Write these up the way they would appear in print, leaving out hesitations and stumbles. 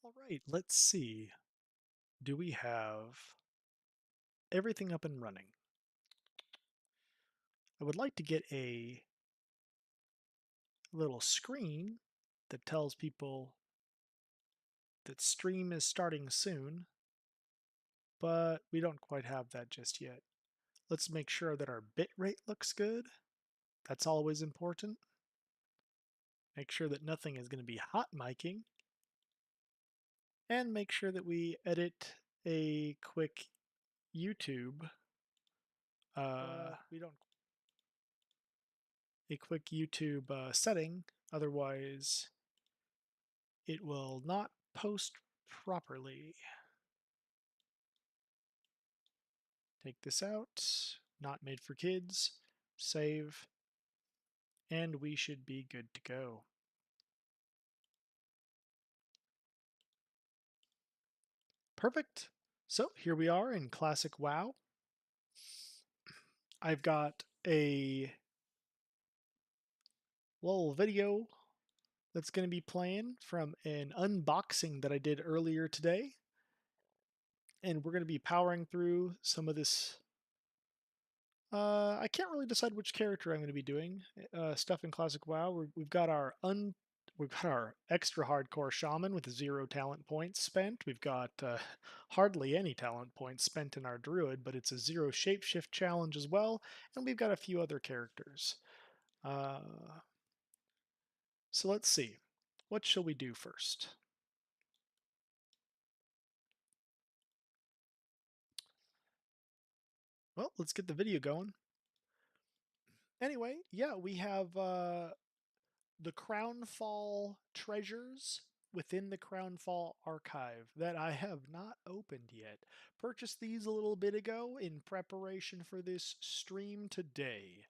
All right, let's see. Do we have everything up and running? I would like to get a little screen that tells people that stream is starting soon, but we don't quite have that just yet. Let's make sure that our bitrate looks good. That's always important. Make sure that nothing is going to be hot miking, and make sure that we edit a quick YouTube we don't a quick YouTube setting. Otherwise, it will not post properly. Take this out. Not made for kids. Save. And we should be good to go. Perfect. So here we are in classic WoW. I've got a little video that's going to be playing from an unboxing that I did earlier today. And we're going to be powering through some of this. I can't really decide which character I'm going to be doing. Stuff in classic WoW. We've got our extra hardcore shaman with 0 talent points spent. We've got hardly any talent points spent in our druid, but it's a 0 shapeshift challenge as well. And we've got a few other characters. So let's see. What shall we do first? Well, let's get the video going. Anyway, yeah, we have the Crownfall Treasures within the Crownfall archive that I have not opened yet. Purchased these a little bit ago in preparation for this stream today.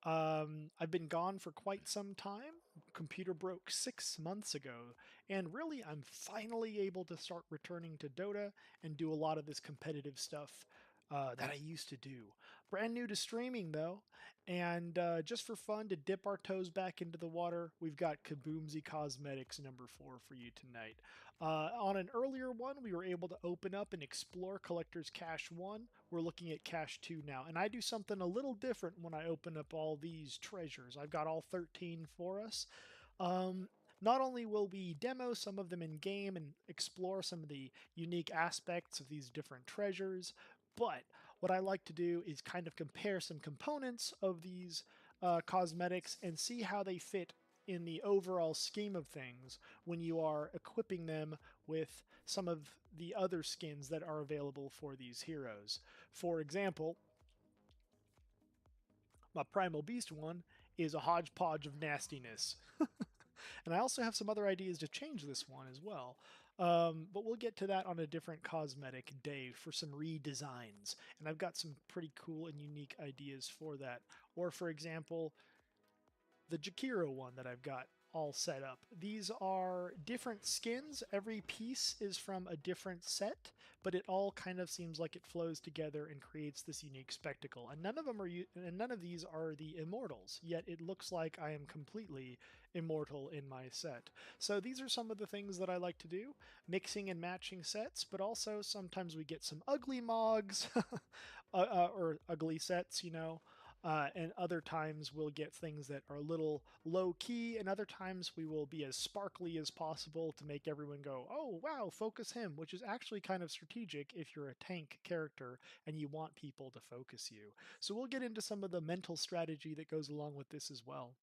I've been gone for quite some time. Computer broke 6 months ago, and really I'm finally able to start returning to Dota and do a lot of this competitive stuff that I used to do. Brand new to streaming though, and just for fun to dip our toes back into the water, we've got Kahboomzie Cosmetics #4 for you tonight. On an earlier one, we were able to open up and explore Collector's Cache 1. We're looking at Cache 2 now, and I do something a little different when I open up all these treasures. I've got all 13 for us. Um, Not only will we demo some of them in game and explore some of the unique aspects of these different treasures, but what I like to do is kind of compare some components of these cosmetics and see how they fit in the overall scheme of things when you are equipping them with some of the other skins that are available for these heroes. For example, my Primal Beast one is a hodgepodge of nastiness. And I also have some other ideas to change this one as well. But we'll get to that on a different cosmetic day for some redesigns. And I've got some pretty cool and unique ideas for that. Or, for example, the Jakiro one that I've got all set up. These are different skins. Every piece is from a different set, but it all kind of seems like it flows together and creates this unique spectacle. And none of these are the immortals. Yet it looks like I am completely immortal in my set. So these are some of the things that I like to do, mixing and matching sets, but also sometimes we get some ugly mogs or ugly sets, and other times we'll get things that are a little low key, and other times we will be as sparkly as possible to make everyone go, oh, wow, focus him, which is actually kind of strategic if you're a tank character and you want people to focus you. So we'll get into some of the mental strategy that goes along with this as well.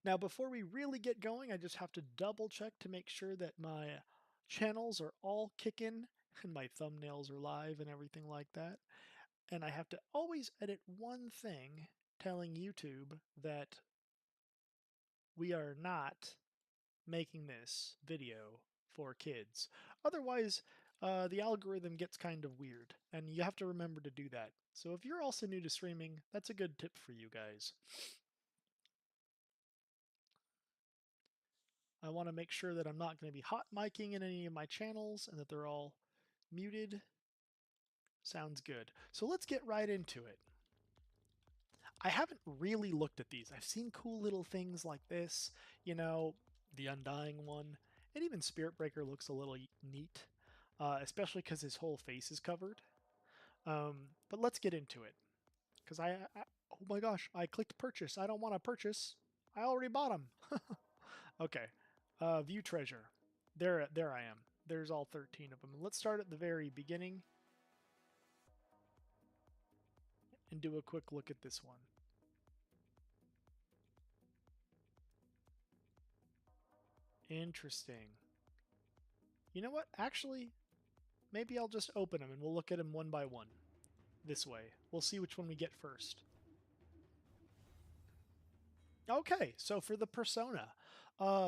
Now, before we really get going, I just have to double check to make sure that my channels are all kicking and my thumbnails are live and everything like that. And I have to always edit one thing telling YouTube that we are not making this video for kids. Otherwise, the algorithm gets kind of weird, and you have to remember to do that. So if you're also new to streaming, that's a good tip for you guys. I want to make sure that I'm not going to be hot miking in any of my channels and that they're all muted. Sounds good. So let's get right into it. I haven't really looked at these. I've seen cool little things like this, you know, the Undying one, and even Spirit Breaker looks a little neat, especially because his whole face is covered. But let's get into it, because oh my gosh, I clicked purchase. I don't want to purchase. I already bought them. Okay, view treasure. There I am. There's all 13 of them. Let's start at the very beginning and do a quick look at this one. Interesting. You know what? Actually, maybe I'll just open them and we'll look at them one by one. This way. We'll see which one we get first. Okay, so for the persona,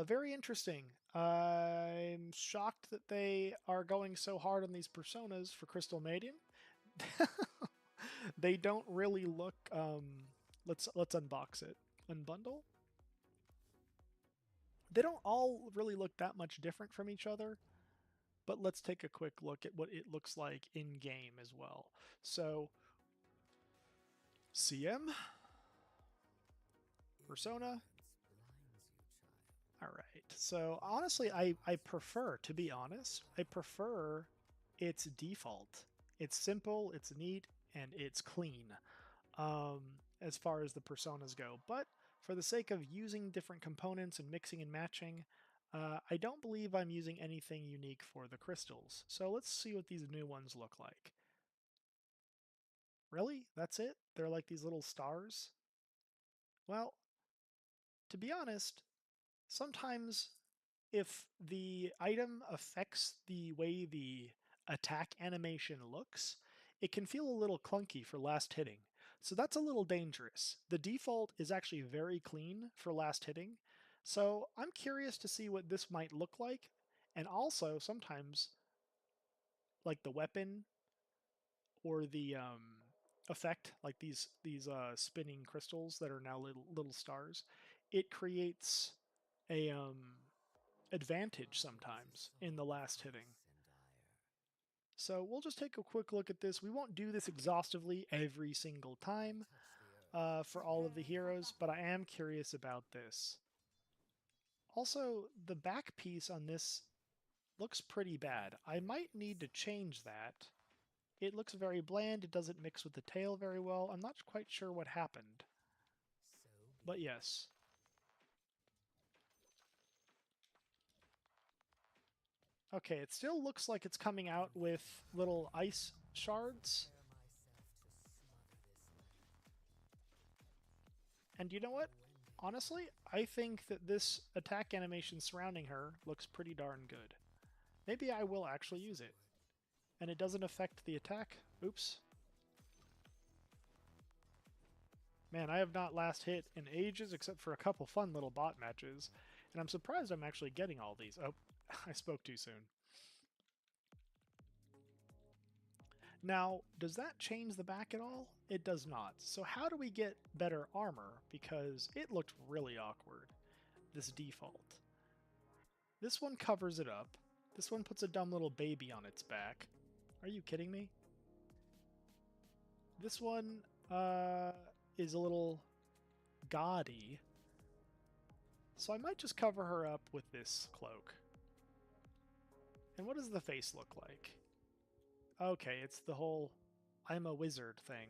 very interesting. I'm shocked that they are going so hard on these personas for Crystal Maiden. They don't really look. Let's unbox it. Unbundle. They don't all really look that much different from each other, but let's take a quick look at what it looks like in game as well. So, CM, persona. All right. So honestly, I prefer, to be honest, I prefer its default. It's simple, it's neat, and it's clean as far as the personas go. But for the sake of using different components and mixing and matching, I don't believe I'm using anything unique for the crystals. So let's see what these new ones look like. Really? That's it? They're like these little stars? Well, to be honest, sometimes if the item affects the way the attack animation looks, it can feel a little clunky for last hitting. So that's a little dangerous. The default is actually very clean for last hitting. So I'm curious to see what this might look like. And also sometimes like the weapon or the effect, like these spinning crystals that are now little stars, it creates a advantage sometimes in the last hitting. So we'll just take a quick look at this. We won't do this exhaustively every single time for all of the heroes, but I am curious about this. Also, the back piece on this looks pretty bad. I might need to change that. It looks very bland. It doesn't mix with the tail very well. I'm not quite sure what happened. But yes. Okay, it still looks like it's coming out with little ice shards. And you know what? Honestly, I think that this attack animation surrounding her looks pretty darn good. Maybe I will actually use it. And it doesn't affect the attack. Oops. Man, I have not last hit in ages except for a couple fun little bot matches. And I'm surprised I'm actually getting all these. Oh, I spoke too soon. Now, does that change the back at all? It does not. So how do we get better armor? Because it looked really awkward, this default. This one covers it up. This one puts a dumb little baby on its back. Are you kidding me? This one is a little gaudy. So I might just cover her up with this cloak. And what does the face look like? Okay, it's the whole I'm a wizard thing.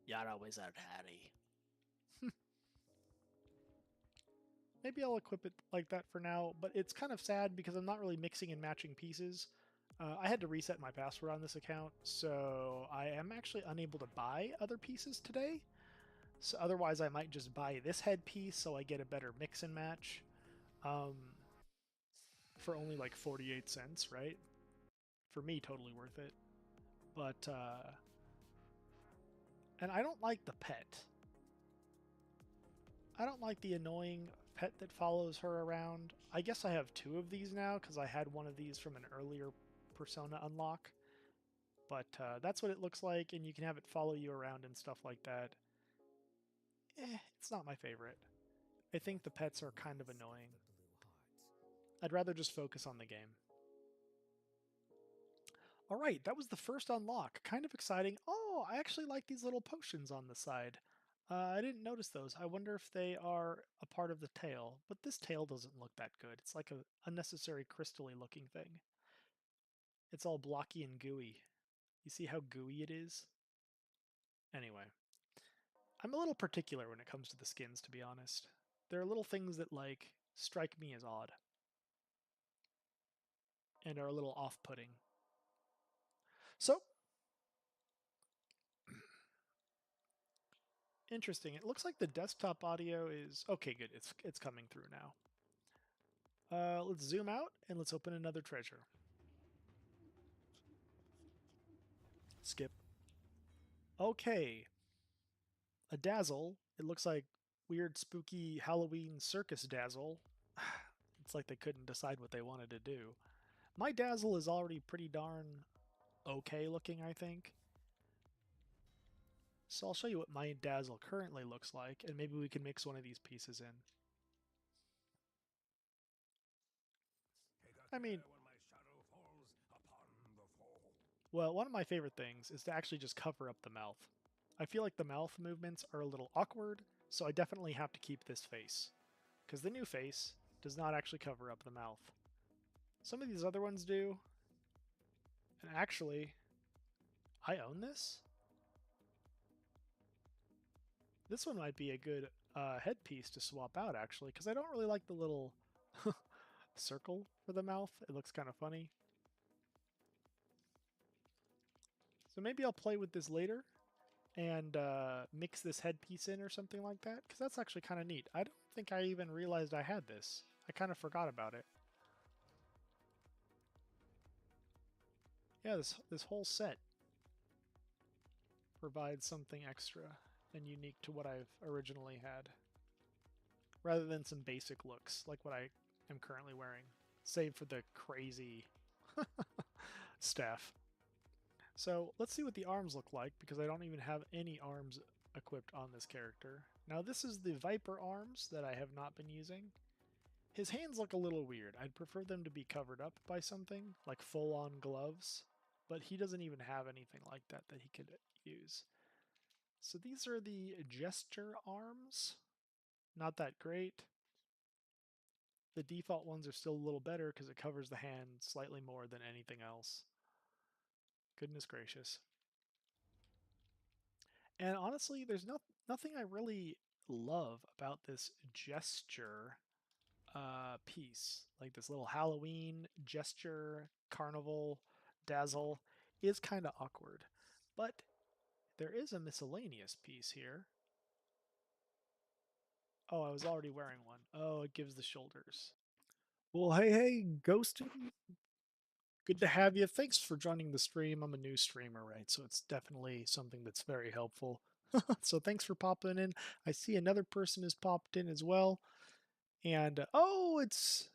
You're a wizard, Harry. Maybe I'll equip it like that for now, but it's kind of sad because I'm not really mixing and matching pieces. I had to reset my password on this account, so I am actually unable to buy other pieces today. So otherwise I might just buy this headpiece so I get a better mix and match for only like 48 cents, right? For me, totally worth it. But, and I don't like the pet. I don't like the annoying pet that follows her around. I guess I have two of these now because I had one of these from an earlier Persona unlock. But that's what it looks like, and you can have it follow you around and stuff like that. It's not my favorite. I think the pets are kind of annoying. I'd rather just focus on the game. Alright, that was the first unlock. Kind of exciting. Oh, I actually like these little potions on the side. I didn't notice those. I wonder if they are a part of the tail, but this tail doesn't look that good. It's like a unnecessary crystally looking thing. It's all blocky and gooey. You see how gooey it is? Anyway, I'm a little particular when it comes to the skins, to be honest. There are little things that, like, strike me as odd and are a little off-putting. So, interesting. It looks like the desktop audio is... Okay, good. It's coming through now. Let's zoom out and let's open another treasure. Skip. Okay. A dazzle. It looks like weird, spooky Halloween circus dazzle. It's like they couldn't decide what they wanted to do. My dazzle is already pretty darn okay looking, I think. So I'll show you what my dazzle currently looks like, and maybe we can mix one of these pieces in. I mean, well, one of my favorite things is to actually just cover up the mouth. I feel like the mouth movements are a little awkward, so I definitely have to keep this face. Because the new face does not actually cover up the mouth. Some of these other ones do. And actually, I own this? This one might be a good headpiece to swap out, actually, because I don't really like the little circle for the mouth. It looks kind of funny. So maybe I'll play with this later and mix this headpiece in or something like that, because that's actually kind of neat. I don't think I even realized I had this. I kind of forgot about it. Yeah, this whole set provides something extra and unique to what I've originally had, rather than some basic looks like what I am currently wearing, save for the crazy staff. So let's see what the arms look like, because I don't even have any arms equipped on this character. Now this is the Viper arms that I have not been using. His hands look a little weird. I'd prefer them to be covered up by something, like full-on gloves, but he doesn't even have anything like that that he could use. So these are the gesture arms. Not that great. The default ones are still a little better because it covers the hand slightly more than anything else. Goodness gracious. And honestly, there's nothing I really love about this gesture piece. Like this little Halloween gesture carnival dazzle is kind of awkward. But there is a miscellaneous piece here. Oh, I was already wearing one. Oh, it gives the shoulders. Well, hey, Ghosted. Good to have you. Thanks for joining the stream. I'm a new streamer, right? So it's definitely something that's very helpful. So thanks for popping in. I see another person has popped in as well. And oh, it's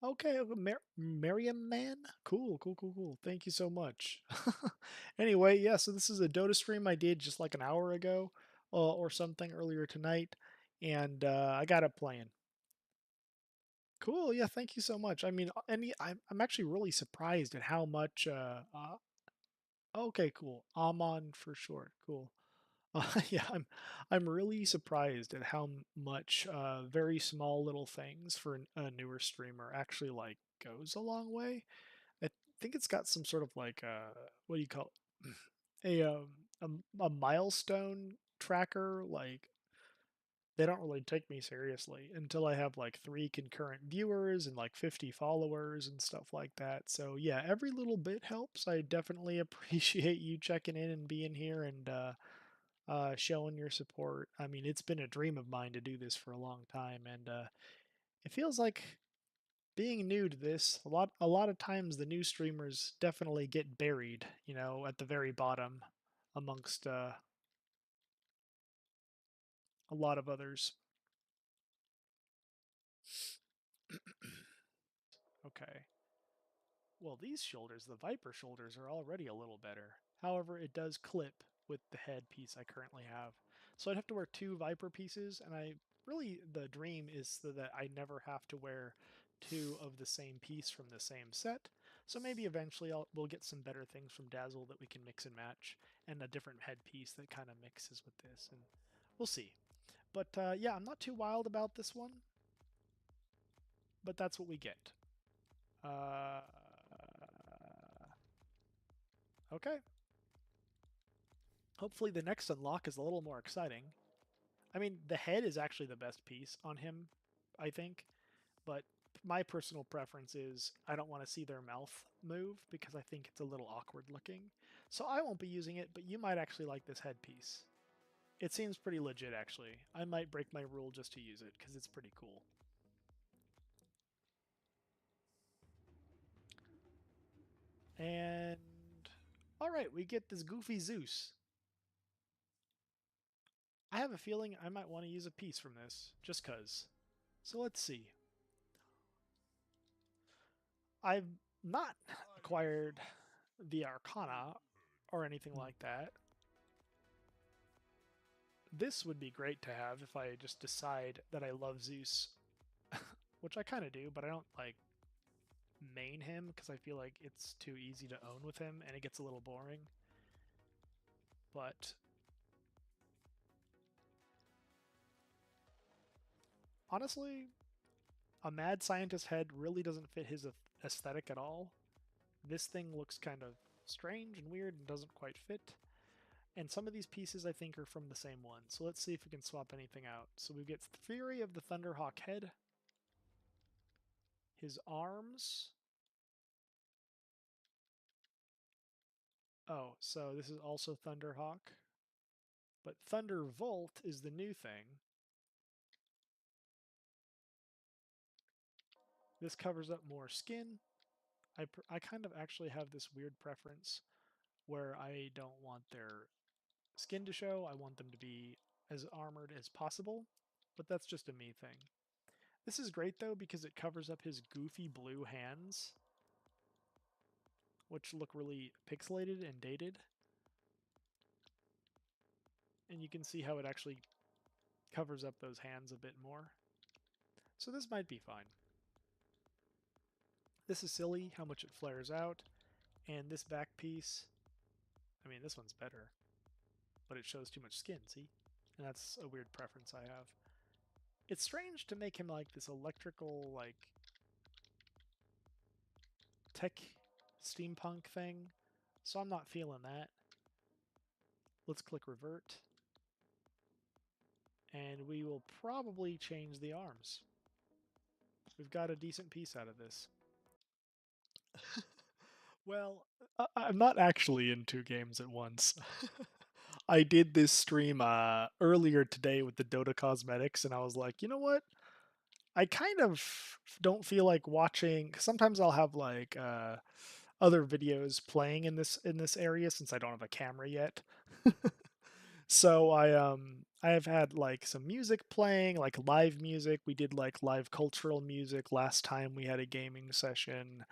okay. Merriam Man? Cool, cool, cool, cool. Thank you so much. Anyway, yeah, so this is a Dota stream I did just like an hour ago or something earlier tonight. And I got it playing. Cool. Yeah, thank you so much. I mean, I'm actually really surprised at how much okay, cool. Amon for short. Cool. Yeah, I'm really surprised at how much very small little things for a newer streamer actually like goes a long way. I think it's got some sort of like what do you call it? A milestone tracker. Like they don't really take me seriously until I have like 3 concurrent viewers and like 50 followers and stuff like that. So yeah, every little bit helps. I definitely appreciate you checking in and being here and showing your support. I mean, it's been a dream of mine to do this for a long time, and it feels like being new to this. A lot of times, the new streamers definitely get buried, at the very bottom, amongst a lot of others. Okay. Well, these shoulders, the Viper shoulders, are already a little better. However, it does clip with the head piece I currently have. So I'd have to wear 2 Viper pieces, and the dream is so that I never have to wear 2 of the same piece from the same set. So maybe eventually we'll get some better things from Dazzle that we can mix and match. and a different headpiece that kind of mixes with this, and we'll see. But yeah, I'm not too wild about this one, but that's what we get. Uh, okay. Hopefully the next unlock is a little more exciting. I mean, the head is actually the best piece on him, I think, but my personal preference is I don't want to see their mouth move because I think it's a little awkward looking. So I won't be using it, but you might actually like this headpiece. It seems pretty legit, actually. I might break my rule just to use it because it's pretty cool. And all right, we get this goofy Zeus. I have a feeling I might want to use a piece from this just cuz. So let's see. I've not acquired the Arcana or anything like that. This would be great to have if I just decide that I love Zeus, which I kind of do, but I don't like main him because I feel like it's too easy to own with him and it gets a little boring. But honestly, a mad scientist head really doesn't fit his aesthetic at all. This thing looks kind of strange and weird and doesn't quite fit. And some of these pieces I think are from the same one. So let's see if we can swap anything out. So we get Fury of the Thunderhawk head, his arms. Oh, so this is also Thunderhawk. But Thundervolt is the new thing. This covers up more skin. I kind of actually have this weird preference where I don't want their skin to show. I want them to be as armored as possible, but that's just a me thing. This is great though because it covers up his goofy blue hands, which look really pixelated and dated. And you can see how it actually covers up those hands a bit more. So this might be fine. This is silly how much it flares out, and this back piece, I mean, this one's better, but it shows too much skin, see? And that's a weird preference I have. It's strange to make him like this electrical, like, tech steampunk thing, so I'm not feeling that. Let's click revert, and we will probably change the arms. We've got a decent piece out of this. Well, I'm not actually in two games at once. I did this stream earlier today with the Dota cosmetics, and I was like, you know what? I kind of don't feel like watching. Sometimes I'll have like other videos playing in this area since I don't have a camera yet. So I have had like some music playing, like live music. We did like live cultural music last time we had a gaming session,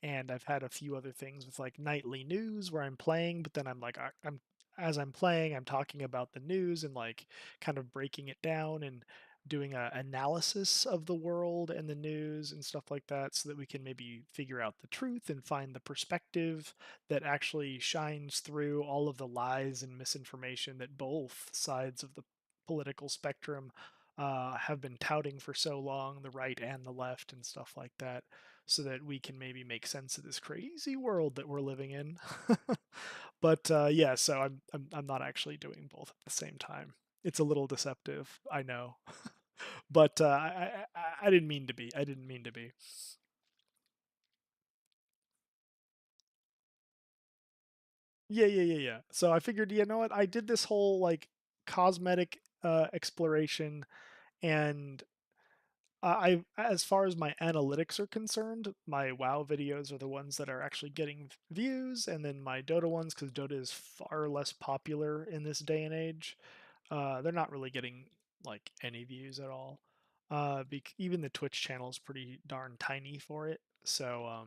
and I've had a few other things with like nightly news where I'm playing, but then I'm like I'm as I'm playing, I'm talking about the news and like kind of breaking it down and doing a analysis of the world and the news and stuff like that so that we can maybe figure out the truth and find the perspective that actually shines through all of the lies and misinformation that both sides of the political spectrum have been touting for so long, the right and the left, and stuff like that, so that we can maybe make sense of this crazy world that we're living in. But yeah, so I'm not actually doing both at the same time. It's a little deceptive, I know, but I didn't mean to be. I didn't mean to be. Yeah. So I figured, you know what? I did this whole like cosmetic exploration, and as far as my analytics are concerned, my WoW videos are the ones that are actually getting views, and then my Dota ones, because Dota is far less popular in this day and age, they're not really getting like any views at all. Even the Twitch channel is pretty darn tiny for it. So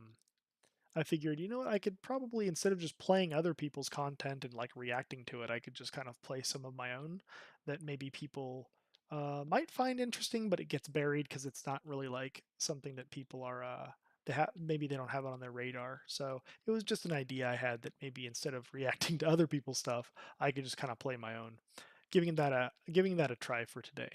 I figured, you know what, I could probably, instead of just playing other people's content and like reacting to it, I could just kind of play some of my own that maybe people might find interesting, but it gets buried because it's not really like something that people are maybe they don't have it on their radar. So it was just an idea I had that maybe instead of reacting to other people's stuff, I could just kind of play my own, giving that a try for today.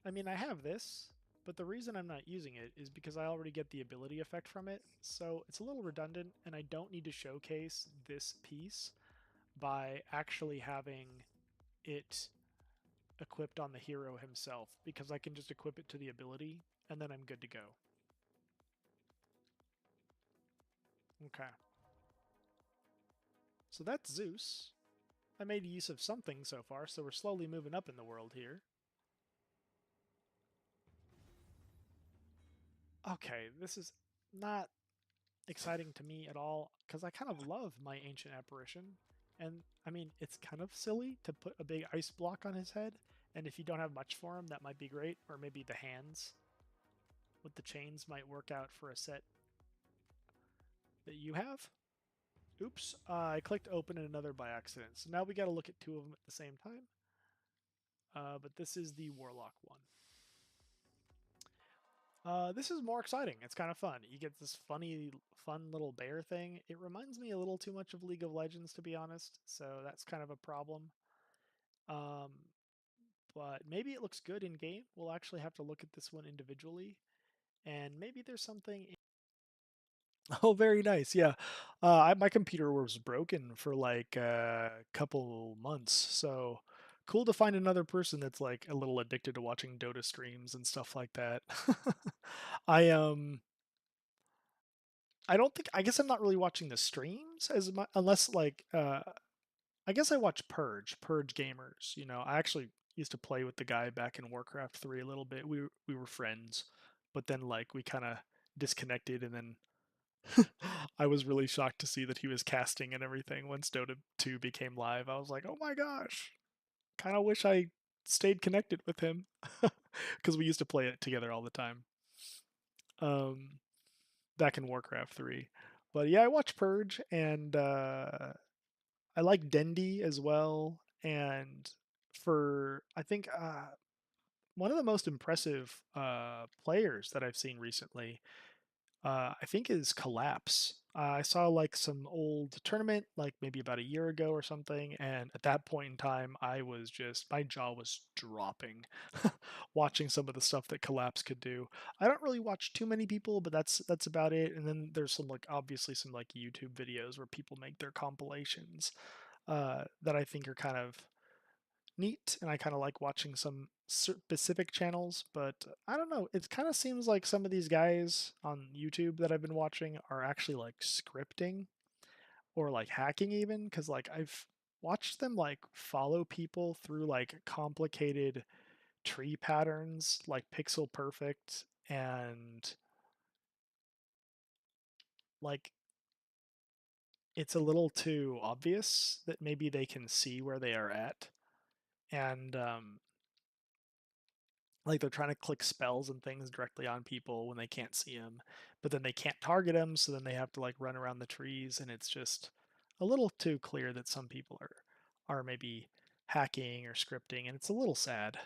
I mean, I have this, but the reason I'm not using it is because I already get the ability effect from it, so it's a little redundant, and I don't need to showcase this piece by actually having it equipped on the hero himself, because I can just equip it to the ability, and then I'm good to go. Okay. So that's Zeus. I made use of something so far, so we're slowly moving up in the world here. Okay, this is not exciting to me at all, because I kind of love my Ancient Apparition. And, I mean, it's kind of silly to put a big ice block on his head, and if you don't have much for him, that might be great. Or maybe the hands with the chains might work out for a set that you have. Oops, I clicked open another by accident. So now we got to look at two of them at the same time. But this is the Warlock one. This is more exciting. It's kind of fun. You get this fun little bear thing. It reminds me a little too much of League of Legends, to be honest. So that's kind of a problem. Um, but maybe it looks good in game. We'll actually have to look at this one individually, and maybe there's something. Oh, very nice. Yeah, my computer was broken for like a couple months, so cool to find another person that's like a little addicted to watching Dota streams and stuff like that. I I don't think. I guess I'm not really watching the streams as much, unless like I guess I watch Purge gamers. You know, I actually used to play with the guy back in Warcraft 3 a little bit. We were friends, but then like we kind of disconnected, and then I was really shocked to see that he was casting and everything once Dota 2 became live. I was like, "Oh my gosh." Kind of wish I stayed connected with him because we used to play it together all the time. Um Back in Warcraft 3. But yeah, I watch Purge, and I like Dendy as well. And for I think one of the most impressive players that I've seen recently, I think is Collapse. I saw like some old tournament, like maybe about a year ago or something, and at that point in time, I was just my jaw was dropping, watching some of the stuff that Collapse could do. I don't really watch too many people, but that's about it. And then there's some like obviously some like YouTube videos where people make their compilations that I think are kind of neat, and I kind of like watching some specific channels, but I don't know. It kind of seems like some of these guys on YouTube that I've been watching are actually like scripting or like hacking even, because like I've watched them like follow people through like complicated tree patterns, like pixel perfect, and like it's a little too obvious that maybe they can see where they are at. And like they're trying to click spells and things directly on people when they can't see them, but then they can't target them, so then they have to like run around the trees, and it's just a little too clear that some people are maybe hacking or scripting, and it's a little sad.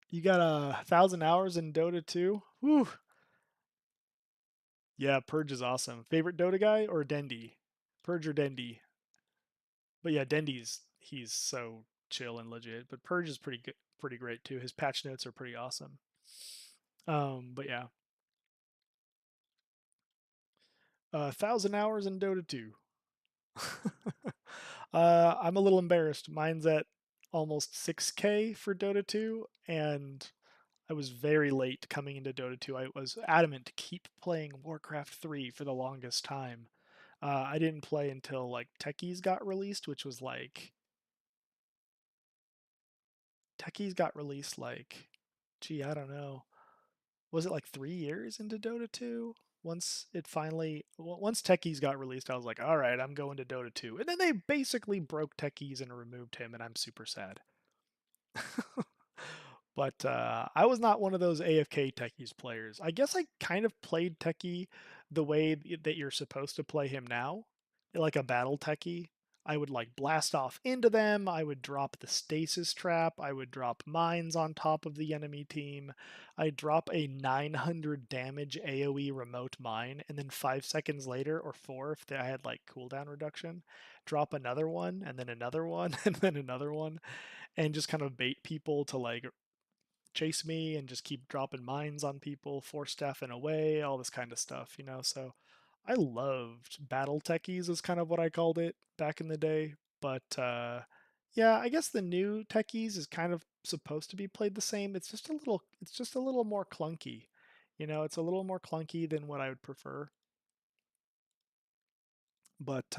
You got 1,000 hours in Dota 2? Whew. Yeah, Purge is awesome. Favorite Dota guy or Dendy? Purge or Dendy? But yeah, Dendy's he's so chill and legit. But Purge is pretty good, pretty great too. His patch notes are pretty awesome. But yeah, 1,000 hours in Dota 2. I'm a little embarrassed. Mine's at almost 6K for Dota 2, and I was very late coming into Dota 2. I was adamant to keep playing Warcraft 3 for the longest time. I didn't play until like Techies got released, which was like Techies got released like, gee, I don't know. Was it like 3 years into Dota 2? Once Techies got released, I was like, all right, I'm going to Dota 2. And then they basically broke Techies and removed him, and I'm super sad. But I was not one of those AFK techies players. I guess I kind of played techie the way that you're supposed to play him now, like a battle techie. I would like blast off into them. I would drop the stasis trap. I would drop mines on top of the enemy team. I'd drop a 900 damage AoE remote mine, and then 5 seconds later, or four if I had like cooldown reduction, drop another one, and then another one, and then another one, and just kind of bait people to like chase me and just keep dropping mines on people, force staffing away, all this kind of stuff, you know. So I loved battle techies is kind of what I called it back in the day. But yeah, I guess the new techies is kind of supposed to be played the same. It's just a little more clunky. You know, it's a little more clunky than what I would prefer. But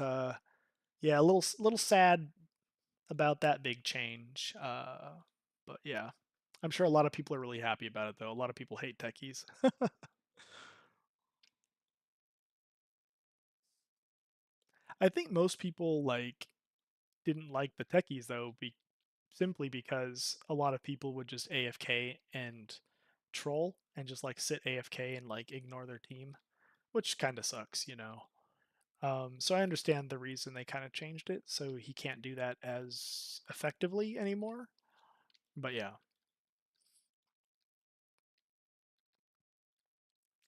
yeah, a little sad about that big change. But yeah, I'm sure a lot of people are really happy about it though. A lot of people hate techies. I think most people like didn't like the techies though, simply because a lot of people would just AFK and troll and just like sit AFK and like ignore their team, which kind of sucks, you know. So I understand the reason they kind of changed it, so he can't do that as effectively anymore. But yeah,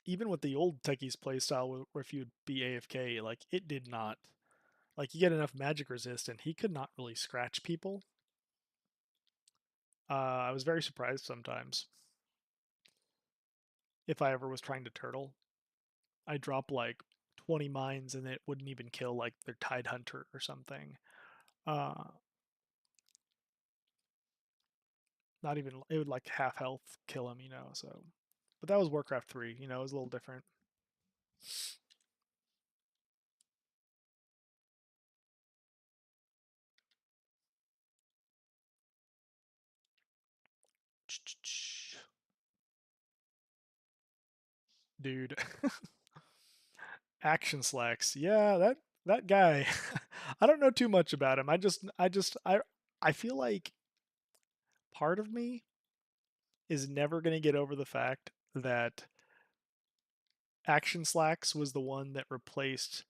even with the old techies playstyle, where if you'd be AFK, like it did not like you get enough magic resist, and he could not really scratch people. I was very surprised sometimes if I ever was trying to turtle. I drop like 20 mines and it wouldn't even kill like their Tide Hunter or something. Uh, Not even it would like half health kill him, you know. So, but that was Warcraft 3. You know, it was a little different. Dude, Action Slacks. Yeah, that guy. I don't know too much about him. I feel like part of me is never going to get over the fact that Action Slacks was the one that replaced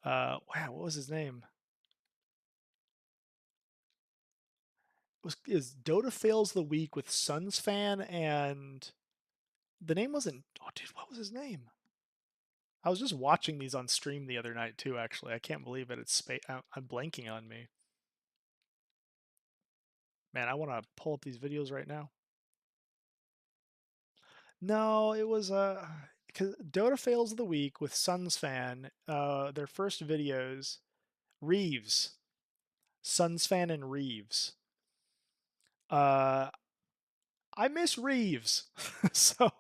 wow, what was his name? Is Dota fails the week with Suns fan, and the name wasn't, oh dude, what was his name? I was just watching these on stream the other night too, actually. I can't believe it. I'm blanking on me. Man, I want to pull up these videos right now. No, it was cuz Dota fails of the week with Suns fan, their first videos, Reeves. Suns fan and Reeves. Uh I miss Reeves. So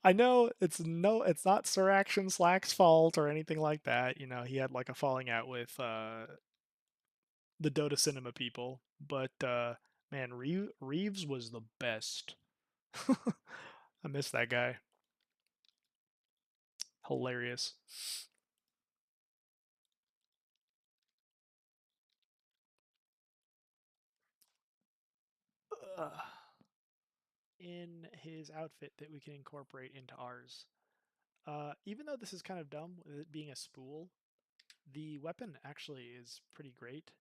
I know it's not Sir Action Slack's fault or anything like that. You know, he had like a falling out with the Dota Cinema people, but man, Reeves was the best. I miss that guy. Hilarious. Ugh. In his outfit that we can incorporate into ours. Even though this is kind of dumb with it being a spool, the weapon actually is pretty great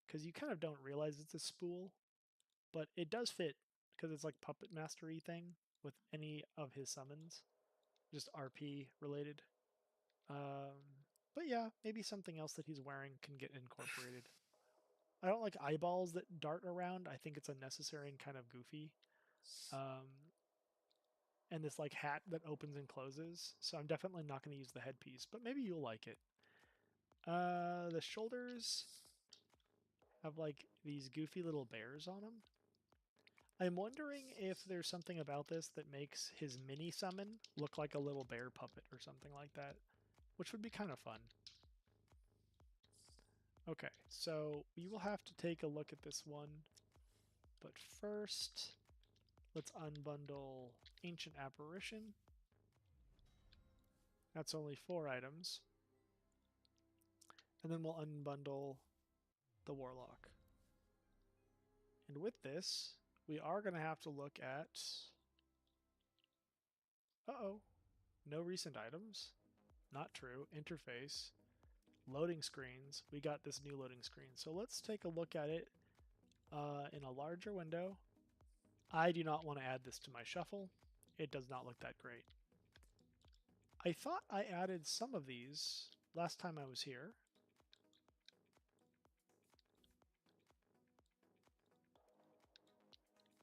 because you kind of don't realize it's a spool, but it does fit because it's like puppet mastery thing with any of his summons, just RP related. But yeah, maybe something else that he's wearing can get incorporated. I don't like eyeballs that dart around. I think it's unnecessary and kind of goofy. Um, and this like hat that opens and closes. So I'm definitely not going to use the headpiece, but maybe you'll like it. The shoulders have like these goofy little bears on them. I'm wondering if there's something about this that makes his mini summon look like a little bear puppet or something like that, which would be kind of fun. Okay, so we will have to take a look at this one, but first, let's unbundle Ancient Apparition. That's only 4 items. And then we'll unbundle the Warlock. And with this, we are going to have to look at... Uh-oh. No recent items. Not true. Interface. Loading screens. We got this new loading screen. So let's take a look at it in a larger window. I do not want to add this to my shuffle. It does not look that great. I thought I added some of these last time I was here.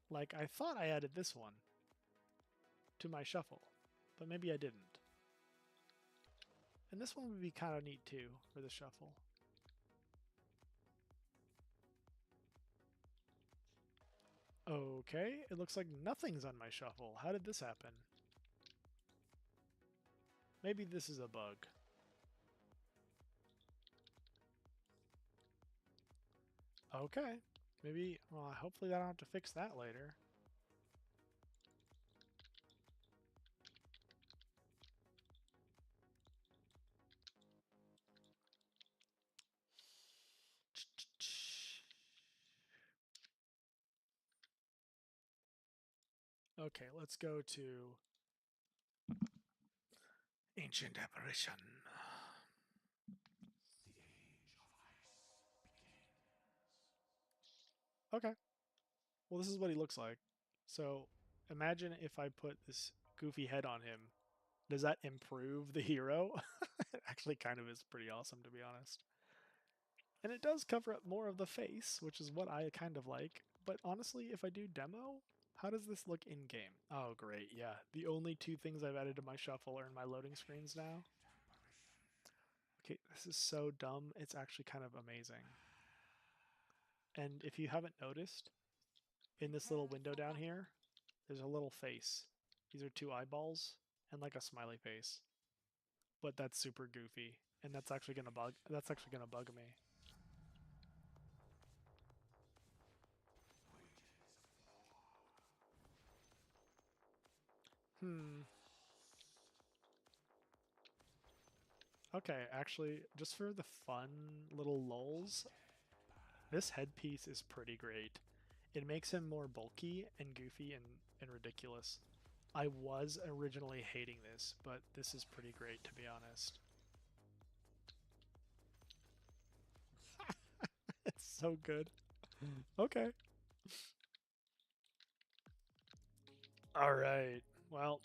Like, I thought I added this one to my shuffle, but maybe I didn't. And this one would be kind of neat too for the shuffle. Okay, it looks like nothing's on my shuffle. How did this happen? Maybe this is a bug. Okay, maybe, well, hopefully I don't have to fix that later. Okay, let's go to Ancient Apparition. Okay. Well, this is what he looks like. So imagine if I put this goofy head on him. Does that improve the hero? It actually kind of is pretty awesome, to be honest. And it does cover up more of the face, which is what I kind of like. But honestly, if I do demo, how does this look in-game? Oh, great, yeah. The only two things I've added to my shuffle are in my loading screens now. Okay, this is so dumb. It's actually kind of amazing. And if you haven't noticed, in this little window down here, there's a little face. These are two eyeballs and like a smiley face. But that's super goofy, and that's actually gonna bug me. Hmm. Okay, actually, just for the fun little lulz, this headpiece is pretty great. It makes him more bulky and goofy and ridiculous. I was originally hating this, but this is pretty great, to be honest. It's so good. Okay. Alright. Well,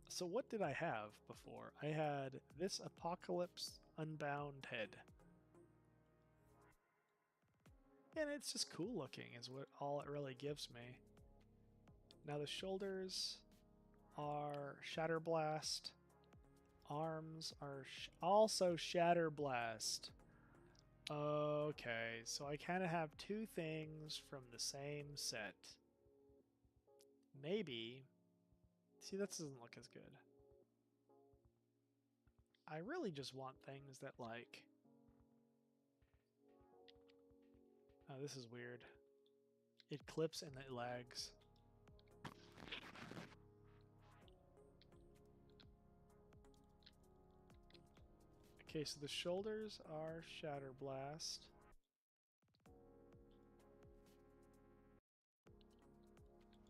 so what did I have before? I had this Apocalypse Unbound head. And it's just cool looking is what all it really gives me. Now the shoulders are Shatterblast. Arms are also Shatterblast. Okay, so I kind of have two things from the same set. Maybe. See, that doesn't look as good. I really just want things that, like... Oh, this is weird. It clips and it lags. Okay, so the shoulders are Shatterblast.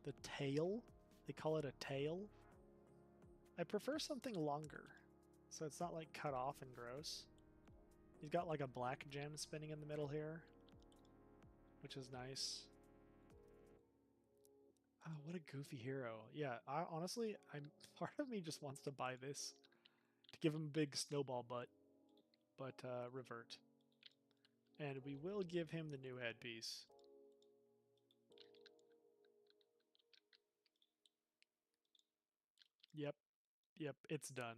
The tail? They call it a tail? I prefer something longer, so it's not like cut off and gross. He's got like a black gem spinning in the middle here, which is nice. Oh, what a goofy hero. Yeah, honestly, part of me just wants to buy this to give him a big snowball butt, but revert. And we will give him the new headpiece. Yep, yep, it's done.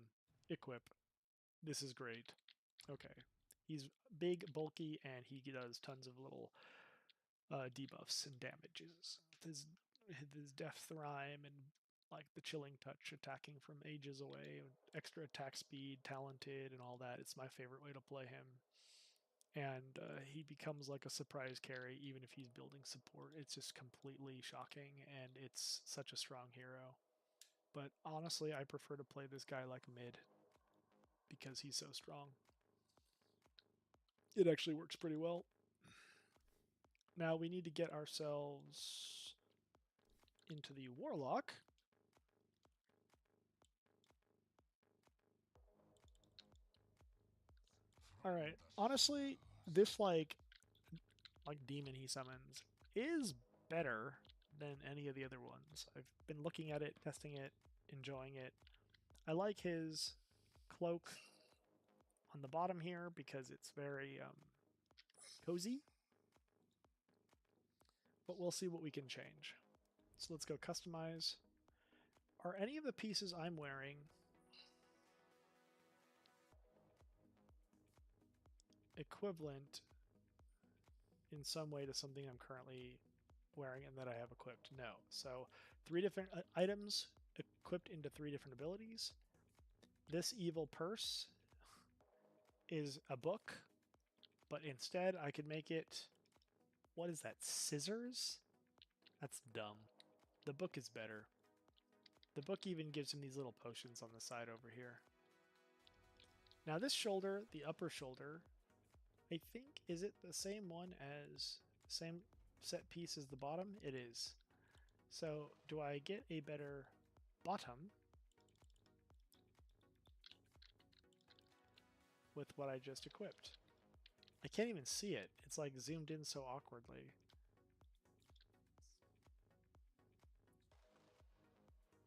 Equip. This is great. Okay. He's big, bulky, and he does tons of little debuffs and damages. His Death Rhyme and like the Chilling Touch attacking from ages away, extra attack speed, talented, and all that. It's my favorite way to play him. And he becomes like a surprise carry even if he's building support. It's just completely shocking, and it's such a strong hero. But honestly, I prefer to play this guy like mid because he's so strong. It actually works pretty well. Now we need to get ourselves into the Warlock. Alright, honestly, this like demon he summons is better than any of the other ones. I've been looking at it, testing it, enjoying it. I like his cloak on the bottom here because it's very cozy. But we'll see what we can change. So let's go customize. Are any of the pieces I'm wearing equivalent in some way to something I'm currently wearing and that I have equipped? No. So 3 different items equipped into 3 different abilities. This evil purse is a book, but instead I could make it, what is that, scissors? That's dumb. The book is better. The book even gives him these little potions on the side over here. Now this shoulder, the upper shoulder, I think, is it the same one as, same set piece as the bottom? It is. So do I get a better bottom with what I just equipped? I can't even see it. It's like zoomed in so awkwardly.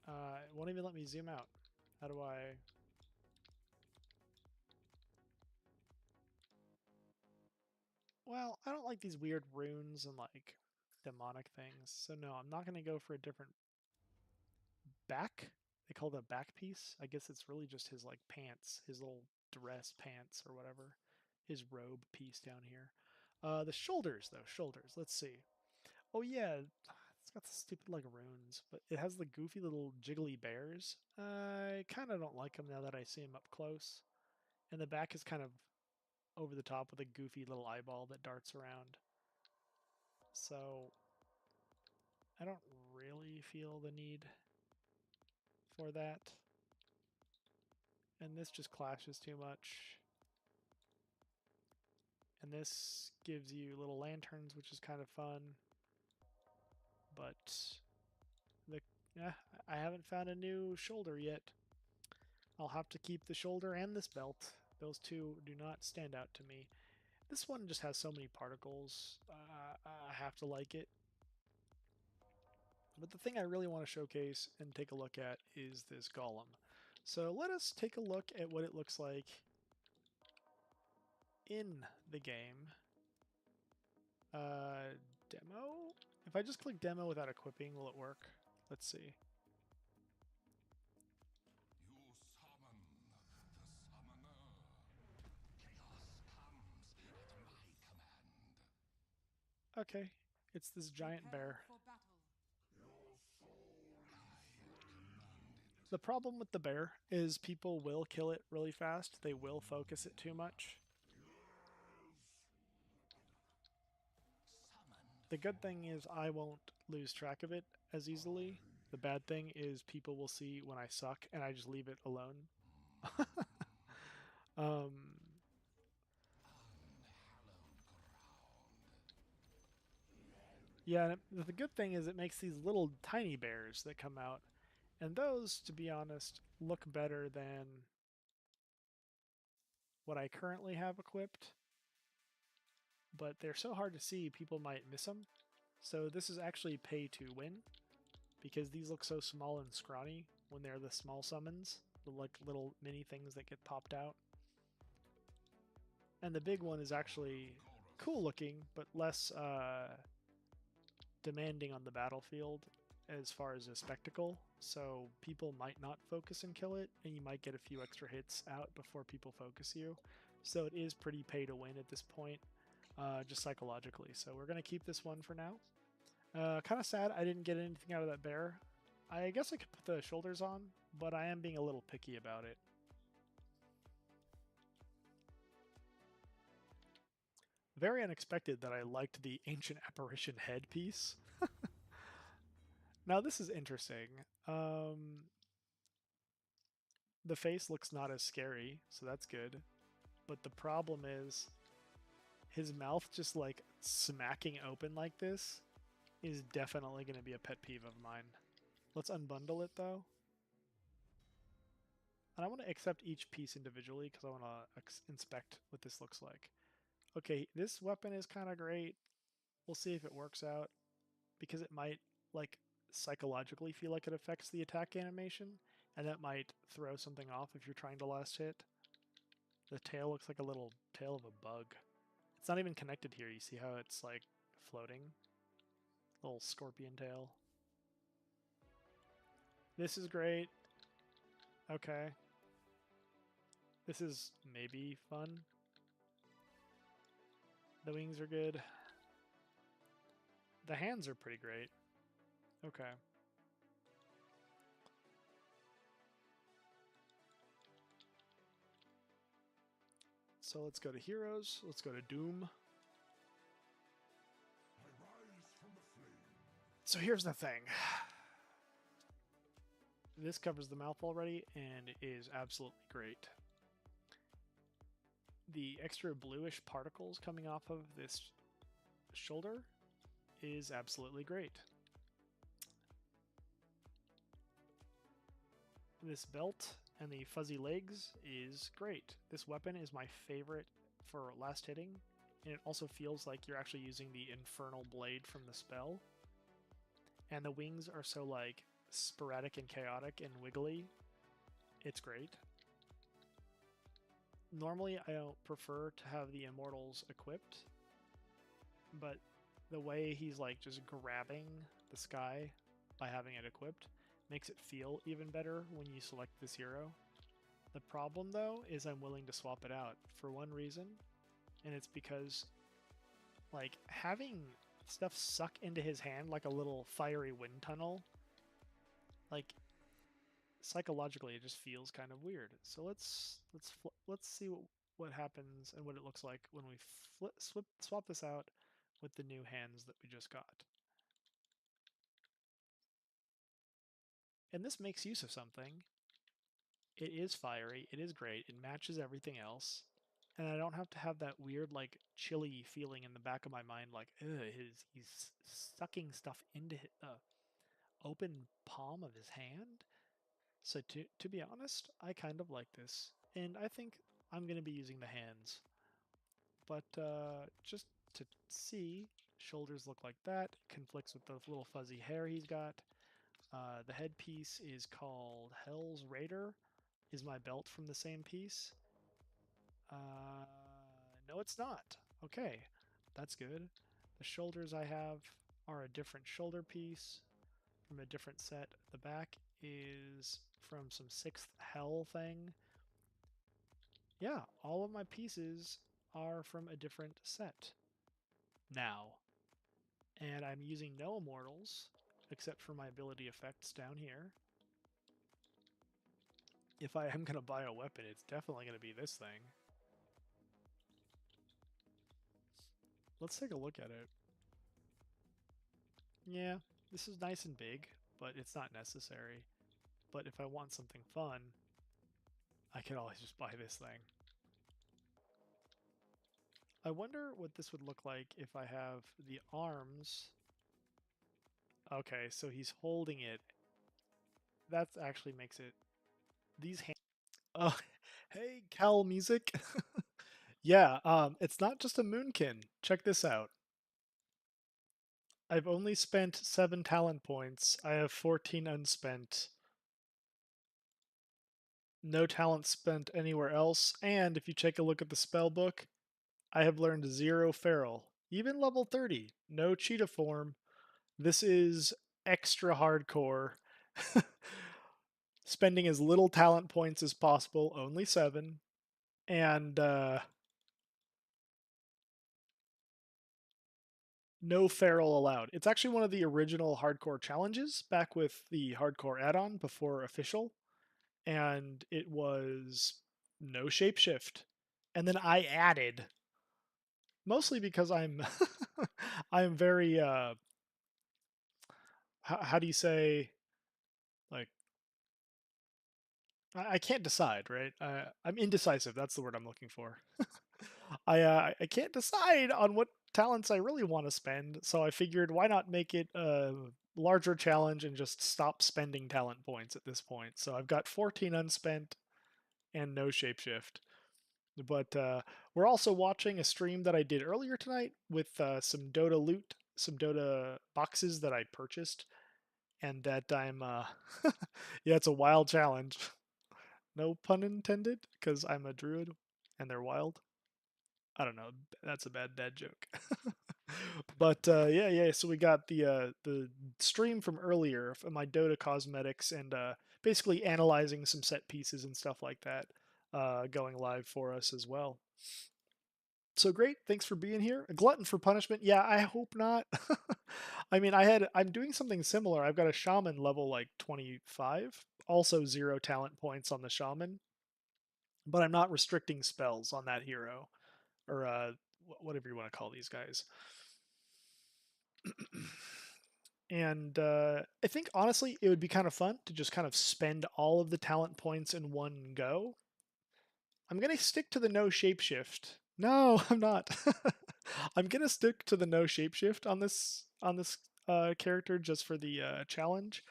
It won't even let me zoom out. How do I... Well, I don't like these weird runes and like demonic things. So no, I'm not going to go for a different back. They call it a back piece. I guess it's really just his like pants, his little dress pants or whatever. His robe piece down here. The shoulders though, shoulders. Let's see. Oh yeah, it's got the stupid like runes, but it has the goofy little jiggly bears. I kind of don't like them now that I see them up close. And the back is kind of over the top with a goofy little eyeball that darts around. So I don't really feel the need for that. And this just clashes too much. And this gives you little lanterns, which is kind of fun. But I haven't found a new shoulder yet. I'll have to keep the shoulder and this belt. Those two do not stand out to me. This one just has so many particles. I have to like it. But the thing I really want to showcase and take a look at is this golem. So let us take a look at what it looks like in the game. Demo? If I just click demo without equipping, will it work? Let's see. Okay, it's this giant bear. The problem with the bear is people will kill it really fast. They will focus it too much. The good thing is I won't lose track of it as easily. The bad thing is people will see when I suck and I just leave it alone. Yeah, the good thing is it makes these little tiny bears that come out. And those, to be honest, look better than what I currently have equipped. But they're so hard to see, people might miss them. So this is actually pay to win, because these look so small and scrawny when they're the small summons, the like little mini things that get popped out. And the big one is actually cool looking, but less demanding on the battlefield as far as a spectacle. So people might not focus and kill it, and you might get a few extra hits out before people focus you. So it is pretty pay to win at this point, just psychologically. So we're going to keep this one for now. Kind of sad I didn't get anything out of that bear. I guess I could put the shoulders on, but I am being a little picky about it. Very unexpected that I liked the Ancient Apparition headpiece. Now this is interesting. The face looks not as scary, so that's good. But the problem is his mouth just like smacking open like this is definitely going to be a pet peeve of mine. Let's unbundle it though. And I want to accept each piece individually because I want to inspect what this looks like. Okay, this weapon is kind of great. We'll see if it works out because it might like psychologically feel like it affects the attack animation, and that might throw something off if you're trying to last hit. The tail looks like a little tail of a bug. It's not even connected here. You see how it's like floating? Little scorpion tail. This is great. Okay. This is maybe fun. The wings are good. The hands are pretty great. Okay. So let's go to heroes. Let's go to Doom. So here's the thing. This covers the mouth already and is absolutely great. The extra bluish particles coming off of this shoulder is absolutely great. This belt and the fuzzy legs is great. This weapon is my favorite for last hitting, and it also feels like you're actually using the infernal blade from the spell. And the wings are so like sporadic and chaotic and wiggly. It's great. Normally I don't prefer to have the immortals equipped, but the way he's like just grabbing the sky by having it equipped makes it feel even better when you select this hero. The problem though is I'm willing to swap it out for one reason, and it's because like having stuff suck into his hand like a little fiery wind tunnel, like psychologically it just feels kind of weird. So let's see what happens and what it looks like when we swap this out with the new hands that we just got. And this makes use of something. It is fiery, it is great, it matches everything else, and I don't have to have that weird like chilly feeling in the back of my mind like, ugh, he's sucking stuff into the open palm of his hand. So to be honest, I kind of like this, and I think I'm going to be using the hands. But just to see, shoulders look like that, conflicts with the little fuzzy hair he's got. The headpiece is called Hell's Raider, is my belt from the same piece. No, it's not. Okay, that's good. The shoulders I have are a different shoulder piece from a different set. The back is from some 6th Hell thing. Yeah, all of my pieces are from a different set now. And I'm using no immortals, except for my ability effects down here. If I am going to buy a weapon, it's definitely going to be this thing. Let's take a look at it. Yeah, this is nice and big, but it's not necessary. But if I want something fun, I can always just buy this thing. I wonder what this would look like if I have the arms. Okay, so he's holding it. That actually makes it... These hands... Oh, hey, Cal Music. Yeah, it's not just a moonkin. Check this out. I've only spent 7 talent points. I have 14 unspent. No talent spent anywhere else. And if you take a look at the spell book, I have learned 0 feral. Even level 30. No cheetah form. This is extra hardcore. Spending as little talent points as possible, only 7. And no feral allowed. It's actually one of the original hardcore challenges back with the hardcore add-on before official, and it was no shapeshift. And then I added, mostly because I'm I'm very how do you say, like, I can't decide, right? I'm indecisive. That's the word I'm looking for. I can't decide on what talents I really want to spend, so I figured why not make it a larger challenge and just stop spending talent points at this point. So I've got 14 unspent and no shapeshift. But we're also watching a stream that I did earlier tonight with some Dota loot, some Dota boxes that I purchased, and that I'm yeah, it's a wild challenge. No pun intended, because I'm a druid and they're wild. I don't know. That's a bad dad joke. But yeah. So we got the stream from earlier of my Dota cosmetics and basically analyzing some set pieces and stuff like that, going live for us as well. So great, thanks for being here. A glutton for punishment? Yeah, I hope not. I mean, I'm doing something similar. I've got a shaman level like 25, also 0 talent points on the shaman, but I'm not restricting spells on that hero or whatever you want to call these guys. And I think honestly, it would be kind of fun to just kind of spend all of the talent points in one go. I'm gonna stick to the no shapeshift. No, I'm not. I'm gonna stick to the no shapeshift on this character just for the challenge.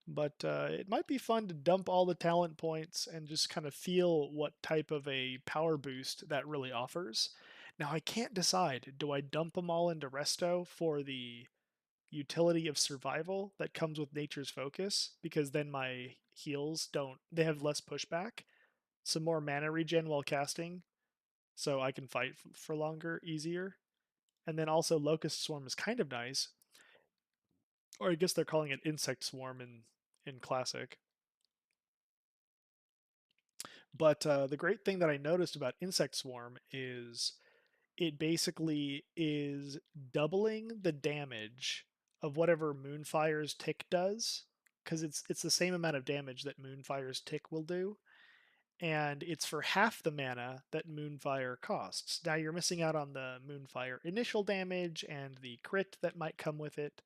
But it might be fun to dump all the talent points and just kind of feel what type of a power boost that really offers. Now I can't decide. Do I dump them all into Resto for the utility of survival that comes with Nature's Focus? Because then my heals don't. They have less pushback, some more mana regen while casting, so I can fight for longer, easier. And then also Locust Swarm is kind of nice, or I guess they're calling it Insect Swarm in Classic. But the great thing that I noticed about Insect Swarm is it basically is doubling the damage of whatever Moonfire's tick does, because it's the same amount of damage that Moonfire's tick will do, and it's for half the mana that Moonfire costs. Now you're missing out on the Moonfire initial damage and the crit that might come with it.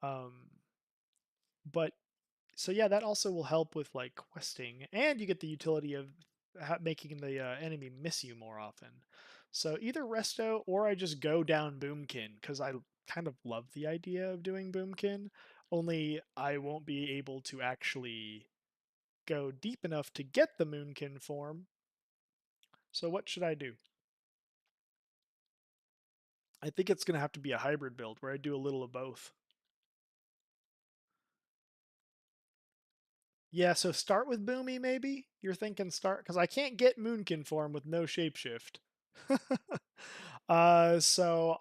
But so yeah, that also will help with like questing, and you get the utility of making the enemy miss you more often. So either Resto or I just go down Boomkin because I kind of love the idea of doing Boomkin. Only I won't be able to actually go deep enough to get the Moonkin form. So what should I do? I think it's going to have to be a hybrid build where I do a little of both. Yeah, so start with Boomy maybe? You're thinking start because I can't get Moonkin form with no shapeshift. So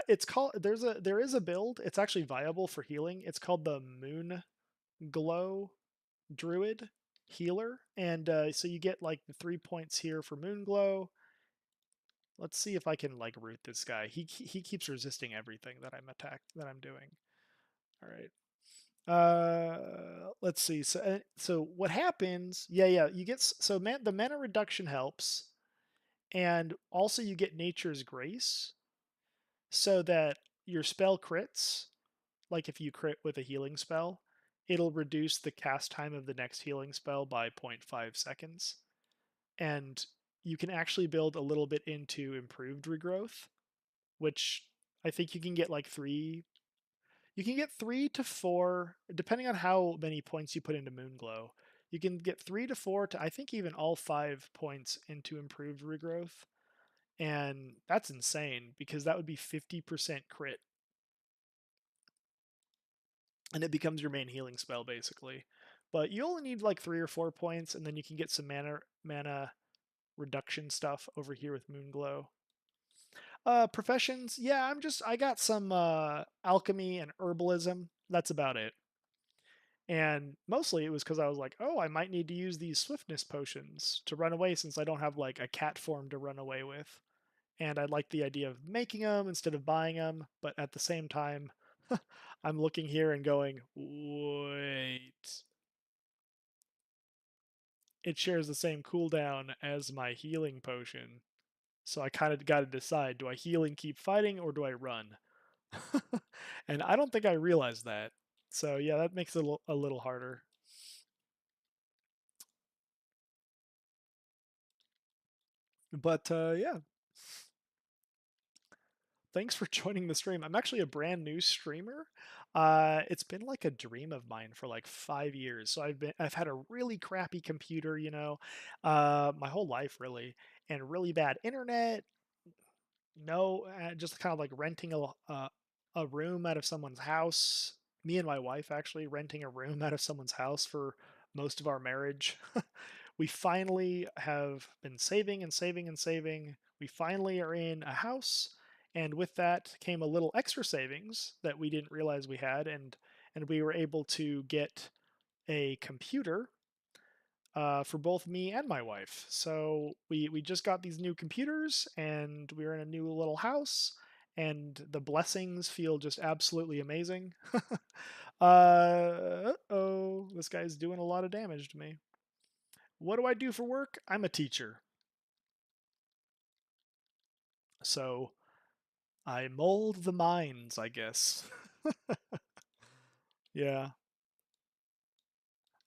it's called there is a build. It's actually viable for healing. It's called the Moon Glow Druid Healer, and so you get like the 3 points here for Moon Glow. Let's see if I can like root this guy. He keeps resisting everything that I'm doing. All right. Let's see. So what happens? Yeah. You get the mana reduction helps, and also you get Nature's Grace, so that your spell crits. Like if you crit with a healing spell, it'll reduce the cast time of the next healing spell by 0.5 seconds, and you can actually build a little bit into improved regrowth, which I think you can get like three. You can get 3 to 4, depending on how many points you put into Moonglow. You can get 3 to 4 to I think even all 5 points into improved regrowth, and that's insane because that would be 50% crit, and it becomes your main healing spell basically. But you only need like 3 or 4 points, and then you can get some mana reduction stuff over here with Moonglow. Professions, yeah, I got some alchemy and herbalism. That's about it. And mostly it was because I was like, oh, I might need to use these swiftness potions to run away since I don't have like a cat form to run away with. And I like the idea of making them instead of buying them, but at the same time, I'm looking here and going, wait. It shares the same cooldown as my healing potion. So I kind of got to decide, do I heal and keep fighting or do I run? And I don't think I realized that. So yeah, that makes it a little harder. But yeah, Thanks for joining the stream. I'm actually a brand new streamer. It's been like a dream of mine for like 5 years. So I've had a really crappy computer, my whole life really, and really bad internet. No, just kind of like renting a room out of someone's house. Me and my wife actually renting a room out of someone's house for most of our marriage. We finally have been saving and saving and saving. We finally are in a house, and with that came a little extra savings that we didn't realize we had, and we were able to get a computer for both me and my wife. So we just got these new computers, and we're in a new little house, and the blessings feel just absolutely amazing. Oh, this guy's doing a lot of damage to me. What do I do for work? I'm a teacher. So I mold the minds, I guess. Yeah.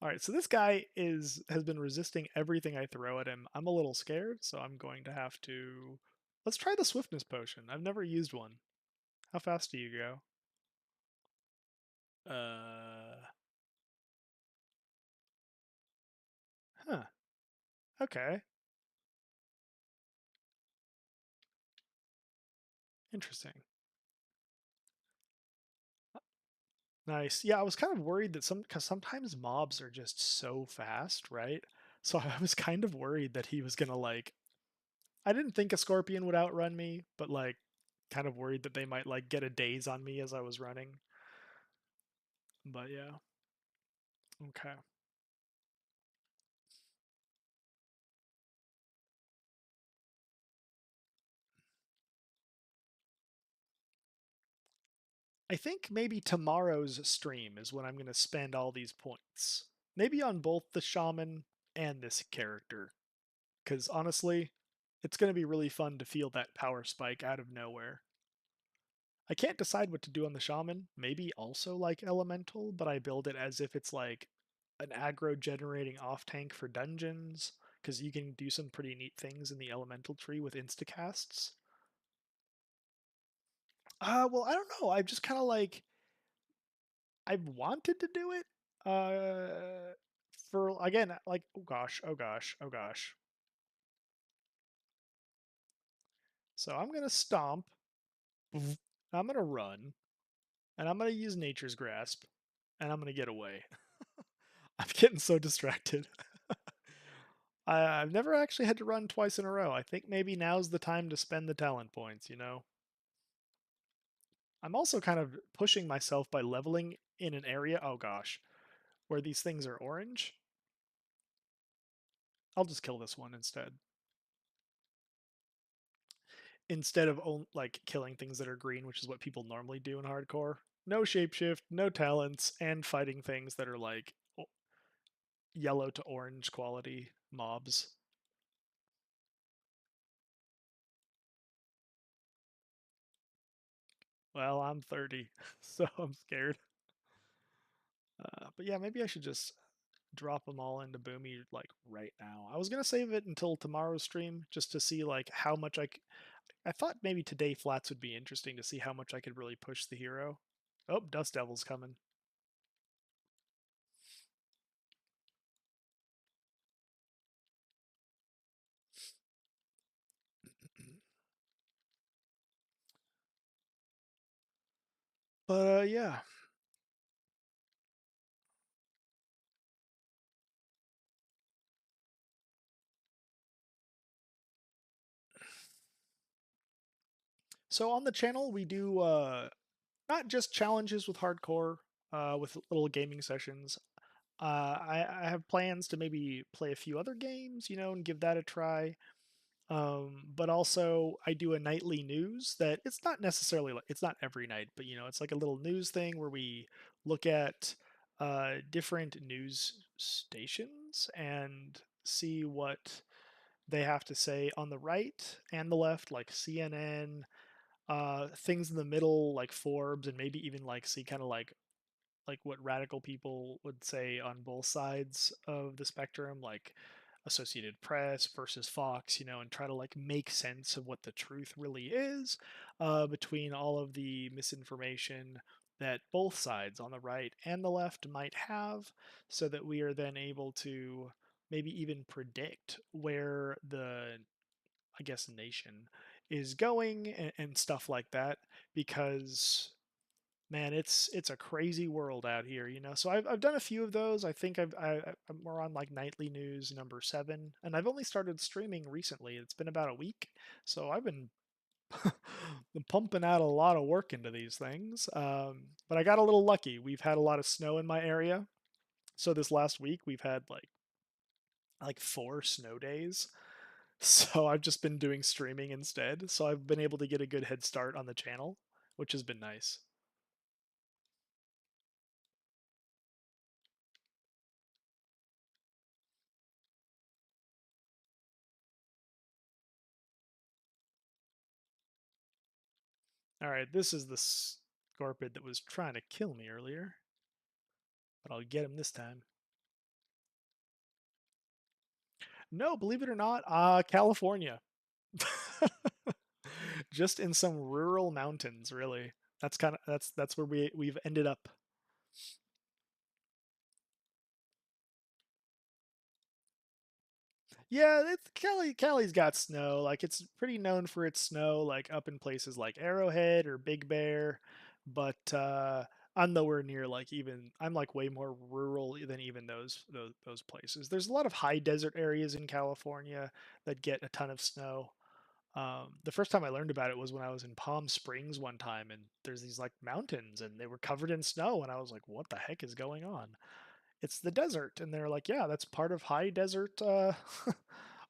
All right, so this guy has been resisting everything I throw at him. I'm a little scared, so I'm going to have to. Let's try the swiftness potion. I've never used one. How fast do you go? Uh, huh. Okay. Interesting. Nice. Yeah, I was kind of worried that because sometimes mobs are just so fast, right? So I was kind of worried that he was gonna like. I didn't think a scorpion would outrun me, but like, kind of worried that they might like get a daze on me as I was running. But yeah. Okay. I think maybe tomorrow's stream is when I'm going to spend all these points. Maybe on both the shaman and this character. Because honestly, it's going to be really fun to feel that power spike out of nowhere. I can't decide what to do on the shaman. Maybe also like elemental, but I build it as if it's like an aggro generating off tank for dungeons. Because you can do some pretty neat things in the elemental tree with instacasts. Well, I don't know. I've just kind of like I've wanted to do it. For again, like oh gosh, oh gosh, oh gosh. So I'm gonna stomp. I'm gonna run, and I'm gonna use Nature's Grasp, and I'm gonna get away. I'm getting so distracted. I've never actually had to run twice in a row. I think maybe now's the time to spend the talent points. I'm also kind of pushing myself by leveling in an area. Oh gosh, where these things are orange. I'll just kill this one instead of like killing things that are green, which is what people normally do in hardcore. No shapeshift, no talents, and fighting things that are like yellow to orange quality mobs. Well, I'm 30, so I'm scared. But yeah, maybe I should just drop them all into Boomy like right now. I was gonna save it until tomorrow's stream just to see like how much I thought maybe today flats would be interesting to see how much I could really push the hero. Oh, Dust Devil's coming. But yeah. So on the channel we do not just challenges with hardcore, with little gaming sessions. I have plans to maybe play a few other games, and give that a try. But also I do a nightly news that it's not necessarily like it's not every night, but it's like a little news thing where we look at different news stations and see what they have to say on the right and the left, like CNN, things in the middle like Forbes, and maybe even like see kind of like what radical people would say on both sides of the spectrum, like Associated Press versus Fox, and try to like make sense of what the truth really is between all of the misinformation that both sides on the right and the left might have, so that we are then able to maybe even predict where the, I guess, nation is going, and stuff like that. Because man, it's a crazy world out here. So I've done a few of those. I think we're on like nightly news number 7, and I've only started streaming recently. It's been about a week, so I've been pumping out a lot of work into these things. But I got a little lucky. We've had a lot of snow in my area, so this last week we've had like 4 snow days. So I've just been doing streaming instead. So I've been able to get a good head start on the channel, which has been nice. All right, this is the scorpion that was trying to kill me earlier, but I'll get him this time. No, believe it or not, California. Just in some rural mountains, really. That's where we've ended up. Yeah, Cali's got snow. Like it's pretty known for its snow, like up in places like Arrowhead or Big Bear. But I'm nowhere near like even I'm like way more rural than even those places. There's a lot of high desert areas in California that get a ton of snow. The first time I learned about it was when I was in Palm Springs one time, and there's these like mountains, and they were covered in snow, and I was like, "What the heck is going on?" It's the desert, and they're like, "Yeah, that's part of high desert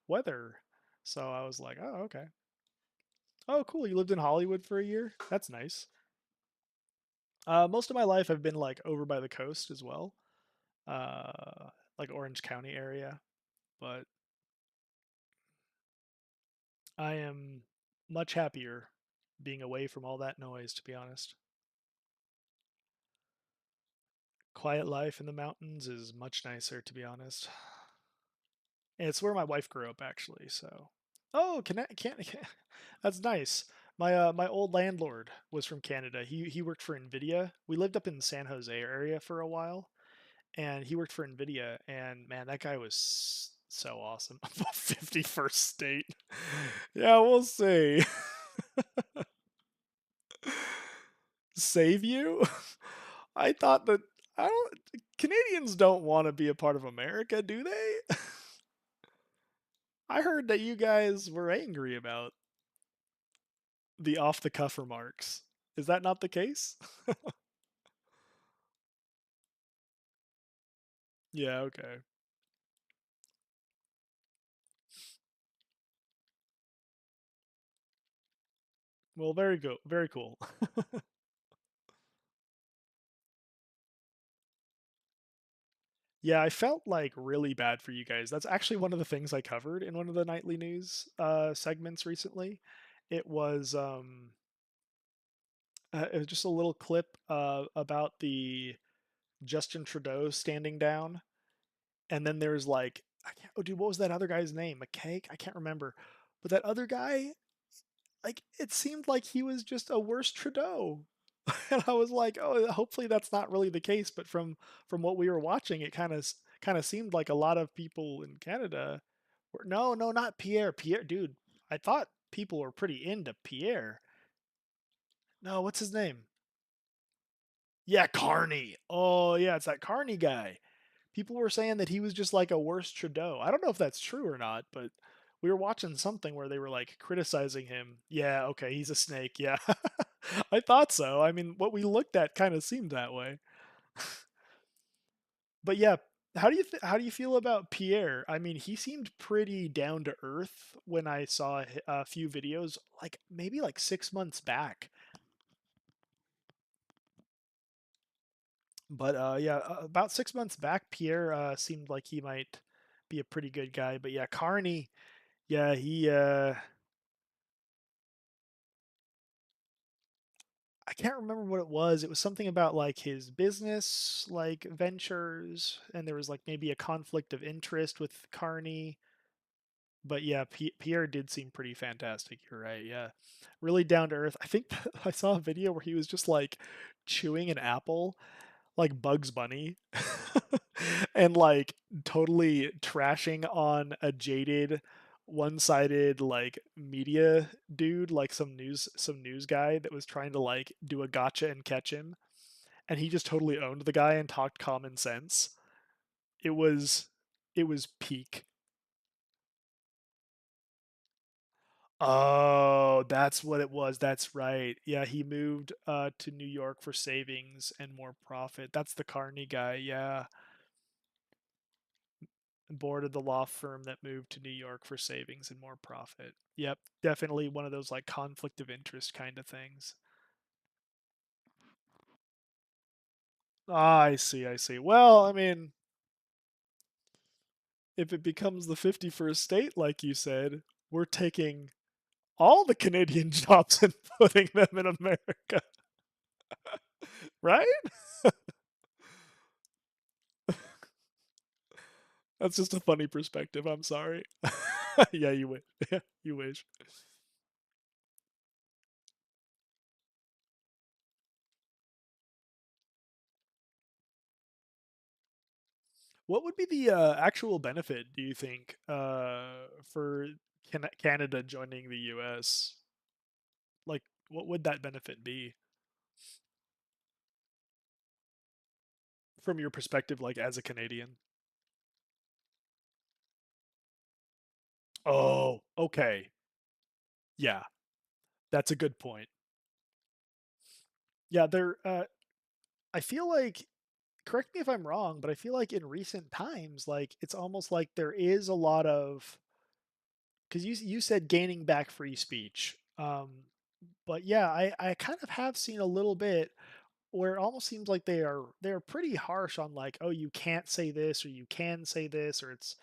weather." So I was like, "Oh, okay. Oh, cool. You lived in Hollywood for a year? That's nice." Most of my life I've been like over by the coast as well, like Orange County area, but I am much happier being away from all that noise, to be honest. Quiet life in the mountains is much nicer, to be honest. And it's where my wife grew up, actually. So, oh, can't that's nice. My old landlord was from Canada. He worked for Nvidia. We lived up in the San Jose area for a while, and he worked for Nvidia. And man, that guy was so awesome. 51st state. Yeah, we'll see. Save you? I thought that I don't Canadians don't want to be a part of America, do they? I heard that you guys were angry about the off the cuff remarks. Is that not the case? Yeah, okay. Well, very good. Very cool. Yeah, I felt like really bad for you guys. That's actually one of the things I covered in one of the nightly news segments recently. It was it was just a little clip about the Justin Trudeau standing down, and then there's like, I can't, oh dude, what was that other guy's name? McCake? I can't remember. But that other guy, like it seemed like he was just a worse Trudeau. And I was like, oh, hopefully that's not really the case. But from what we were watching, it kind of seemed like a lot of people in Canada were, no, no, not Pierre. Pierre, dude, I thought people were pretty into Pierre. No, what's his name? Yeah, Carney. Oh yeah, it's that Carney guy. People were saying that he was just like a worse Trudeau. I don't know if that's true or not, but we were watching something where they were like criticizing him. Yeah, okay, he's a snake. Yeah. I thought so. I mean, what we looked at kind of seemed that way. But yeah, how do you feel about Pierre? I mean, he seemed pretty down to earth when I saw a few videos, like maybe like 6 months back. But yeah, about 6 months back, Pierre seemed like he might be a pretty good guy. But yeah, Carney, yeah, he I can't remember what it was. It was something about like his business like ventures, and there was like maybe a conflict of interest with Carney. But yeah, Pierre did seem pretty fantastic. You're right. Yeah, really down to earth. I think I saw a video where he was just like chewing an apple like Bugs Bunny and like totally trashing on a jaded one-sided like media dude, like some news guy that was trying to like do a gotcha and catch him, and he just totally owned the guy and talked common sense. It was it was peak. Oh, that's what it was. That's right. Yeah, he moved to New York for savings and more profit. That's the Carney guy. Yeah, board of the law firm that moved to New York for savings and more profit. Yep, definitely one of those like conflict of interest kind of things. Ah, I see. I see. Well, I mean, if it becomes the 51st state, like you said, we're taking all the Canadian jobs and putting them in America, right? That's just a funny perspective. I'm sorry. Yeah, you wish. Yeah, you wish. What would be the actual benefit, do you think, for Canada joining the US? Like, what would that benefit be from your perspective, like as a Canadian? Oh, okay. Yeah, that's a good point. Yeah, I feel like, correct me if I'm wrong, but I feel like in recent times, like it's almost like there is a lot of, because you said gaining back free speech. But yeah, I kind of have seen a little bit where it almost seems like they're pretty harsh on like, oh, you can't say this or you can say this, or it's,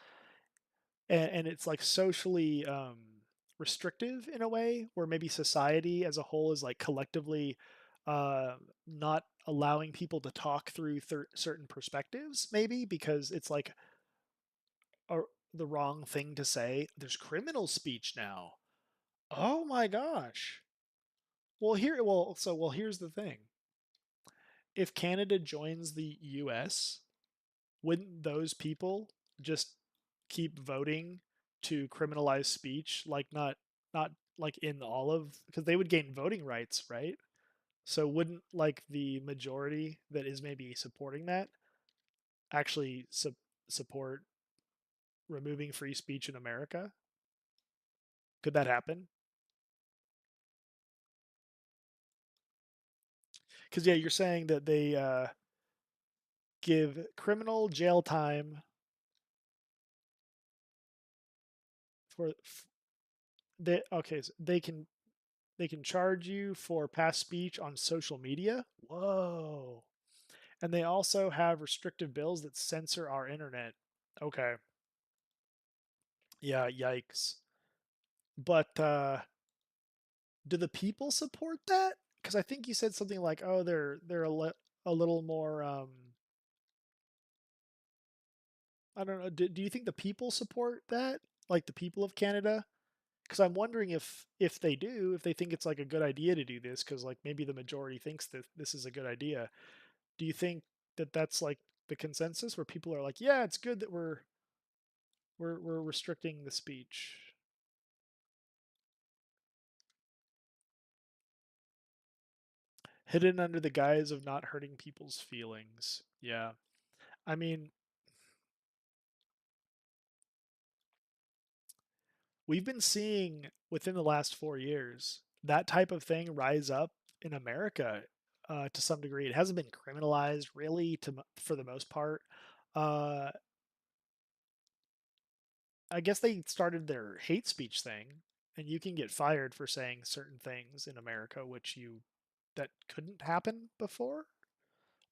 and it's like socially restrictive in a way where maybe society as a whole is like collectively not allowing people to talk through certain perspectives, maybe because it's like a, the wrong thing to say. There's criminal speech now. Oh my gosh. Here's the thing. If Canada joins the US, wouldn't those people just keep voting to criminalize speech, like not like in all of, because they would gain voting rights, right? So wouldn't like the majority that is maybe supporting that actually support removing free speech in America? Could that happen? Because yeah, you're saying that they give criminal jail time for they, okay, so they can charge you for past speech on social media. Whoa. And they also have restrictive bills that censor our internet. Okay. Yeah, yikes. But do the people support that? Cuz I think you said something like, "Oh, they're a little more I don't know. Do you think the people support that? Like the people of Canada? Cuz I'm wondering if they do, if they think it's like a good idea to do this, cuz like maybe the majority thinks that this is a good idea. Do you think that that's like the consensus where people are like, "Yeah, it's good that we're restricting the speech." Hidden under the guise of not hurting people's feelings. Yeah. I mean, we've been seeing within the last 4 years that type of thing rise up in America to some degree. It hasn't been criminalized really for the most part. Uh, I guess they started their hate speech thing, and you can get fired for saying certain things in America, which you that couldn't happen before.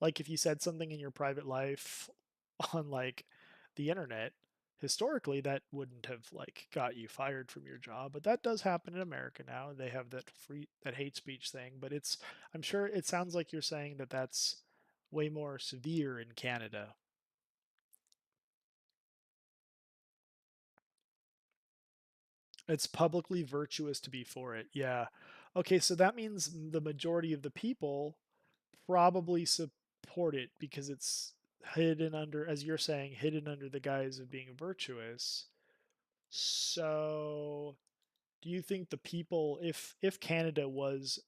Like if you said something in your private life on like the internet, historically that wouldn't have like got you fired from your job, but that does happen in America now. They have that hate speech thing, but it's, I'm sure it sounds like you're saying that that's way more severe in Canada. It's publicly virtuous to be for it. Yeah. Okay, so that means the majority of the people probably support it because it's hidden under, as you're saying, hidden under the guise of being virtuous. So, do you think the people, if Canada was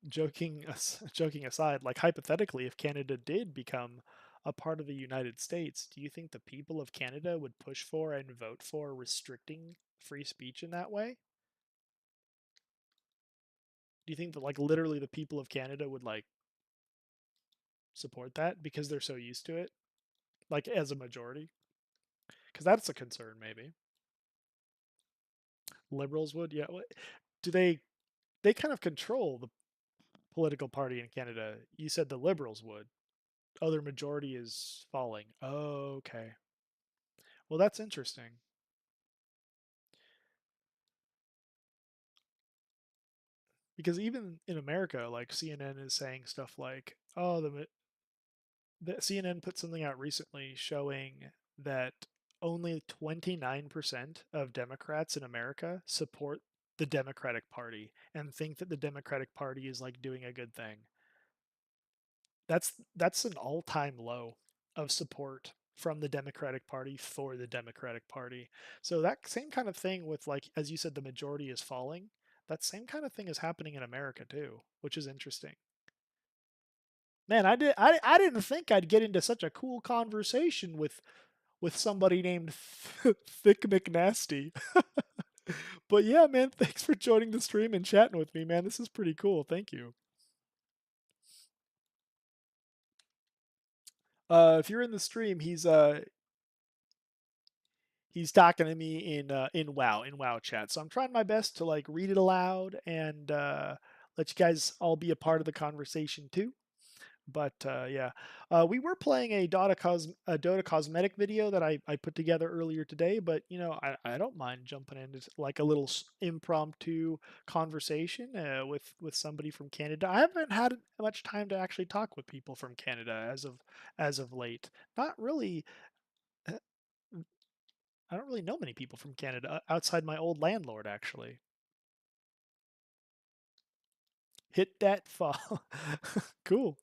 joking aside, like hypothetically, if Canada did become a part of the United States, do you think the people of Canada would push for and vote for restricting free speech in that way? Do you think that like literally the people of Canada would like support that because they're so used to it, like as a majority? Because that's a concern, maybe. Liberals would, yeah. Do they kind of control the political party in Canada? You said the Liberals would. Oh, their majority is falling. Oh, okay. Well, that's interesting. Because even in America, like CNN is saying stuff like, "Oh, the CNN put something out recently showing that only 29% of Democrats in America support the Democratic Party and think that the Democratic Party is like doing a good thing." That's an all-time low of support from the Democratic Party for the Democratic Party. So that same kind of thing with like as you said the majority is falling, that same kind of thing is happening in America too, which is interesting. Man, I didn't think I'd get into such a cool conversation with somebody named Thick McNasty. But yeah, man, thanks for joining the stream and chatting with me, man. This is pretty cool. Thank you. If you're in the stream, he's talking to me in WoW chat. So I'm trying my best to like read it aloud and let you guys all be a part of the conversation too. But yeah, we were playing a Dota cosmetic video that I put together earlier today. But you know, I don't mind jumping into like a little impromptu conversation with somebody from Canada. I haven't had much time to actually talk with people from Canada as of late. Not really. uh, I don't really know many people from Canada outside my old landlord. Actually, hit that fall. Cool.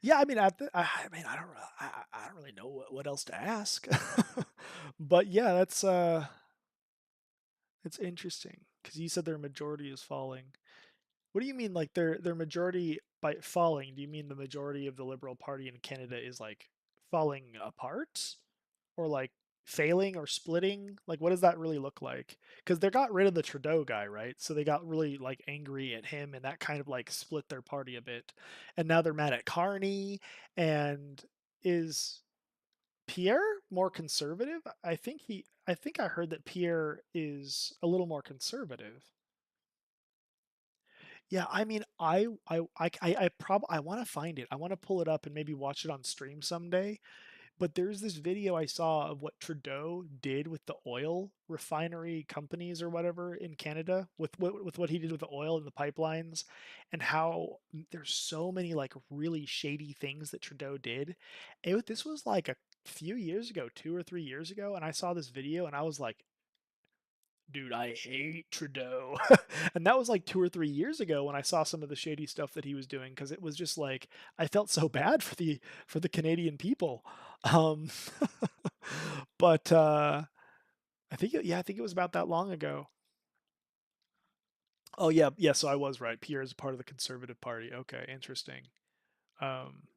Yeah, I mean, I mean, I don't really know what else to ask, but yeah, it's interesting because you said their majority is falling. What do you mean, like their majority by falling? Do you mean the majority of the Liberal Party in Canada is like falling apart, or like failing or splitting? Like, what does that really look like? Because they got rid of the Trudeau guy, right? So they got really like angry at him, and that kind of like split their party a bit. And now they're mad at Carney. And is Pierre more conservative? I think I heard that Pierre is a little more conservative. Yeah, I mean, I want to find it. I want to pull it up and maybe watch it on stream someday. But there's this video I saw of what Trudeau did with the oil refinery companies or whatever in Canada with what he did with the oil and the pipelines, and how there's so many like really shady things that Trudeau did. This was like a few years ago, 2 or 3 years ago, and I saw this video and I was like, dude, I hate Trudeau. And that was like 2 or 3 years ago when I saw some of the shady stuff that he was doing, because it was just like I felt so bad for the Canadian people. Um, but I think it was about that long ago. Oh yeah, yeah. So I was right. Pierre is a part of the Conservative Party. Okay, interesting. Um,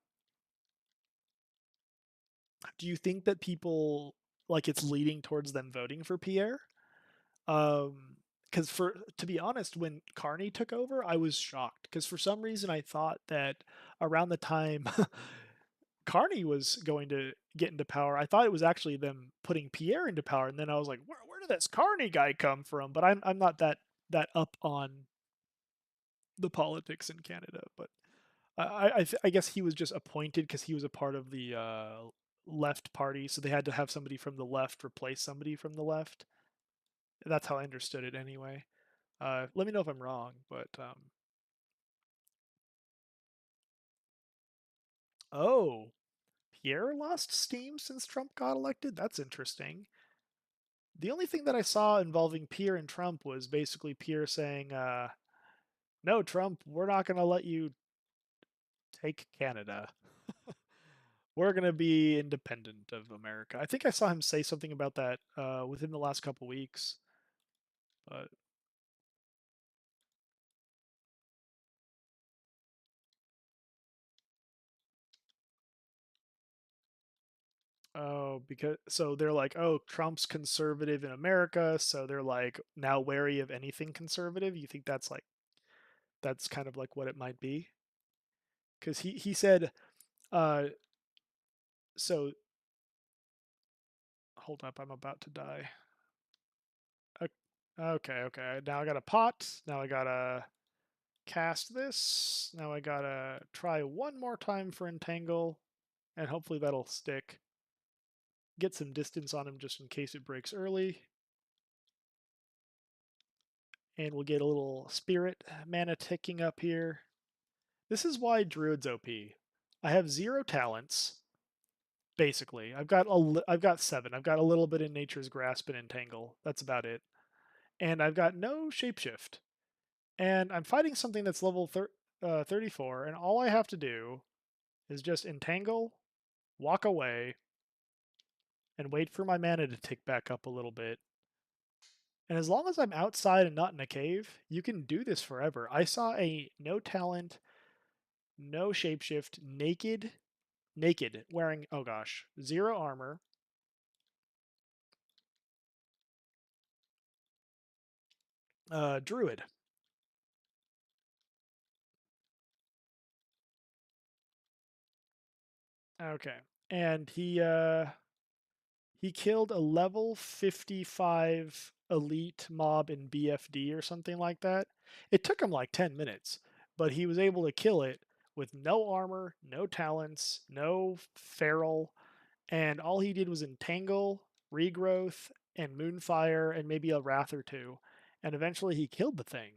do you think that people like it's leading towards them voting for Pierre? Because for to be honest, when Carney took over, I was shocked because for some reason I thought that around the time Carney was going to get into power, I thought it was actually them putting Pierre into power, and then I was like, where did this Carney guy come from? But I'm not that up on the politics in Canada, but I guess he was just appointed because he was a part of the left party, so they had to have somebody from the left replace somebody from the left. That's how I understood it anyway. Let me know if I'm wrong, but oh, Pierre lost steam since Trump got elected? That's interesting. The only thing that I saw involving Pierre and Trump was basically Pierre saying, no, Trump, we're not going to let you take Canada. We're going to be independent of America. I think I saw him say something about that within the last couple weeks. But oh, because so they're like, oh, Trump's conservative in America, so they're like now wary of anything conservative. You think that's kind of like what it might be? Because he said, uh, so hold up, I'm about to die. Okay, okay. Now I got a pot. Now I gotta cast this. Now I gotta try one more time for entangle, and hopefully that'll stick. Get some distance on him just in case it breaks early. And we'll get a little spirit mana ticking up here. This is why Druid's OP. I have 0 talents, basically. I've got 7. I've got a little bit in Nature's Grasp and Entangle. That's about it. And I've got no Shapeshift. And I'm fighting something that's level 34, and all I have to do is just Entangle, walk away, and wait for my mana to tick back up a little bit. And as long as I'm outside and not in a cave, you can do this forever. I saw a no talent, no shapeshift, naked, wearing, oh gosh, 0 armor. Druid. Okay. And he killed a level 55 elite mob in BFD or something like that. It took him like 10 minutes, but he was able to kill it with no armor, no talents, no feral, and all he did was entangle, regrowth, and moonfire, and maybe a wrath or two. And eventually he killed the thing.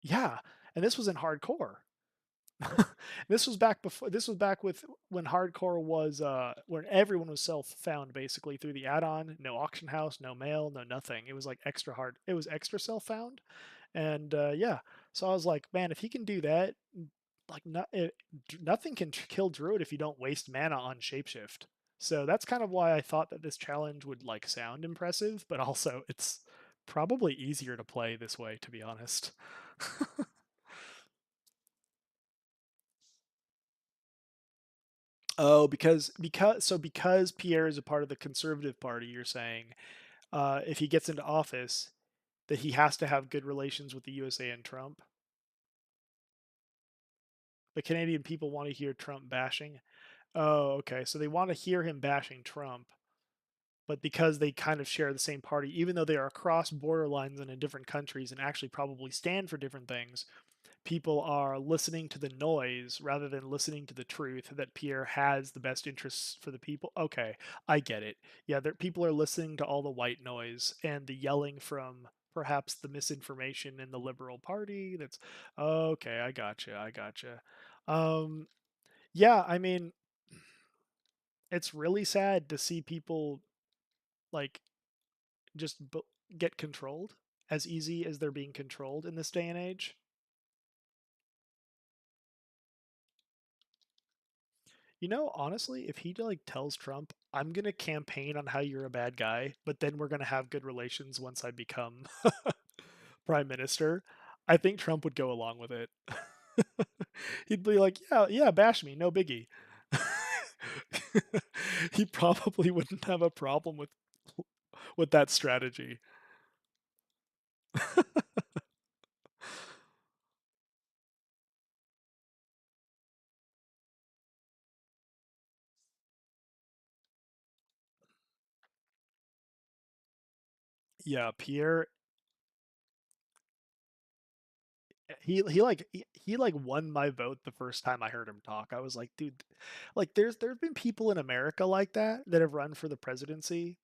Yeah, and this was in hardcore. This was back before. This was back with when hardcore was when everyone was self found basically through the add-on. No auction house, no mail, no nothing. It was like extra hard. It was extra self found, and yeah. So I was like, man, if he can do that, like nothing can kill Druid if you don't waste mana on shapeshift. So that's kind of why I thought that this challenge would like sound impressive, but also it's probably easier to play this way, to be honest. Oh, because Pierre is a part of the Conservative Party, you're saying if he gets into office that he has to have good relations with the USA and Trump. The Canadian people want to hear Trump bashing. Oh, okay. So they want to hear him bashing Trump, but because they kind of share the same party, even though they are across border lines and in different countries and actually probably stand for different things, people are listening to the noise rather than listening to the truth that Pierre has the best interests for the people. Okay, I get it. Yeah, people are listening to all the white noise and the yelling from perhaps the misinformation in the Liberal Party. That's okay. I gotcha. I gotcha. Um, yeah, I mean, it's really sad to see people like just get controlled as easy as they're being controlled in this day and age. You know, honestly, if he like tells Trump, "I'm gonna campaign on how you're a bad guy, but then we're gonna have good relations once I become prime minister," I think Trump would go along with it. He'd be like, "Yeah, yeah, bash me, no biggie." He probably wouldn't have a problem with that strategy. Yeah, Pierre he like won my vote the first time I heard him talk. I was like, dude, like there've been people in America like that have run for the presidency.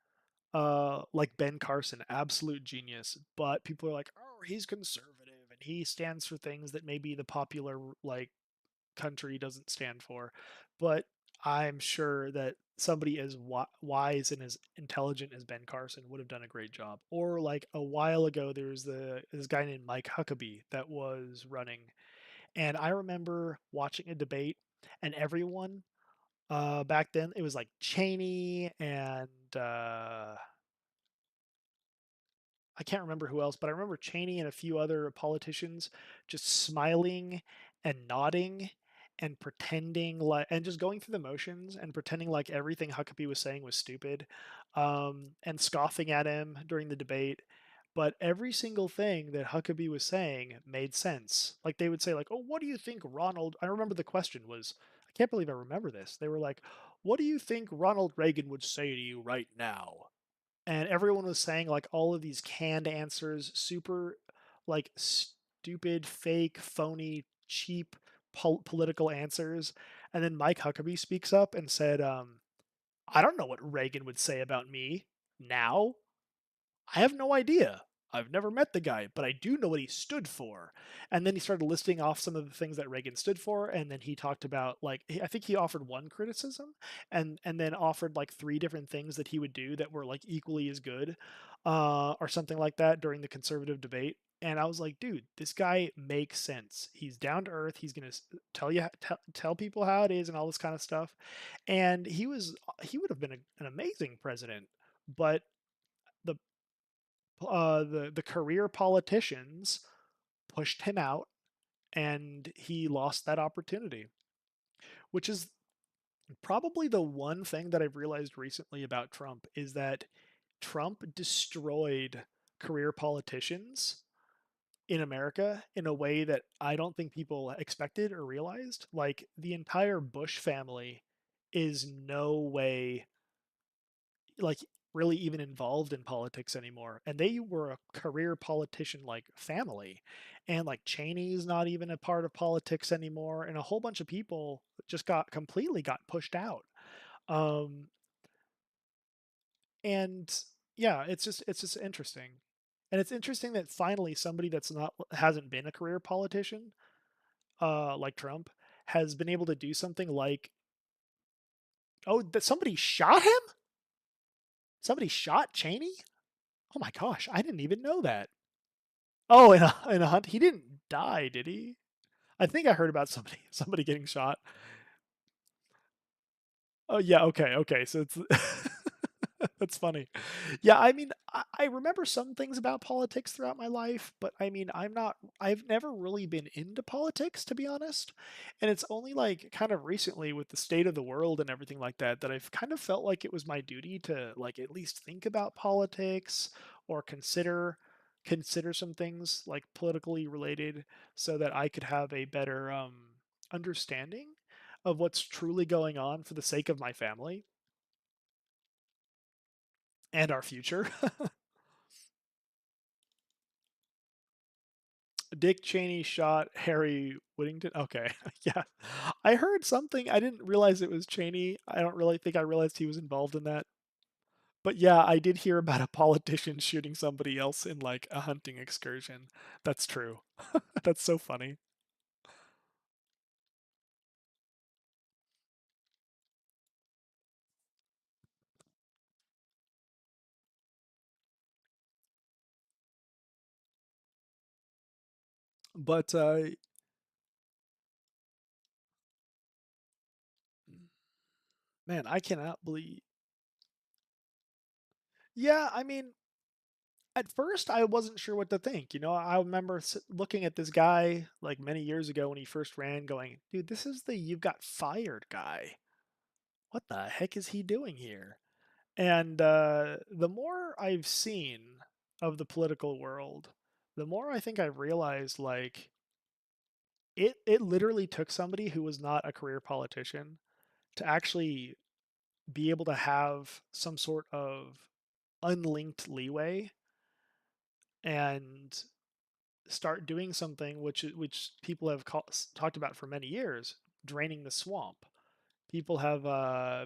Like Ben Carson, absolute genius, but people are like, "Oh, he's conservative and he stands for things that maybe the popular like country doesn't stand for." But I'm sure that somebody as wise and as intelligent as Ben Carson would have done a great job. Or like a while ago, there was this guy named Mike Huckabee that was running, and I remember watching a debate, and everyone back then it was like Cheney and I can't remember who else, but I remember Cheney and a few other politicians just smiling and nodding and pretending like, and just going through the motions and pretending like everything Huckabee was saying was stupid, and scoffing at him during the debate. But every single thing that Huckabee was saying made sense. Like they would say, like, "Oh, what do you think Ronald?" I remember the question was, I can't believe I remember this. They were like, "What do you think Ronald Reagan would say to you right now?" And everyone was saying like all of these canned answers, super like stupid, fake, phony, cheap political answers. And then Mike Huckabee speaks up and said, "I don't know what Reagan would say about me now. I have no idea. I've never met the guy, but I do know what he stood for." And then he started listing off some of the things that Reagan stood for, and then he talked about like I think he offered one criticism, and then offered like three different things that he would do that were like equally as good, or something like that during the conservative debate. And I was like, dude, this guy makes sense. He's down to earth. He's gonna tell people how it is and all this kind of stuff. And he would have been an amazing president, but the the career politicians pushed him out, and he lost that opportunity, which is probably the one thing that I've realized recently about Trump is that Trump destroyed career politicians in America in a way that I don't think people expected or realized. Like the entire Bush family is no way like really even involved in politics anymore, and they were a career politician like family. And like Cheney's not even a part of politics anymore, and a whole bunch of people just got pushed out. um and yeah, it's just interesting. And it's interesting that finally somebody that's not hasn't been a career politician, like Trump, has been able to do something like, oh, that somebody shot him. Somebody shot Cheney. Oh my gosh, I didn't even know that. Oh, in a hunt, he didn't die, did he? I think I heard about somebody getting shot. Oh yeah, okay, okay. So it's that's funny. Yeah, I mean, I remember some things about politics throughout my life, but I mean, I've never really been into politics, to be honest. And it's only like kind of recently with the state of the world and everything like that that I've kind of felt like it was my duty to like at least think about politics or consider some things like politically related so that I could have a better understanding of what's truly going on for the sake of my family and our future. Dick Cheney shot Harry Whittington. Okay, yeah, I heard something. I didn't realize it was Cheney. I don't really think I realized he was involved in that. But yeah, I did hear about a politician shooting somebody else in like a hunting excursion. That's true. That's so funny. But man, I cannot believe. Yeah, I mean, at first I wasn't sure what to think. I remember looking at this guy like many years ago when he first ran, going, "Dude, this is the you got fired guy. What the heck is he doing here?" And the more I've seen of the political world, the more I think I've realized like it literally took somebody who was not a career politician to actually be able to have some sort of unlinked leeway and start doing something which people have talked about for many years, draining the swamp. People have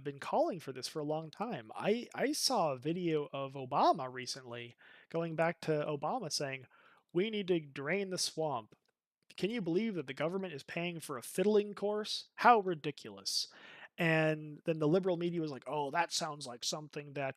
been calling for this for a long time. I saw a video of Obama recently, going back to Obama saying, "We need to drain the swamp. Can you believe that the government is paying for a fiddling course? How ridiculous." And then the liberal media was like, "Oh, that sounds like something that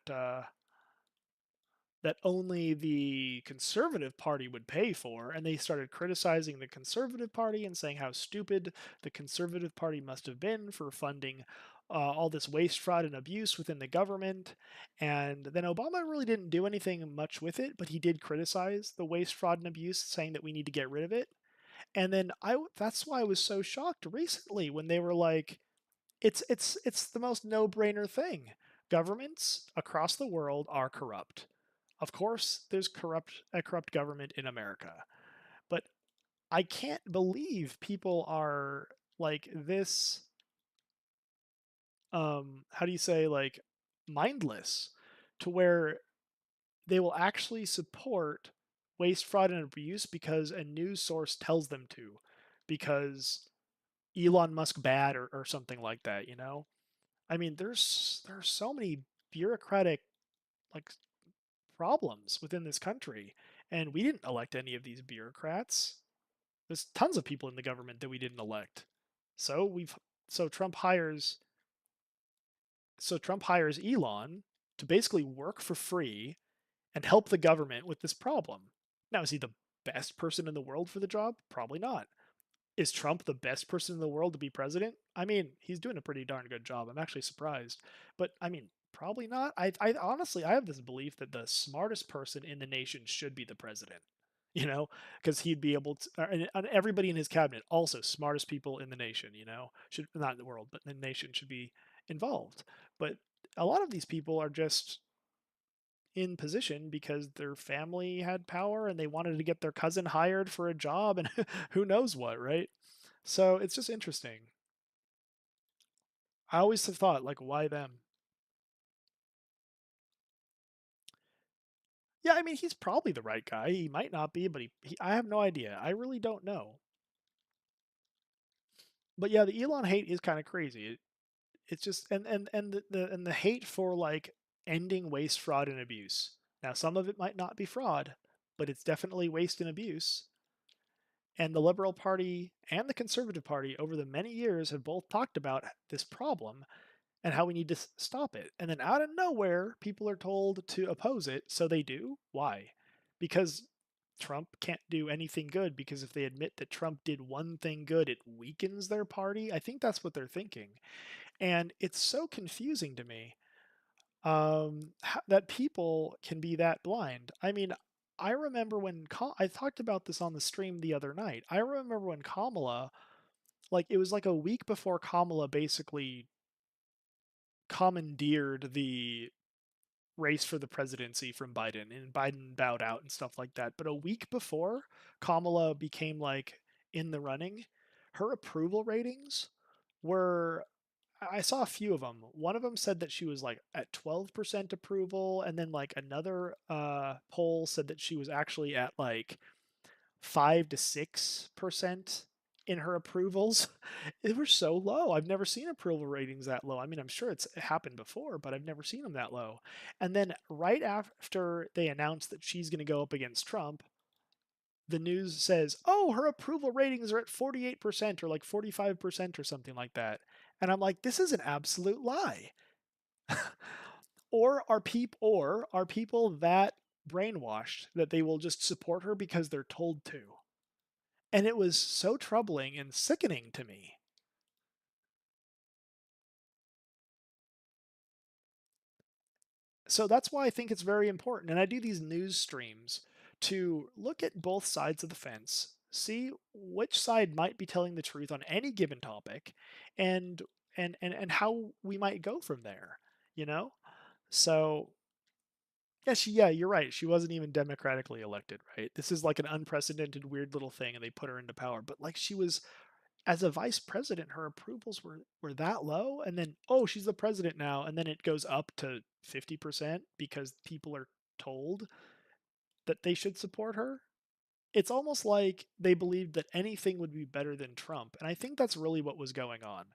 only the conservative party would pay for," and they started criticizing the conservative party and saying how stupid the conservative party must have been for funding all this waste, fraud, and abuse within the government. And then Obama really didn't do anything much with it, but he did criticize the waste, fraud, and abuse, saying that we need to get rid of it. And then that's why I was so shocked recently when they were like, it's the most no-brainer thing. Governments across the world are corrupt. Of course, there's a corrupt government in America, but I can't believe people are like this. How do you say, like, mindless, to where they will actually support waste, fraud, and abuse because a news source tells them to, because Elon Musk bad, or something like that. I mean, there's so many bureaucratic, like, problems within this country, and we didn't elect any of these bureaucrats. There's tons of people in the government that we didn't elect. So we've so Trump hires Elon to basically work for free and help the government with this problem. Now, is he the best person in the world for the job? Probably not. Is Trump the best person in the world to be president? I mean, he's doing a pretty darn good job. I'm actually surprised. But I mean, probably not. I honestly, I have this belief that the smartest person in the nation should be the president. Because he'd be able to, and everybody in his cabinet, also smartest people in the nation, should, not in the world, but in the nation, should be involved. But a lot of these people are just in position because their family had power and they wanted to get their cousin hired for a job and who knows what, right? So it's just interesting. I always have thought, like, why them? Yeah, I mean, he's probably the right guy. He might not be, but I have no idea. I really don't know. But yeah, the Elon hate is kind of crazy. It's just, and the hate for, like, ending waste, fraud, and abuse. Now, some of it might not be fraud, but it's definitely waste and abuse. And the Liberal Party and the Conservative Party over the many years have both talked about this problem and how we need to stop it. And then out of nowhere, people are told to oppose it. So they do. Why? Because Trump can't do anything good, because if they admit that Trump did one thing good, it weakens their party. I think that's what they're thinking. And it's so confusing to me, that people can be that blind. I mean, I remember when I talked about this on the stream the other night. I remember when Kamala, like, it was like a week before Kamala basically commandeered the race for the presidency from Biden, and Biden bowed out and stuff like that. But a week before Kamala became, like, in the running, her approval ratings were, I saw a few of them. One of them said that she was, like, at 12% approval, and then, like, another poll said that she was actually at, like, 5 to 6% in her approvals. They were so low. I've never seen approval ratings that low. I mean, I'm sure it's happened before, but I've never seen them that low. And then right after they announced that she's going to go up against Trump, the news says, "Oh, her approval ratings are at 48% or like 45% or something like that." And I'm like, this is an absolute lie. Or are people that brainwashed that they will just support her because they're told to? And it was so troubling and sickening to me. So that's why I think it's very important. And I do these news streams to look at both sides of the fence, see which side might be telling the truth on any given topic, and and how we might go from there, you know? So yeah, you're right. She wasn't even democratically elected, right? This is like an unprecedented weird little thing, and they put her into power. But, like, she was, as a vice president, her approvals were that low, and then, oh, she's the president now, and then it goes up to 50% because people are told that they should support her. It's almost like they believed that anything would be better than Trump, and I think that's really what was going on.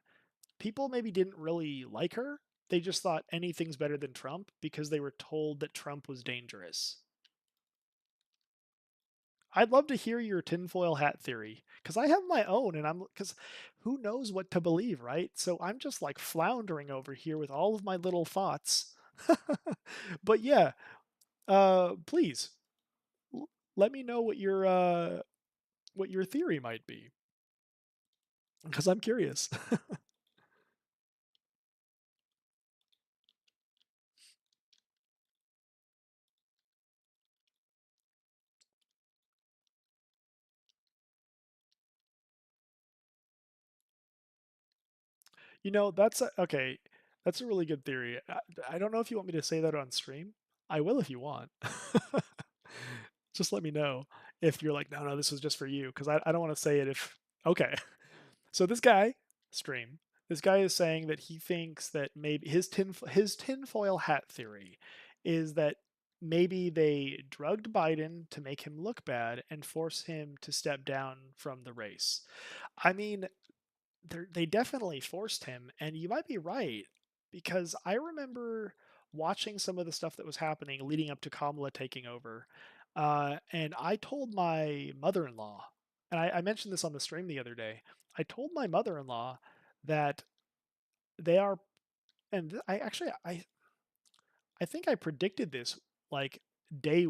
People maybe didn't really like her. They just thought anything's better than Trump because they were told that Trump was dangerous. I'd love to hear your tinfoil hat theory because I have my own, and because who knows what to believe, right? So I'm just like floundering over here with all of my little thoughts. But yeah, please let me know what your theory might be because I'm curious. Okay. That's a really good theory. I don't know if you want me to say that on stream. I will if you want. Just let me know if you're like, no, no, this was just for you, because I don't want to say it if. Okay. So this guy, stream, this guy is saying that he thinks that maybe his tinfoil hat theory is that maybe they drugged Biden to make him look bad and force him to step down from the race. I mean, they definitely forced him, and you might be right because I remember watching some of the stuff that was happening leading up to Kamala taking over, and I told my mother-in-law, and I mentioned this on the stream the other day. I told my mother-in-law that they are, and I think I predicted this like day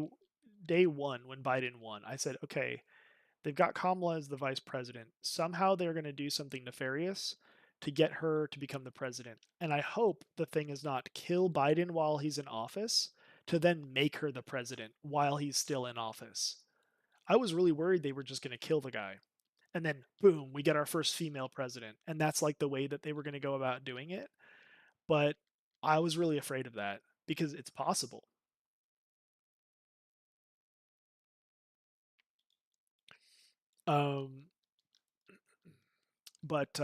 day one when Biden won. I said, okay, they've got Kamala as the vice president. Somehow they're going to do something nefarious to get her to become the president. And I hope the thing is not kill Biden while he's in office to then make her the president while he's still in office. I was really worried they were just going to kill the guy. And then, boom, we get our first female president. And that's like the way that they were going to go about doing it. But I was really afraid of that because it's possible. Um, but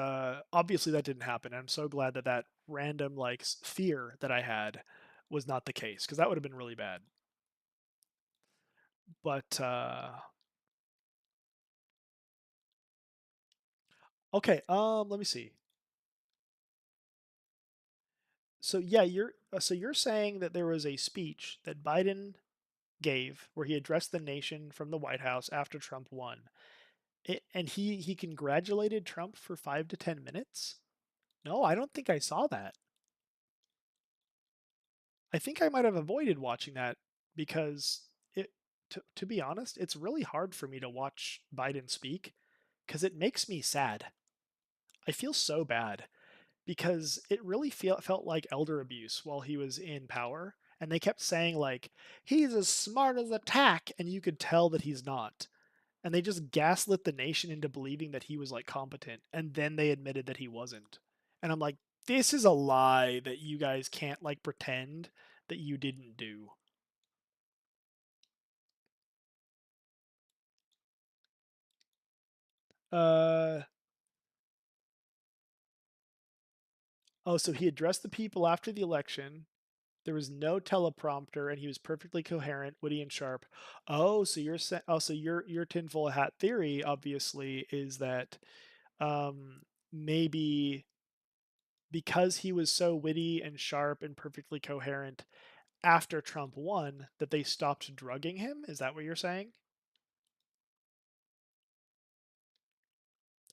obviously that didn't happen. I'm so glad that that random like fear that I had was not the case because that would have been really bad. But okay, let me see. So yeah, you're saying that there was a speech that Biden gave where he addressed the nation from the White House after Trump won, and he congratulated Trump for 5 to 10 minutes. No, I don't think I saw that. I think I might have avoided watching that because it to be honest, it's really hard for me to watch Biden speak because it makes me sad. I feel so bad because it really felt like elder abuse while he was in power. And they kept saying, like, he's as smart as a tack. And you could tell that he's not. And they just gaslit the nation into believing that he was like competent. And then they admitted that he wasn't. And I'm like, this is a lie that you guys can't like pretend that you didn't do. Uh, oh, so he addressed the people after the election. There was no teleprompter, and he was perfectly coherent, witty, and sharp. Oh, so you're saying? Oh, so your tinfoil hat theory, obviously, is that maybe because he was so witty and sharp and perfectly coherent after Trump won, that they stopped drugging him. Is that what you're saying?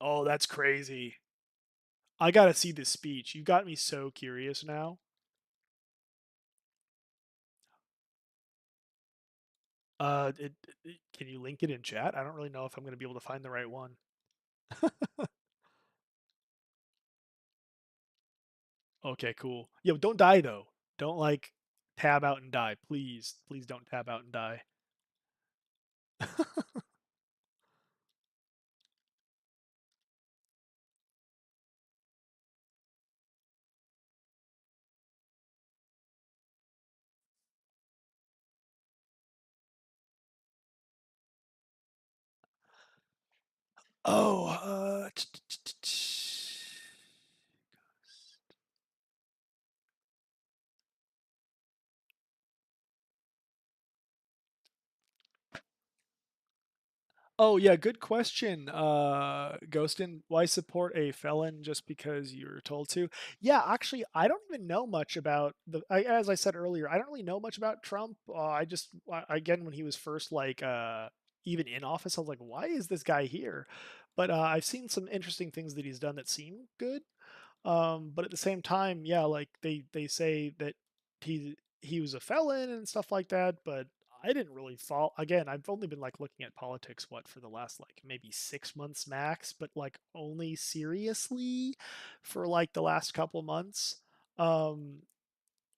Oh, that's crazy. I gotta see this speech. You got me so curious now. Can you link it in chat? I don't really know if I'm gonna be able to find the right one. Okay, cool. Yo, don't die though. Don't like tab out and die. Please, please don't tab out and die. Oh, oh yeah, good question. Ghostin, why support a felon just because you're told to? Yeah, actually, I don't even know much about as I said earlier, I don't really know much about Trump. I just again when he was first like even in office. I was like, why is this guy here? But I've seen some interesting things that he's done that seem good. But at the same time, yeah, like they say that he was a felon and stuff like that, but I didn't really fall. Again, I've only been like looking at politics what for the last like maybe 6 months max, but like only seriously for like the last couple months. Um,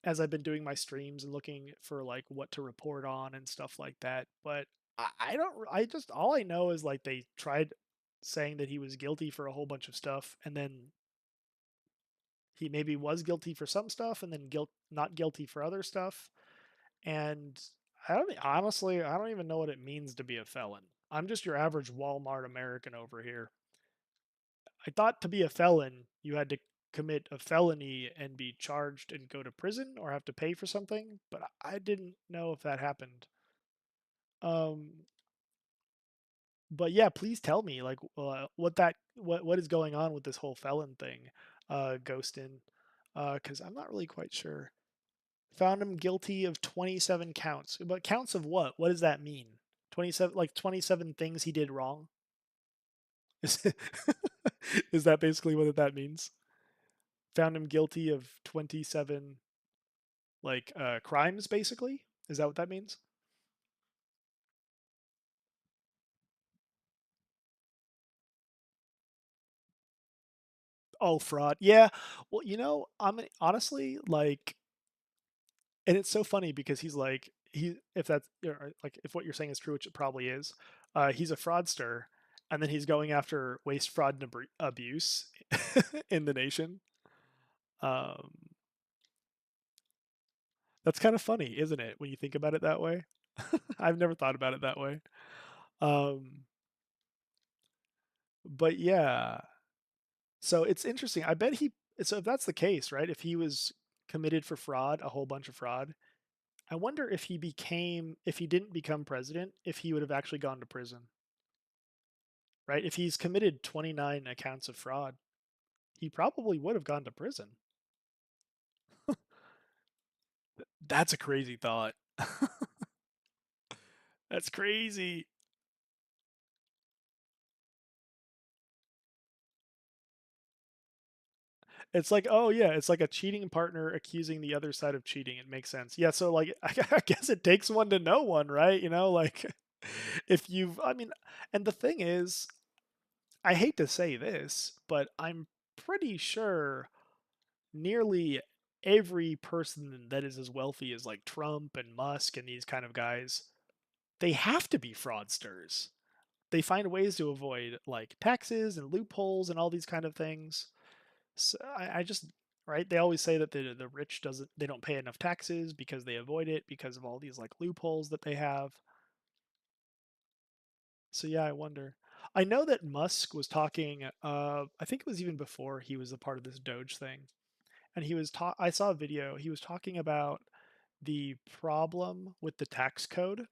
as I've been doing my streams and looking for like what to report on and stuff like that. But I don't. I just all I know is like they tried saying that he was guilty for a whole bunch of stuff, and then he maybe was guilty for some stuff, and then not guilty for other stuff. And I don't even know what it means to be a felon. I'm just your average Walmart American over here. I thought to be a felon, you had to commit a felony and be charged and go to prison or have to pay for something, but I didn't know if that happened. Um, but yeah, please tell me like what is going on with this whole felon thing, Ghostin, because I'm not really quite sure. Found him guilty of 27 counts. But counts of what? What does that mean? 27, like 27 things he did wrong? Is, is that basically what that means? Found him guilty of 27 like crimes basically? Is that what that means? Oh, fraud. Yeah. Well, I'm honestly like, and it's so funny because he's like if that's like if what you're saying is true, which it probably is, he's a fraudster, and then he's going after waste, fraud, and abuse in the nation. Um, that's kind of funny, isn't it, when you think about it that way? I've never thought about it that way. Um, but yeah, so it's interesting. I bet he. So if that's the case, right? If he was committed for fraud, a whole bunch of fraud, I wonder if he didn't become president, if he would have actually gone to prison, right? If he's committed 29 accounts of fraud, he probably would have gone to prison. That's a crazy thought. That's crazy. It's like, oh yeah, it's like a cheating partner accusing the other side of cheating. It makes sense. Yeah, so like I guess it takes one to know one, right? Like if I mean, and the thing is, I hate to say this, but I'm pretty sure nearly every person that is as wealthy as like Trump and Musk and these kind of guys, they have to be fraudsters. They find ways to avoid like taxes and loopholes and all these kind of things. So I just right. They always say that the rich doesn't they don't pay enough taxes because they avoid it because of all these like loopholes that they have. So yeah, I wonder. I know that Musk was talking. I think it was even before he was a part of this Doge thing, and I saw a video. He was talking about the problem with the tax code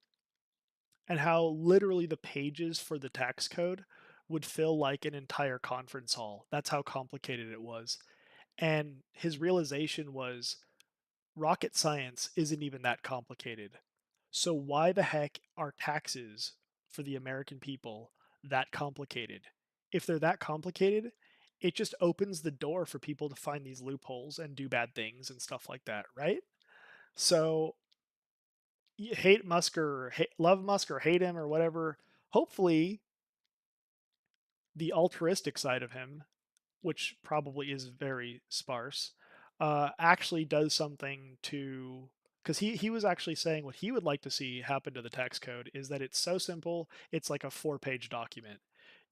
and how literally the pages for the tax code would fill like an entire conference hall. That's how complicated it was. And his realization was rocket science isn't even that complicated. So why the heck are taxes for the American people that complicated? If they're that complicated, it just opens the door for people to find these loopholes and do bad things and stuff like that, right? So hate Musk or love Musk or hate him or whatever. Hopefully, the altruistic side of him, which probably is very sparse, actually does something to because he was actually saying what he would like to see happen to the tax code is that it's so simple, it's like a 4-page document.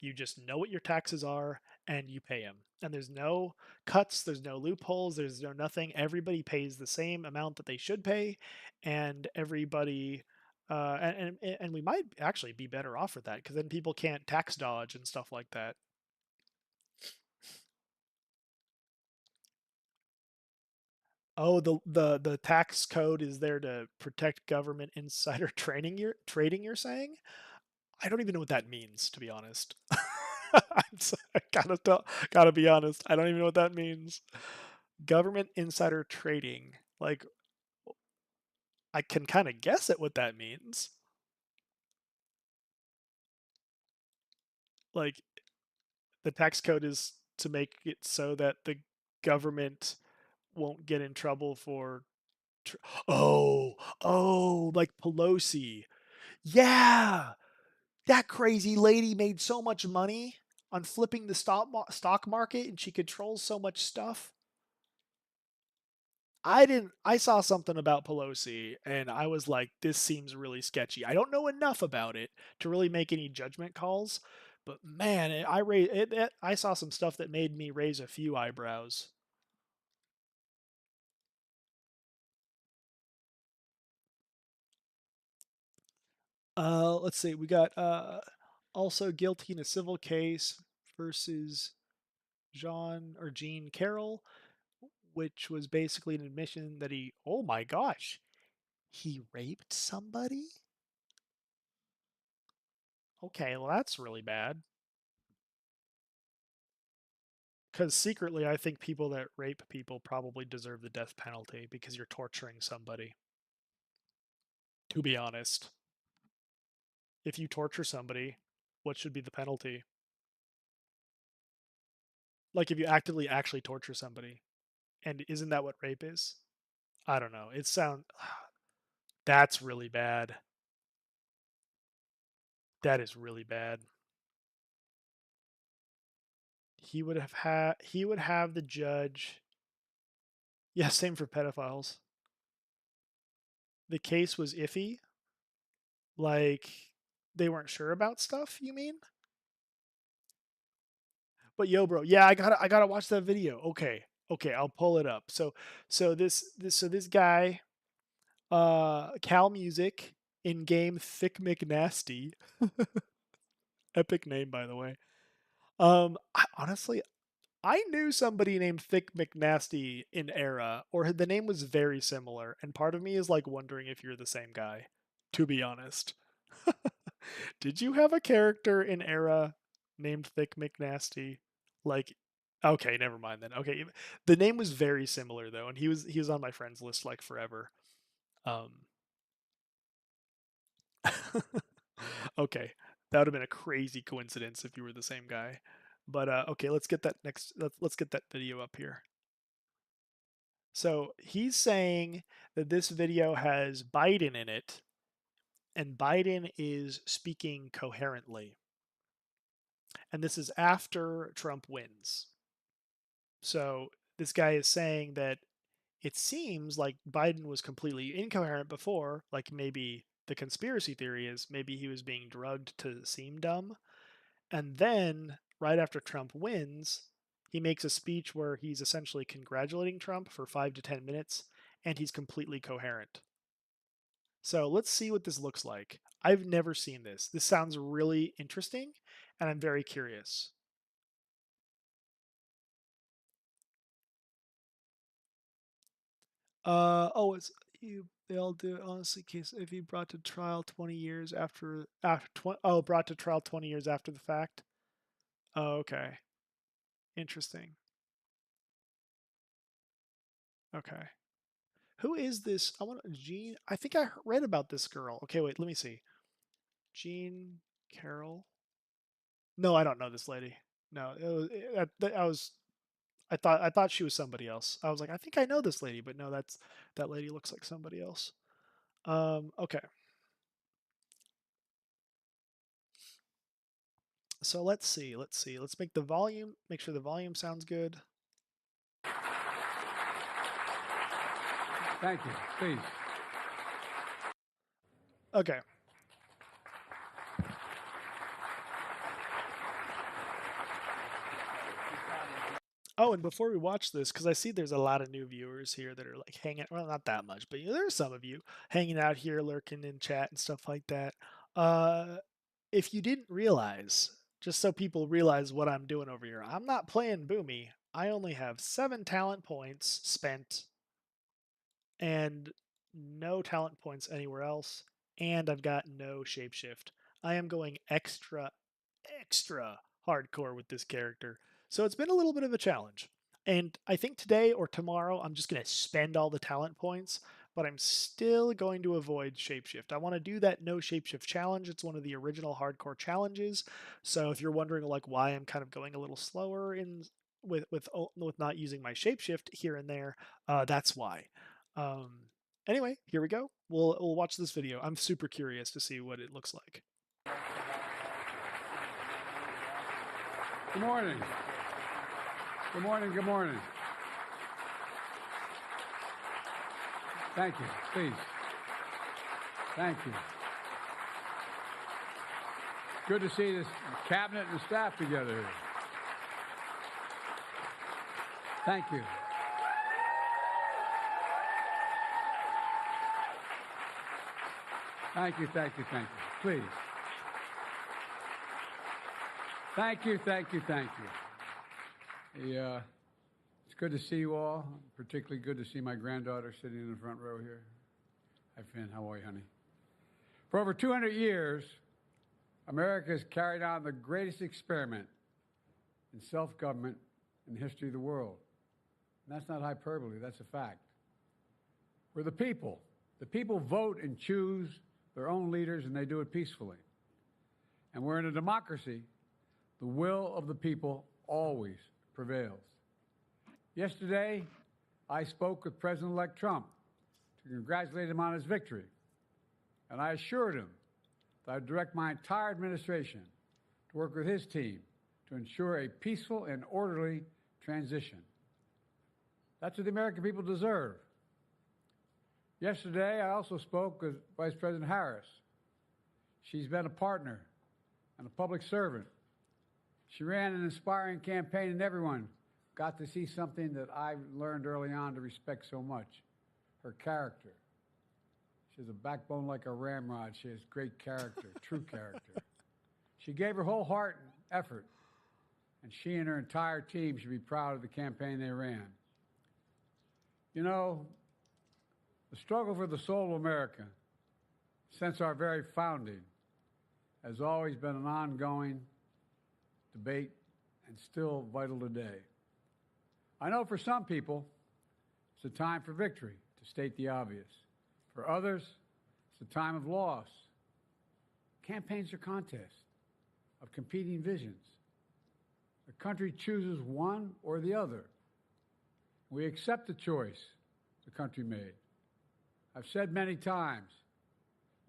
You just know what your taxes are and you pay them. And there's no cuts, there's no loopholes, there's no nothing. Everybody pays the same amount that they should pay, and everybody and we might actually be better off with that because then people can't tax dodge and stuff like that. Oh, the tax code is there to protect government insider trading. You're saying? I don't even know what that means, to be honest. I gotta be honest. I don't even know what that means. Government insider trading. Like I can kind of guess at what that means. Like the tax code is to make it so that the government won't get in trouble for tr- oh, oh, like Pelosi. Yeah. That crazy lady made so much money on flipping the stock market and she controls so much stuff. I saw something about Pelosi and I was like, this seems really sketchy. I don't know enough about it to really make any judgment calls, but man, I saw some stuff that made me raise a few eyebrows. Let's see. We got also guilty in a civil case versus Jean Carroll, which was basically an admission that oh my gosh, he raped somebody? Okay, well, that's really bad. Because secretly, I think people that rape people probably deserve the death penalty because you're torturing somebody. To be honest, if you torture somebody, what should be the penalty? Like if you actively actually torture somebody. And isn't that what rape is? I don't know. It sounds. That's really bad. That is really bad. He would have the judge. Yeah, same for pedophiles. The case was iffy. Like they weren't sure about stuff, you mean? But yo, bro, yeah, I gotta watch that video. Okay, okay, I'll pull it up. So this guy, Cal Music in game Thick McNasty, epic name by the way. Honestly, I knew somebody named Thick McNasty in Era, or the name was very similar, and part of me is like wondering if you're the same guy. To be honest, did you have a character in Era named Thick McNasty? Like, okay, never mind then. Okay, the name was very similar though, and he was on my friends list like forever. Um, okay, that would have been a crazy coincidence if you were the same guy. But okay, let's get that let's get that video up here. So he's saying that this video has Biden in it, and Biden is speaking coherently. And this is after Trump wins. So this guy is saying that it seems like Biden was completely incoherent before, like maybe the conspiracy theory is maybe he was being drugged to seem dumb. And then right after Trump wins, he makes a speech where he's essentially congratulating Trump for 5 to 10 minutes, and he's completely coherent. So let's see what this looks like. I've never seen this. This sounds really interesting, and I'm very curious. Oh, it's you. They'll do honestly case if he brought to trial 20 years brought to trial 20 years after the fact. Oh, okay, interesting. Okay, who is this? I want Jean. I think I read about this girl. Okay, wait, let me see. Jean Carroll. No, I don't know this lady. No, I was I thought she was somebody else. I was like, I think I know this lady, but no, that lady looks like somebody else. Okay. So let's see. Let's see. Let's make the volume. Make sure the volume sounds good. Thank you. Please. Okay. Oh, and before we watch this, because I see there's a lot of new viewers here that are like hanging. Well, not that much, but there's some of you hanging out here, lurking in chat and stuff like that. Uh, if you didn't realize, just so people realize what I'm doing over here, I'm not playing Boomy. I only have 7 talent points spent and no talent points anywhere else, and I've got no shapeshift. I am going extra hardcore with this character. So it's been a little bit of a challenge. And I think today or tomorrow I'm just going to spend all the talent points, but I'm still going to avoid shapeshift. I want to do that no shapeshift challenge. It's one of the original hardcore challenges. So if you're wondering like why I'm kind of going a little slower in with not using my shapeshift here and there, that's why. Um, anyway, here we go. We'll watch this video. I'm super curious to see what it looks like. Good morning. Good morning. Good morning. Thank you. Please. Thank you. Good to see this cabinet and staff together here. Thank you. Thank you, thank you, thank you. Please. Thank you, thank you, thank you. It's good to see you all. Particularly good to see my granddaughter sitting in the front row here. Hi, Finn. How are you, honey? For over 200 years, America has carried on the greatest experiment in self-government in the history of the world. And that's not hyperbole, that's a fact. We're the people. The people vote and choose their own leaders, and they do it peacefully. And we're in a democracy. The will of the people always prevails. Yesterday, I spoke with President-elect Trump to congratulate him on his victory. And I assured him that I would direct my entire administration to work with his team to ensure a peaceful and orderly transition. That's what the American people deserve. Yesterday, I also spoke with Vice President Harris. She's been a partner and a public servant. She ran an inspiring campaign, and everyone got to see something that I learned early on to respect so much, her character. She has a backbone like a ramrod. She has great character, true character. She gave her whole heart and effort, and she and her entire team should be proud of the campaign they ran. You know, the struggle for the soul of America, since our very founding, has always been an ongoing debate and still vital today. I know for some people, it's a time for victory, to state the obvious. For others, it's a time of loss. Campaigns are contests of competing visions. The country chooses one or the other. We accept the choice the country made. I've said many times,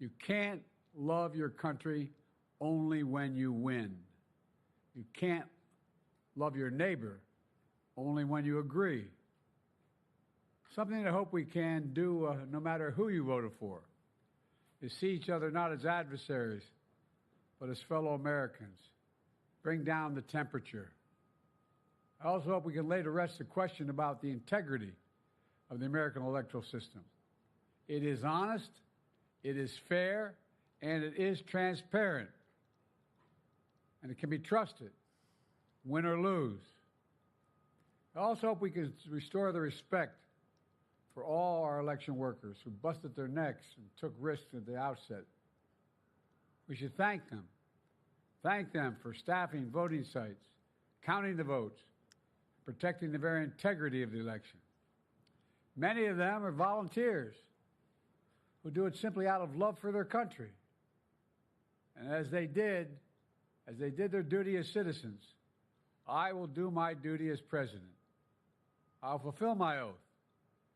you can't love your country only when you win. You can't love your neighbor only when you agree. Something that I hope we can do, no matter who you voted for, is see each other not as adversaries, but as fellow Americans. Bring down the temperature. I also hope we can lay to rest the question about the integrity of the American electoral system. It is honest, it is fair, and it is transparent. And it can be trusted, win or lose. I also hope we can restore the respect for all our election workers who busted their necks and took risks at the outset. We should thank them. Thank them for staffing voting sites, counting the votes, protecting the very integrity of the election. Many of them are volunteers who do it simply out of love for their country. And as they did their duty as citizens, I will do my duty as president. I'll fulfill my oath,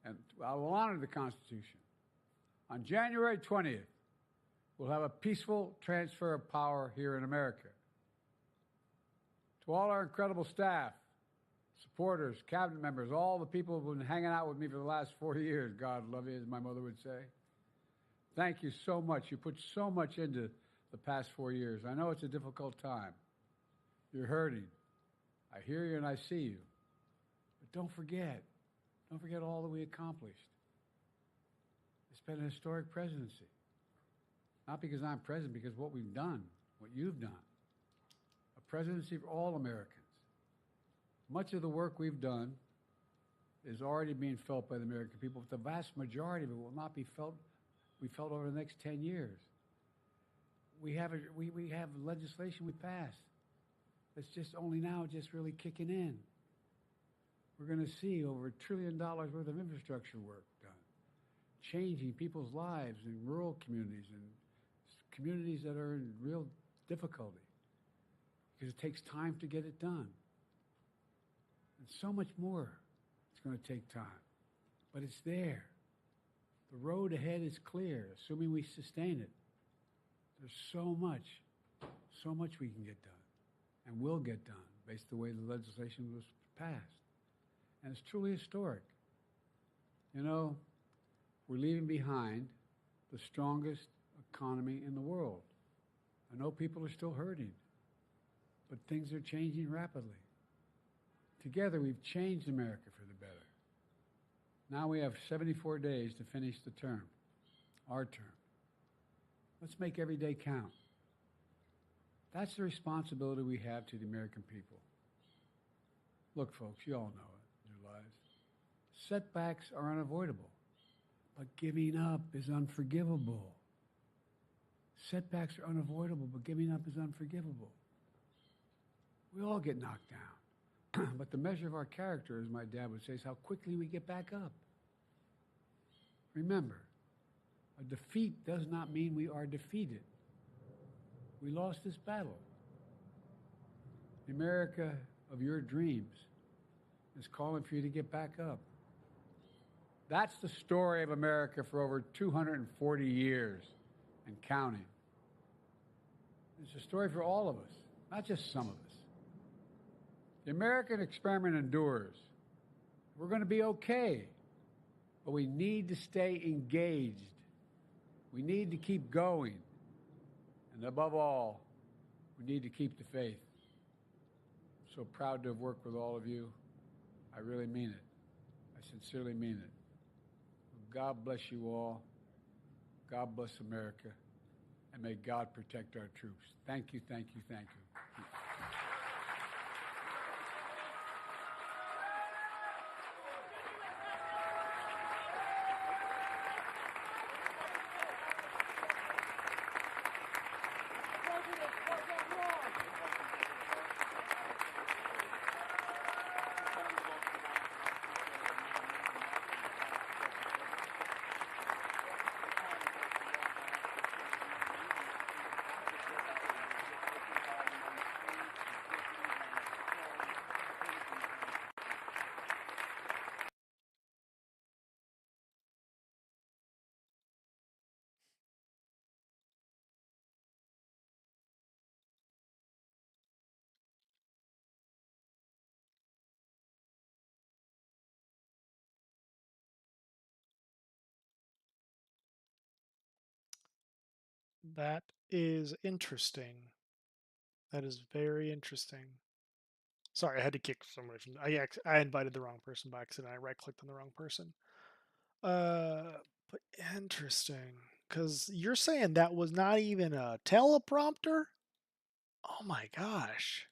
and I will honor the Constitution. On January 20th, we'll have a peaceful transfer of power here in America. To all our incredible staff, supporters, cabinet members, all the people who've been hanging out with me for the last 40 years, God love you, as my mother would say. Thank you so much. You put so much into the past 4 years. I know it's a difficult time. You're hurting. I hear you and I see you. But don't forget all that we accomplished. It's been a historic presidency. Not because I'm president, because what we've done, what you've done. A presidency for all Americans. Much of the work we've done is already being felt by the American people, but the vast majority of it will not be felt over the next 10 years. We have legislation we passed that's just only now just really kicking in. We're going to see over $1 trillion worth of infrastructure work done. changing people's lives in rural communities and communities that are in real difficulty because it takes time to get it done. And so much more it's going to take time, but it's there. The road ahead is clear, assuming we sustain it. There's so much we can get done and will get done based on the way the legislation was passed. And it's truly historic. You know, we're leaving behind the strongest economy in the world. I know people are still hurting, but things are changing rapidly. Together, we've changed America for the better. Now we have 74 days to finish the term, our term. Let's make every day count. That's the responsibility we have to the American people. Look, folks, you all know it in your lives. Setbacks are unavoidable, but giving up is unforgivable. Setbacks are unavoidable, but giving up is unforgivable. We all get knocked down, but the measure of our character, as my dad would say, is how quickly we get back up. Remember, a defeat does not mean we are defeated. We lost this battle. The America of your dreams is calling for you to get back up. That's the story of America for over 240 years and counting. It's a story for all of us, not just some of us. The American experiment endures. We're going to be okay, but we need to stay engaged. We need to keep going. And above all, we need to keep the faith. I'm so proud to have worked with all of you. I really mean it. I sincerely mean it. God bless you all. God bless America. And may God protect our troops. Thank you, thank you, thank you. That is interesting. That is very interesting. Sorry, I had to kick somebody from. I invited the wrong person by accident. I right clicked on the wrong person. But interesting, because you're saying that was not even a teleprompter. Oh my gosh.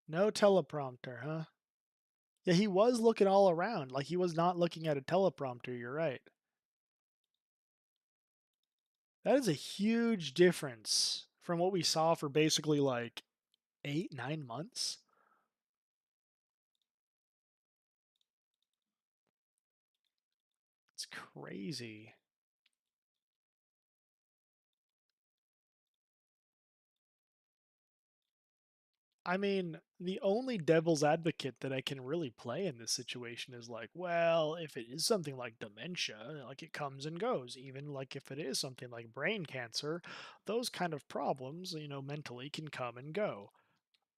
No teleprompter, huh? Yeah, he was looking all around, like he was not looking at a teleprompter. You're right. That is a huge difference from what we saw for basically like 8, 9 months. It's crazy. I mean, the only devil's advocate that I can really play in this situation is like, well, if it is something like dementia, like it comes and goes, even like if it is something like brain cancer, those kind of problems, mentally can come and go.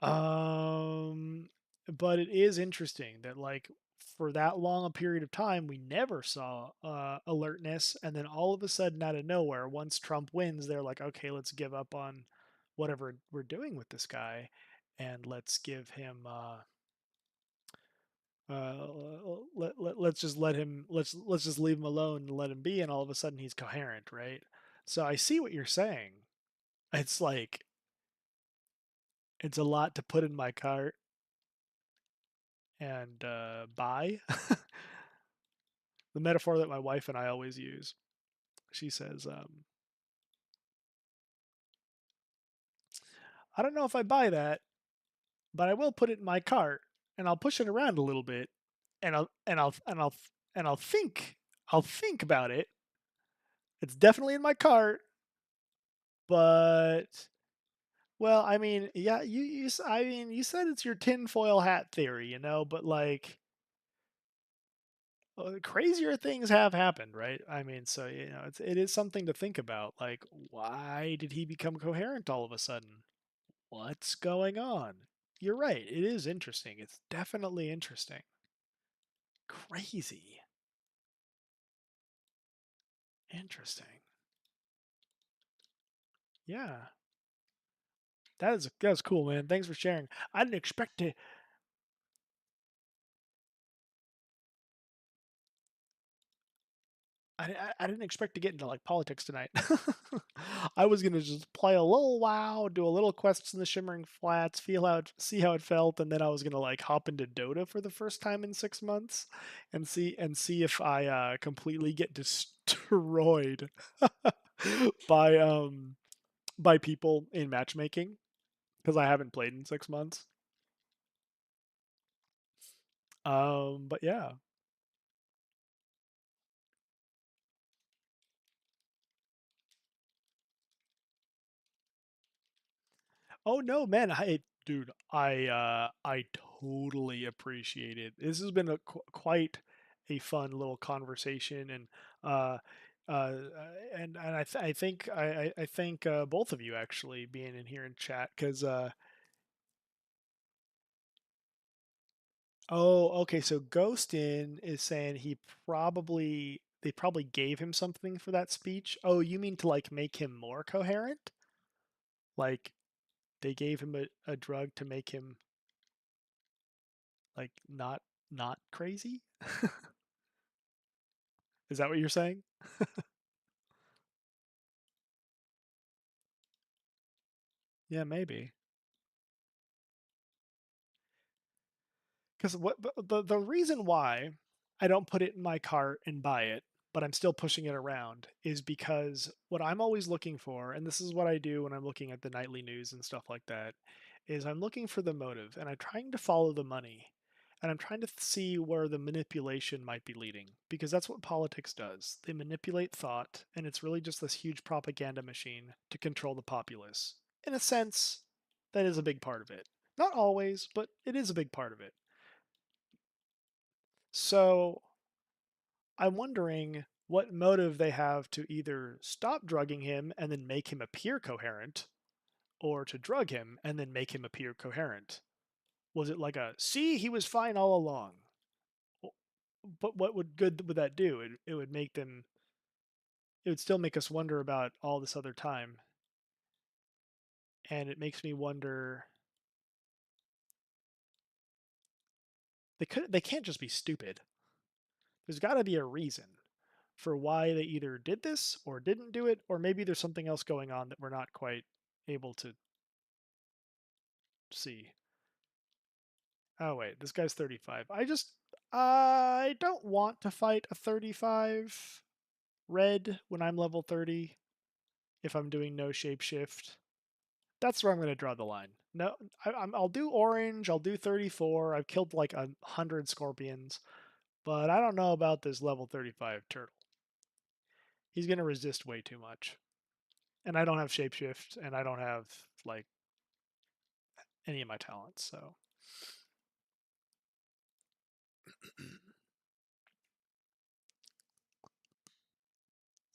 Um, but it is interesting that like for that long a period of time, we never saw alertness, and then all of a sudden, out of nowhere, once Trump wins, they're like, okay, let's give up on whatever we're doing with this guy, and let's give him. Uh, let's just let him. Let's just leave him alone and let him be, and all of a sudden he's coherent, right? So I see what you're saying. It's like it's a lot to put in my cart and buy. The metaphor that my wife and I always use. She says, "I don't know if I buy that, but I will put it in my cart and I'll push it around a little bit, and I'll and I'll think about it. It's definitely in my cart, but well, I mean, yeah, I mean, you said it's your tinfoil hat theory, but like crazier things have happened, right? I mean, so it is something to think about. Like, why did he become coherent all of a sudden? What's going on? You're right. It is interesting. It's definitely interesting. Crazy. Interesting. Yeah. That's cool, man. Thanks for sharing. I didn't expect to I didn't expect to get into like politics tonight. I was gonna just play a little WoW, do a little quests in the Shimmering Flats, see how it felt, and then I was gonna like hop into Dota for the first time in 6 months, and see if I completely get destroyed by by people in matchmaking because I haven't played in 6 months. But yeah. Oh no, man! Dude, I totally appreciate it. This has been quite a fun little conversation, uh, uh, and I thank both of you actually being in here in chat because oh, okay, so Ghostin is saying they probably gave him something for that speech. Oh, you mean to like make him more coherent? Like they gave him a drug to make him like not crazy? Is that what you're saying? Yeah, maybe. Because the reason why I don't put it in my cart and buy it, but I'm still pushing it around, is because what I'm always looking for, and this is what I do when I'm looking at the nightly news and stuff like that, is I'm looking for the motive and I'm trying to follow the money. And I'm trying to see where the manipulation might be leading, because that's what politics does. They manipulate thought, and it's really just this huge propaganda machine to control the populace. In a sense, that is a big part of it. Not always, but it is a big part of it. So I'm wondering what motive they have to either stop drugging him and then make him appear coherent, or to drug him and then make him appear coherent. Was it like a, see, he was fine all along? But what would that do? It would make them. It would still make us wonder about all this other time, and it makes me wonder. They can't just be stupid. There's got to be a reason for why they either did this or didn't do it, or maybe there's something else going on that we're not quite able to see. Oh wait, this guy's 35. I don't want to fight a 35 red when I'm level 30 if I'm doing no shapeshift. That's where I'm going to draw the line. No, I'll do orange. I'll do 34. I've killed like 100 scorpions, but I don't know about this level 35 turtle. He's going to resist way too much. And I don't have shapeshift, and I don't have like any of my talents. So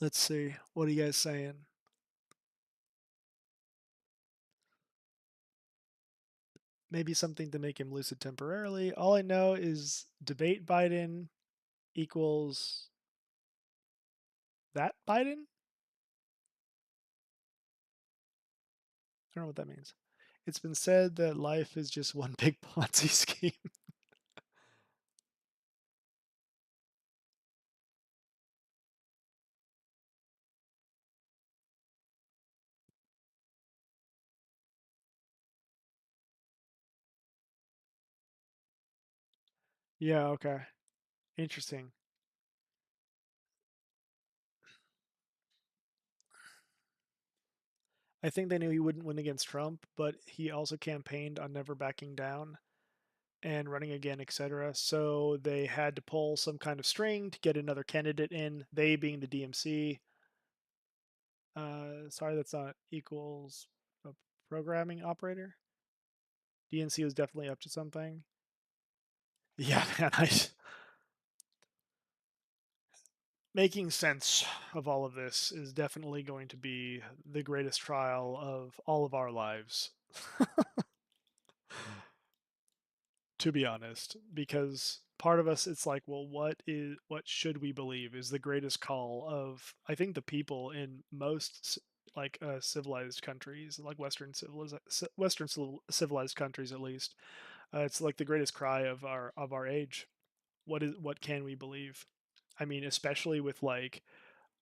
let's see. What are you guys saying? Maybe something to make him lucid temporarily. All I know is debate Biden equals that Biden. I don't know what that means. It's been said that life is just one big Ponzi scheme. Yeah, okay. Interesting. I think they knew he wouldn't win against Trump, but he also campaigned on never backing down. and running again, etc. So they had to pull some kind of string to get another candidate in, they being the DMC. Sorry, that's not equals a programming operator. DNC was definitely up to something. Yeah, man, making sense of all of this is definitely going to be the greatest trial of all of our lives. To be honest, because part of us it's like, well, what should we believe is the greatest call of I think the people in most like civilized countries, like Western civilized countries at least. It's like the greatest cry of our age. What can we believe? I mean, especially with like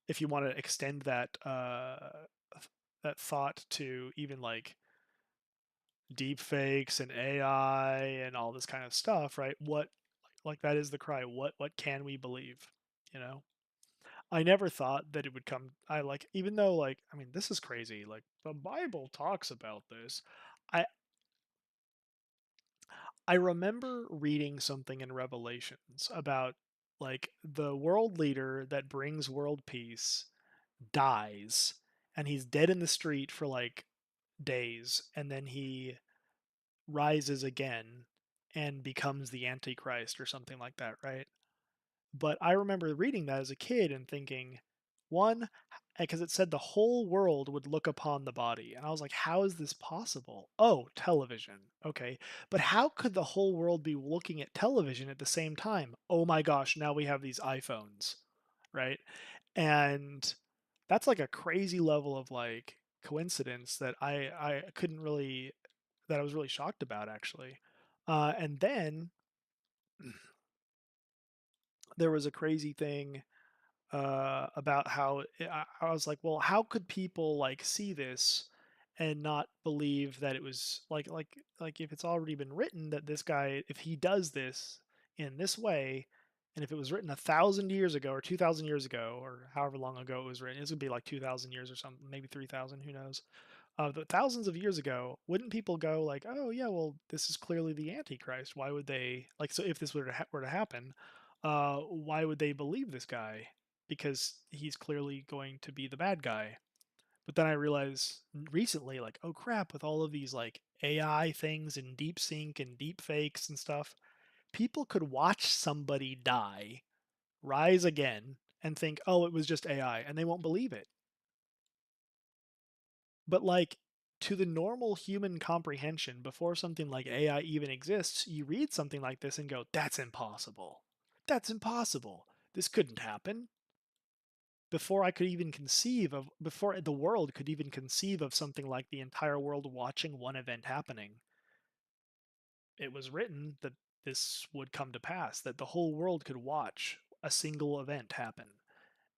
if you want to extend that thought to even like deep fakes and AI and all this kind of stuff, right? What like that is the cry. What can we believe? You know? I never thought that it would come I like even though like I mean this is crazy. Like the Bible talks about this. I I remember reading something in Revelations about like the world leader that brings world peace dies and he's dead in the street for like days and then he rises again and becomes the antichrist or something like that, right? But I remember reading that as a kid and thinking, one, because it said the whole world would look upon the body. And I was like, how is this possible? Oh, television. Okay. But how could the whole world be looking at television at the same time? Oh my gosh, now we have these iPhones, right? And that's like a crazy level of like coincidence that I couldn't really that I was really shocked about actually. And then there was a crazy thing about how I was like, well, how could people like see this and not believe that it was like if it's already been written that this guy if he does this in this way, and if it was written 1,000 years ago or 2,000 years ago or however long ago it was written, it's gonna be like 2,000 years or something, maybe 3,000, who knows? The thousands of years ago, wouldn't people go like, "Oh yeah, well this is clearly the Antichrist. Why would they like so if this were to happen, why would they believe this guy? Because he's clearly going to be the bad guy." But then I realized recently, like, oh crap, with all of these like AI things and deep sync and deep fakes and stuff, people could watch somebody die, rise again, and think, oh, it was just AI, and they won't believe it. But like to the normal human comprehension, before something like AI even exists, you read something like this and go, that's impossible. That's impossible. This couldn't happen. Before I could even conceive of, before the world could even conceive of something like the entire world watching one event happening, it was written that this would come to pass, that the whole world could watch a single event happen.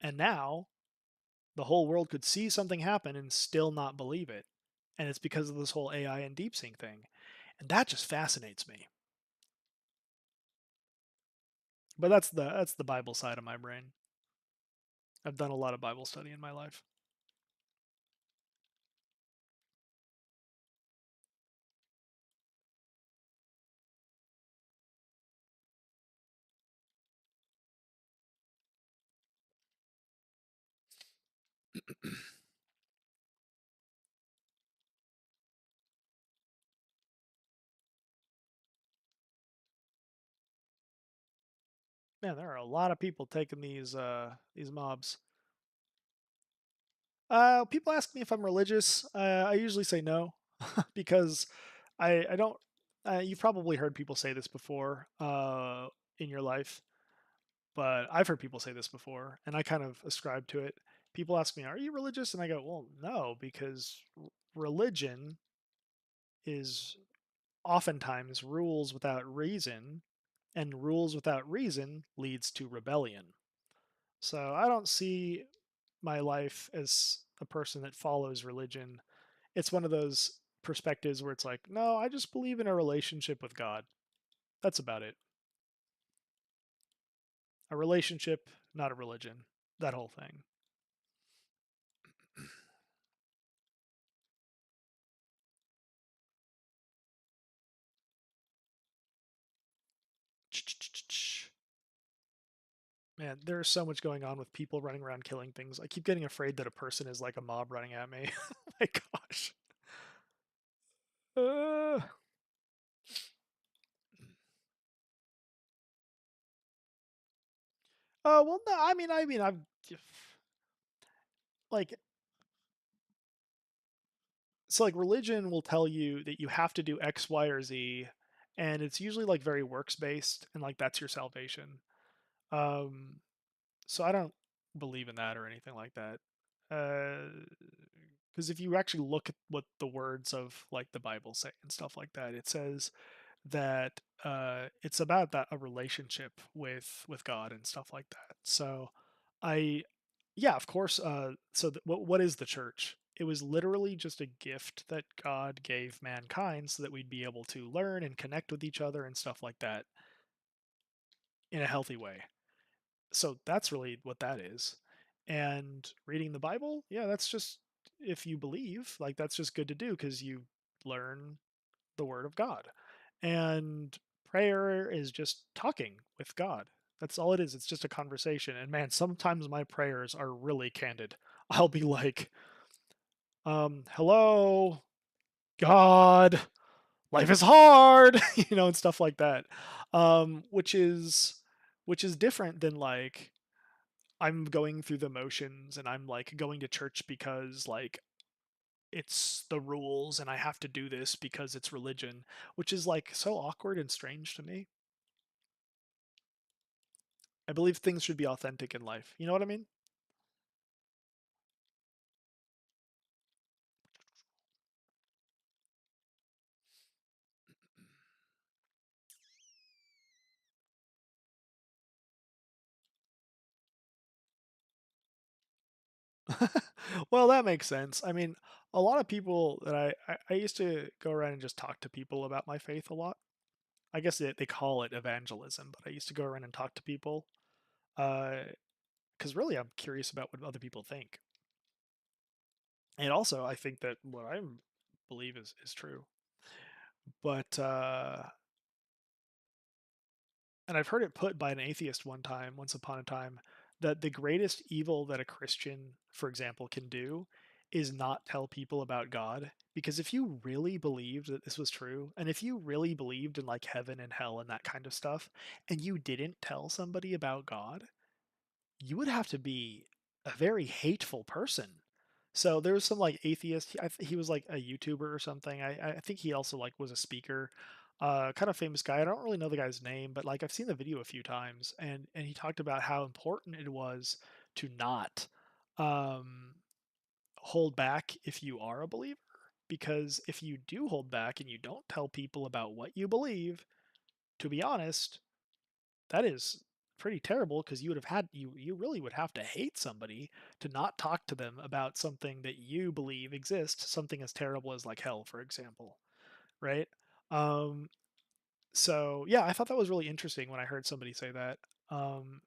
And now the whole world could see something happen and still not believe it. And it's because of this whole AI and deep sync thing. And that just fascinates me. But that's the Bible side of my brain. I've done a lot of Bible study in my life. Man, there are a lot of people taking these mobs. People ask me if I'm religious. I usually say no because I don't. You've probably heard people say this before in your life, but I've heard people say this before, and I kind of ascribe to it. People ask me, "Are you religious?" And I go, "Well, no, because religion is oftentimes rules without reason, and rules without reason leads to rebellion. So I don't see my life as a person that follows religion. It's one of those perspectives where it's like, no, I just believe in a relationship with God. That's about it. A relationship, not a religion. That whole thing. Man, there's so much going on with people running around killing things. I keep getting afraid that a person is like a mob running at me. My gosh. Uh, oh well, no. I'm like like religion will tell you that you have to do X, Y, or Z, and it's usually like very works based, and like that's your salvation. Um, so I don't believe in that or anything like that. Because if you actually look at what the words of like the Bible say and stuff like that, it says that it's about that a relationship with God and stuff like that. So I yeah, of course. So what is the church? It was literally just a gift that God gave mankind so that we'd be able to learn and connect with each other and stuff like that in a healthy way. So that's really what that is. And reading the Bible, yeah, that's just if you believe, like that's just good to do because you learn the word of God. And prayer is just talking with God. That's all it is. It's just a conversation. And man, sometimes my prayers are really candid. I'll be like, hello, God, life is hard, and stuff like that. Which is different than like I'm going through the motions and I'm like going to church because like it's the rules and I have to do this because it's religion, which is like so awkward and strange to me. I believe things should be authentic in life. You know what I mean? Well, that makes sense. I mean, a lot of people that I used to go around and just talk to people about my faith a lot. I guess they call it evangelism, but I used to go around and talk to people because really I'm curious about what other people think. And also, I think that what I believe is true. But and I've heard it put by an atheist one time, once upon a time, that the greatest evil that a Christian, for example, can do is not tell people about God. Because if you really believed that this was true, and if you really believed in like heaven and hell and that kind of stuff, and you didn't tell somebody about God, you would have to be a very hateful person. So there was some like atheist. He was like a YouTuber or something. I think he also like was a speaker, kind of famous guy. I don't really know the guy's name, but like I've seen the video a few times, and he talked about how important it was to not um, hold back if you are a believer, because if you do hold back and you don't tell people about what you believe, to be honest, that is pretty terrible because you would have had you really would have to hate somebody to not talk to them about something that you believe exists, something as terrible as like hell, for example, right? Um, so yeah, I thought that was really interesting when I heard somebody say that. Um,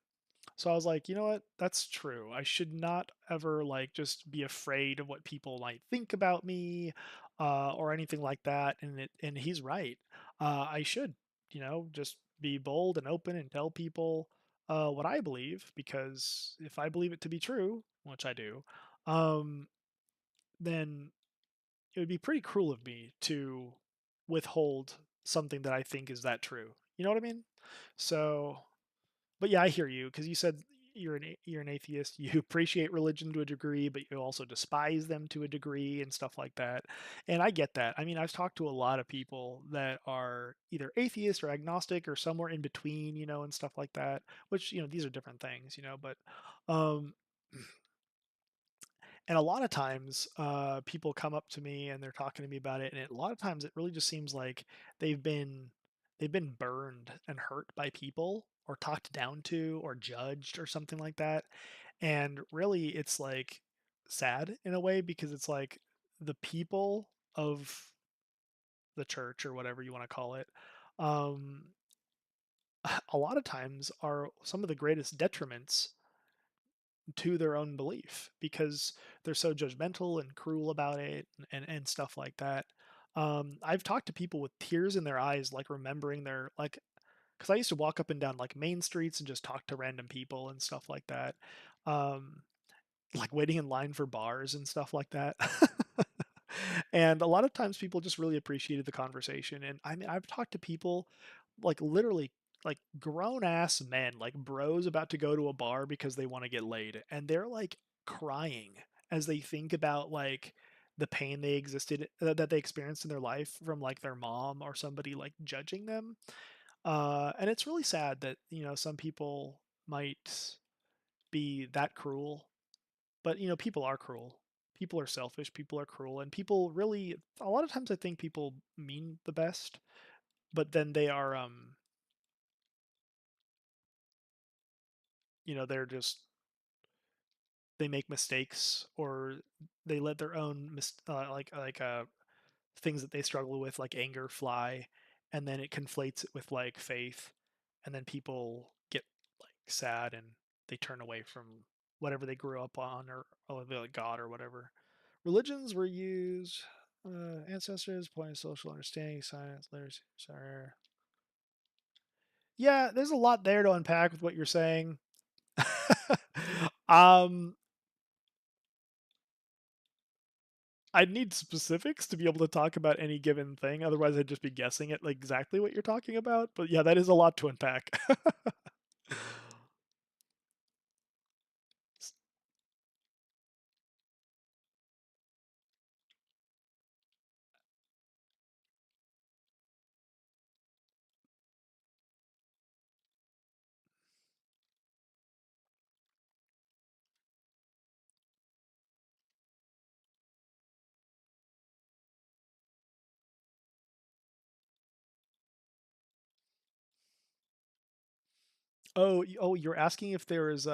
so I was like, you know what? That's true. I should not ever like just be afraid of what people might think about me, or anything like that. And he's right. I should, just be bold and open and tell people what I believe because if I believe it to be true, which I do, um, then it would be pretty cruel of me to withhold something that I think is that true. You know what I mean? So but yeah, I hear you because you said you're an atheist. You appreciate religion to a degree, but you also despise them to a degree and stuff like that. And I get that. I mean, I've talked to a lot of people that are either atheist or agnostic or somewhere in between, and stuff like that. Which these are different things, but um, and a lot of times people come up to me and they're talking to me about it, and a lot of times it really just seems like they've been they've been burned and hurt by people or talked down to or judged or something like that. And really it's like sad in a way because it's like the people of the church or whatever you want to call it, um, a lot of times are some of the greatest detriments to their own belief because they're so judgmental and cruel about it and stuff like that. I've talked to people with tears in their eyes, like remembering their like. because I used to walk up and down like main streets and just talk to random people and stuff like that. Um, like waiting in line for bars and stuff like that. And a lot of times people just really appreciated the conversation. And I mean, I've talked to people like literally like grown ass men, like bros about to go to a bar because they want to get laid. And they're like crying as they think about like the pain they existed that they experienced in their life from like their mom or somebody like judging them. And it's really sad that, some people might be that cruel, but people are cruel. People are selfish, people are cruel, and people really a lot of times I think people mean the best, but then they are they're just they make mistakes, or they let their own things that they struggle with like anger fly, and then it conflates it with like faith, and then people get like sad and they turn away from whatever they grew up on, or like God or whatever. Religions were used, ancestors, point of social understanding, science, literacy. Sorry. Yeah, there's a lot there to unpack with what you're saying. um, I'd need specifics to be able to talk about any given thing. Otherwise, I'd just be guessing at like exactly what you're talking about. But yeah, that is a lot to unpack. Oh, you're asking if there is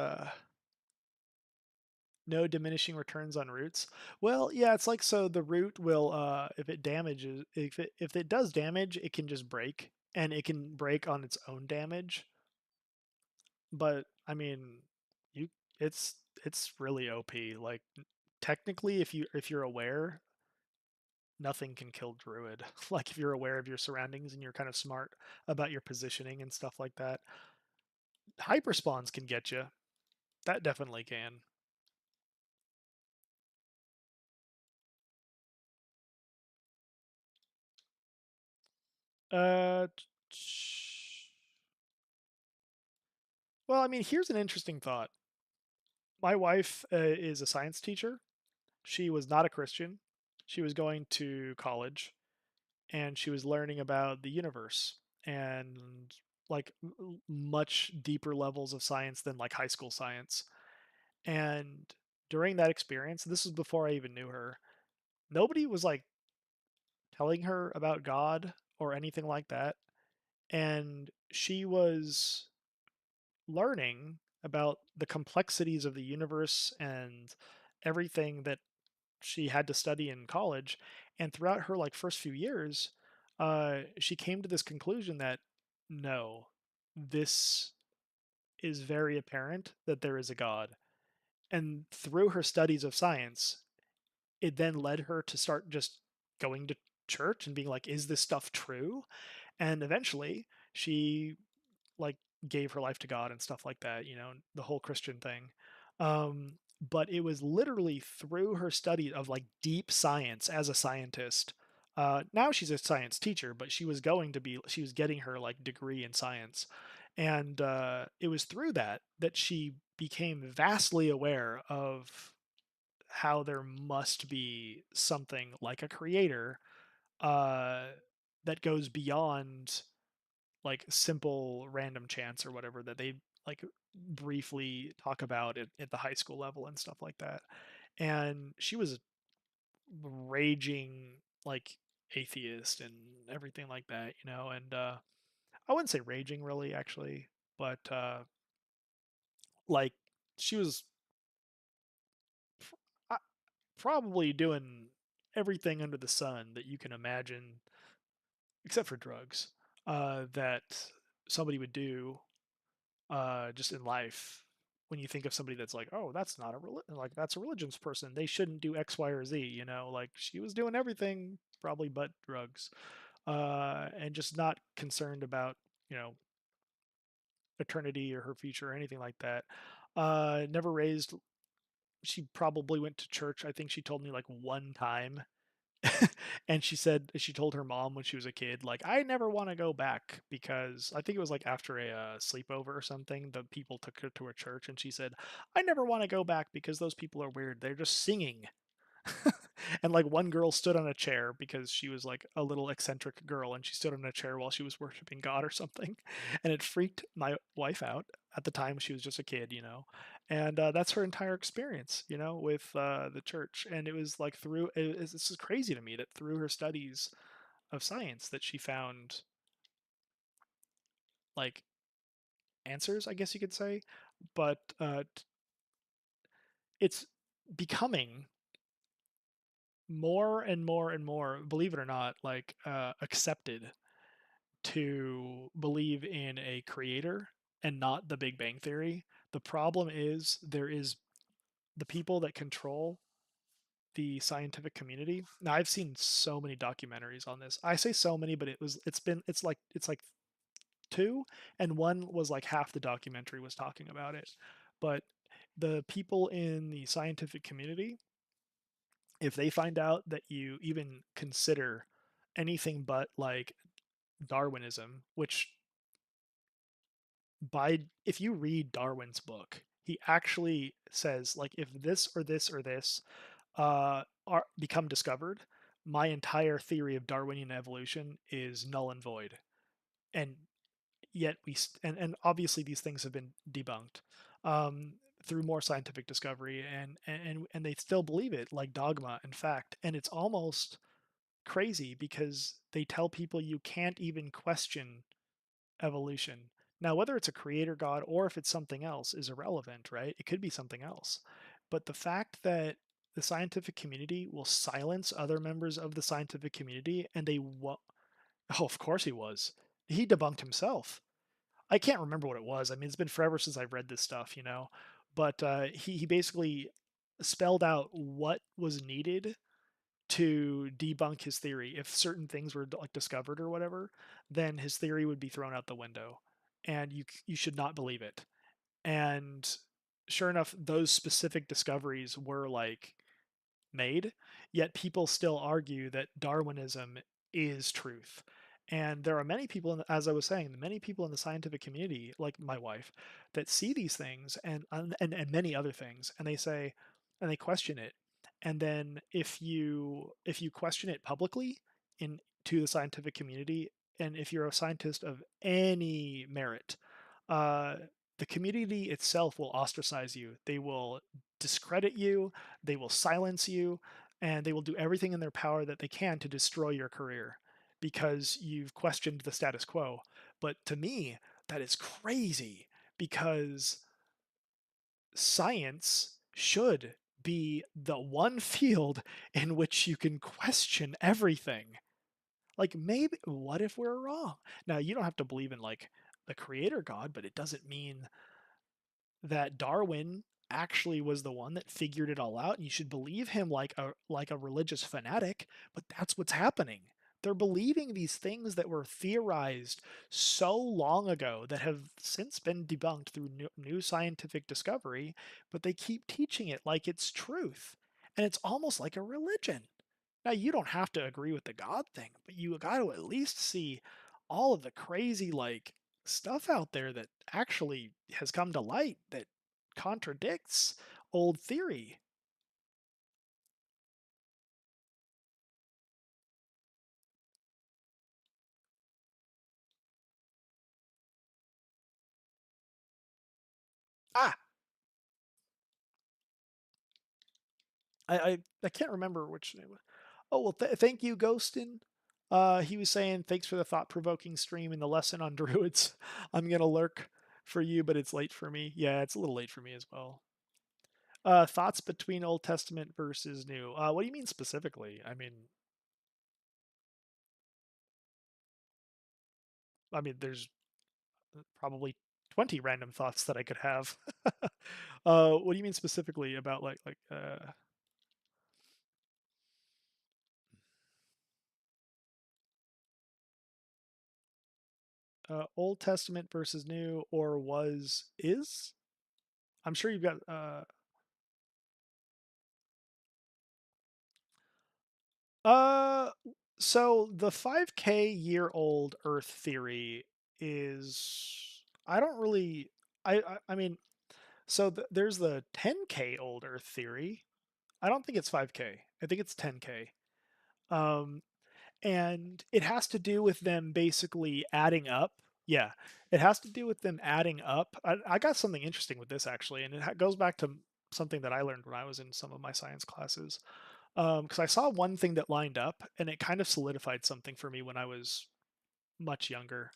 no diminishing returns on roots. Well, yeah, it's like, so the root will, if it does damage, it can just break, and it can break on its own damage. But I mean, you it's really OP. Like, technically, if you're aware, nothing can kill druid. Like, if you're aware of your surroundings and you're kind of smart about your positioning and stuff like that, hyper spawns can get you. That definitely can. Uh, well, I mean, here's an interesting thought. My wife is a science teacher. She was not a Christian. She was going to college, and she was learning about the universe and like much deeper levels of science than like high school science. And during that experience, this was before I even knew her, nobody was like telling her about God or anything like that. And she was learning about the complexities of the universe and everything that she had to study in college. And throughout her like first few years, she came to this conclusion that no, this is very apparent that there is a God. And through her studies of science, it then led her to start just going to church and being like, is this stuff true? And eventually she like gave her life to God and stuff like that, the whole Christian thing. But it was literally through her study of like deep science as a scientist. Now she's a science teacher, but she was getting her like degree in science. And it was through that she became vastly aware of how there must be something like a creator, uh, that goes beyond like simple random chance or whatever that they like briefly talk about at the high school level and stuff like that. And she was raging like atheist and everything like that, and I wouldn't say raging really actually, but like she was uh, probably doing everything under the sun that you can imagine except for drugs, that somebody would do, just in life. When you think of somebody that's like, oh, that's not a like that's a religion's person, they shouldn't do X, Y, or Z. Like she was doing everything probably but drugs, and just not concerned about you know eternity or her future or anything like that. Never raised. She probably went to church. I think she told me like one time. And she said she told her mom when she was a kid, like, I never want to go back because I think it was like after a sleepover or something. The people took her to a church, and she said, I never want to go back because those people are weird. They're just singing. And like one girl stood on a chair because she was like a little eccentric girl, and she stood on a chair while she was worshiping God or something. And it freaked my wife out. At the time she was just a kid, and that's her entire experience, with the church. And it was like this is crazy to me that through her studies of science that she found like answers, I guess you could say. But it's becoming more and more and more, believe it or not, like accepted to believe in a creator and not the Big Bang Theory. The problem is there is the people that control the scientific community. Now I've seen so many documentaries on this. I say so many, but it's like two, and one was like half the documentary was talking about it. But the people in the scientific community, if they find out that you even consider anything but like Darwinism, which if you read Darwin's book, he actually says like if this or this or this are become discovered, my entire theory of Darwinian evolution is null and void. And yet and obviously these things have been debunked through more scientific discovery, and they still believe it like dogma and fact. And it's almost crazy because they tell people you can't even question evolution. Now, whether it's a creator god or if it's something else is irrelevant, right? It could be something else. But the fact that the scientific community will silence other members of the scientific community, and oh, of course he was. He debunked himself. I can't remember what it was. I mean, it's been forever since I've read this stuff, But he basically spelled out what was needed to debunk his theory. If certain things were like discovered or whatever, then his theory would be thrown out the window, and you should not believe it. And sure enough, those specific discoveries were like made, yet people still argue that Darwinism is truth. And there are many people, as I was saying, many people in the scientific community, like my wife, that see these things and many other things, and they say, and they question it. And then if you question it publicly in to the scientific community, and if you're a scientist of any merit, uh, the community itself will ostracize you. They will discredit you, they will silence you, and they will do everything in their power that they can to destroy your career because you've questioned the status quo. But to me, that is crazy because science should be the one field in which you can question everything. Like, maybe, what if we're wrong? Now, you don't have to believe in like the creator God, but it doesn't mean that Darwin actually was the one that figured it all out, and you should believe him like a religious fanatic. But that's what's happening. They're believing these things that were theorized so long ago that have since been debunked through new scientific discovery, but they keep teaching it like it's truth. And it's almost like a religion. Now, you don't have to agree with the God thing, but you got to at least see all of the crazy, like, stuff out there that actually has come to light that contradicts old theory. Ah, I can't remember which name. Oh well, thank you, Ghostin. He was saying thanks for the thought-provoking stream and the lesson on druids. I'm gonna lurk for you, but it's late for me. Yeah, it's a little late for me as well. Thoughts between Old Testament versus New. What do you mean specifically? I mean, there's probably 20 random thoughts that I could have. What do you mean specifically about Old Testament versus New, or is. I'm sure you've got. Uh, so the 5K year old Earth theory is. I don't really. I mean, so there's the 10K old Earth theory. I don't think it's 5K. I think it's 10K. Um, and it has to do with them basically adding up. Yeah, it has to do with them adding up. I got something interesting with this actually, and it goes back to something that I learned when I was in some of my science classes. Because I saw one thing that lined up, and it kind of solidified something for me when I was much younger.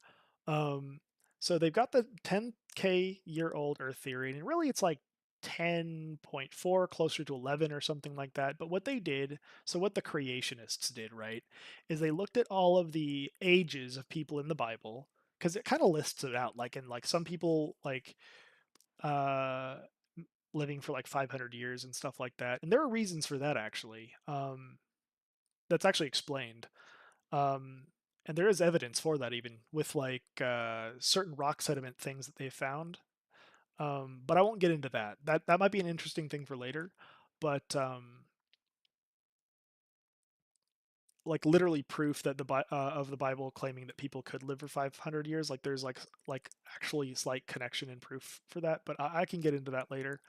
Um, so they've got the 10K year old Earth theory, and really it's like 10.4, closer to 11 or something like that. But what they did, so what the creationists did, right, is they looked at all of the ages of people in the Bible, because it kind of lists it out, like, and like some people like uh living for like 500 years and stuff like that. And there are reasons for that actually. That's actually explained. Um, and there is evidence for that even with like certain rock sediment things that they found. But I won't get into that. That might be an interesting thing for later. But like literally proof that of the Bible claiming that people could live for 500 years. Like there's like actually slight connection and proof for that. But I can get into that later.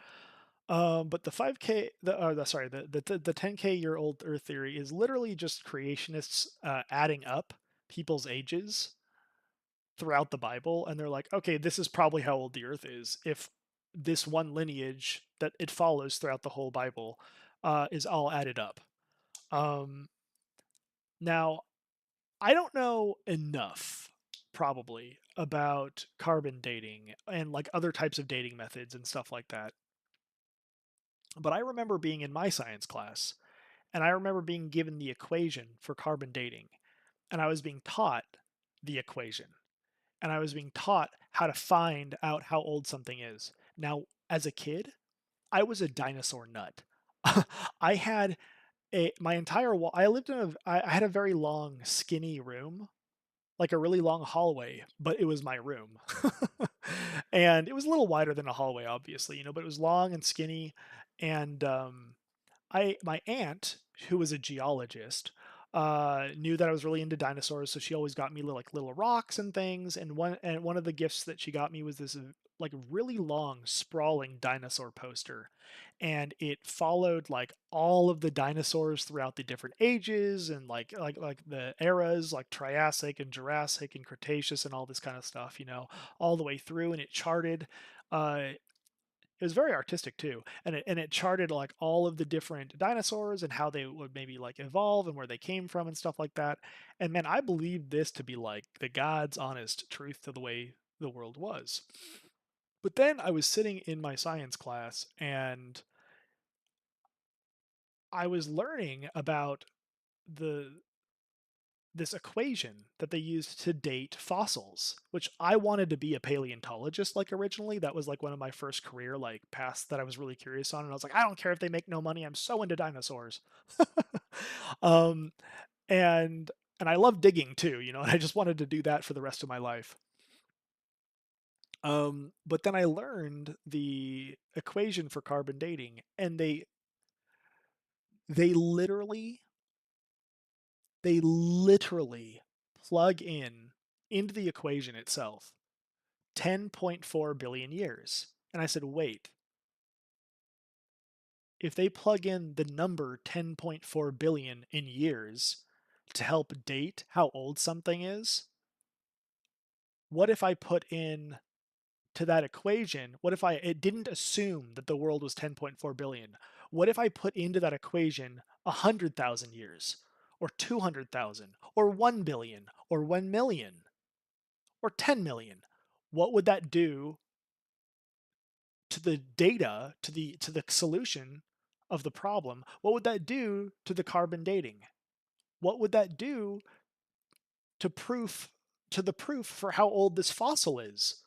But the 5K, the 10K year old Earth theory is literally just creationists adding up people's ages throughout the Bible, and they're like, okay, this is probably how old the Earth is if this one lineage that it follows throughout the whole Bible is all added up. Um, Now, I don't know enough probably about carbon dating and like other types of dating methods and stuff like that. But I remember being in my science class, and I remember being given the equation for carbon dating, and I was being taught the equation, and I was being taught how to find out how old something is. Now, as a kid, I was a dinosaur nut. I had my entire wall. I lived in I had a very long, skinny room, like a really long hallway, but it was my room. And it was a little wider than a hallway, obviously, but it was long and skinny. And my aunt, who was a geologist, knew that I was really into dinosaurs, so she always got me little rocks and things. And one of the gifts that she got me was this like really long, sprawling dinosaur poster, and it followed like all of the dinosaurs throughout the different ages and like the eras, like Triassic and Jurassic and Cretaceous and all this kind of stuff, all the way through, and it charted. It was very artistic too, and it charted like all of the different dinosaurs and how they would maybe like evolve and where they came from and stuff like that. And man, I believed this to be like the God's honest truth to the way the world was. But then I was sitting in my science class, and I was learning about the this equation that they used to date fossils, which I wanted to be a paleontologist like originally. That was like one of my first career like paths that I was really curious on. And I was like, I don't care if they make no money. I'm so into dinosaurs. um, and and I love digging too, and I just wanted to do that for the rest of my life. But then I learned the equation for carbon dating, and they literally they literally plug in into the equation itself 10.4 billion years. And I said, wait, if they plug in the number 10.4 billion in years to help date how old something is, what if I put in to that equation, what if it didn't assume that the world was 10.4 billion? What if I put into that equation 100,000 years, or 200,000, or 1 billion, or 1 million, or 10 million? What would that do to the data, to the solution of the problem? What would that do to the carbon dating? What would that do to the proof for how old this fossil is?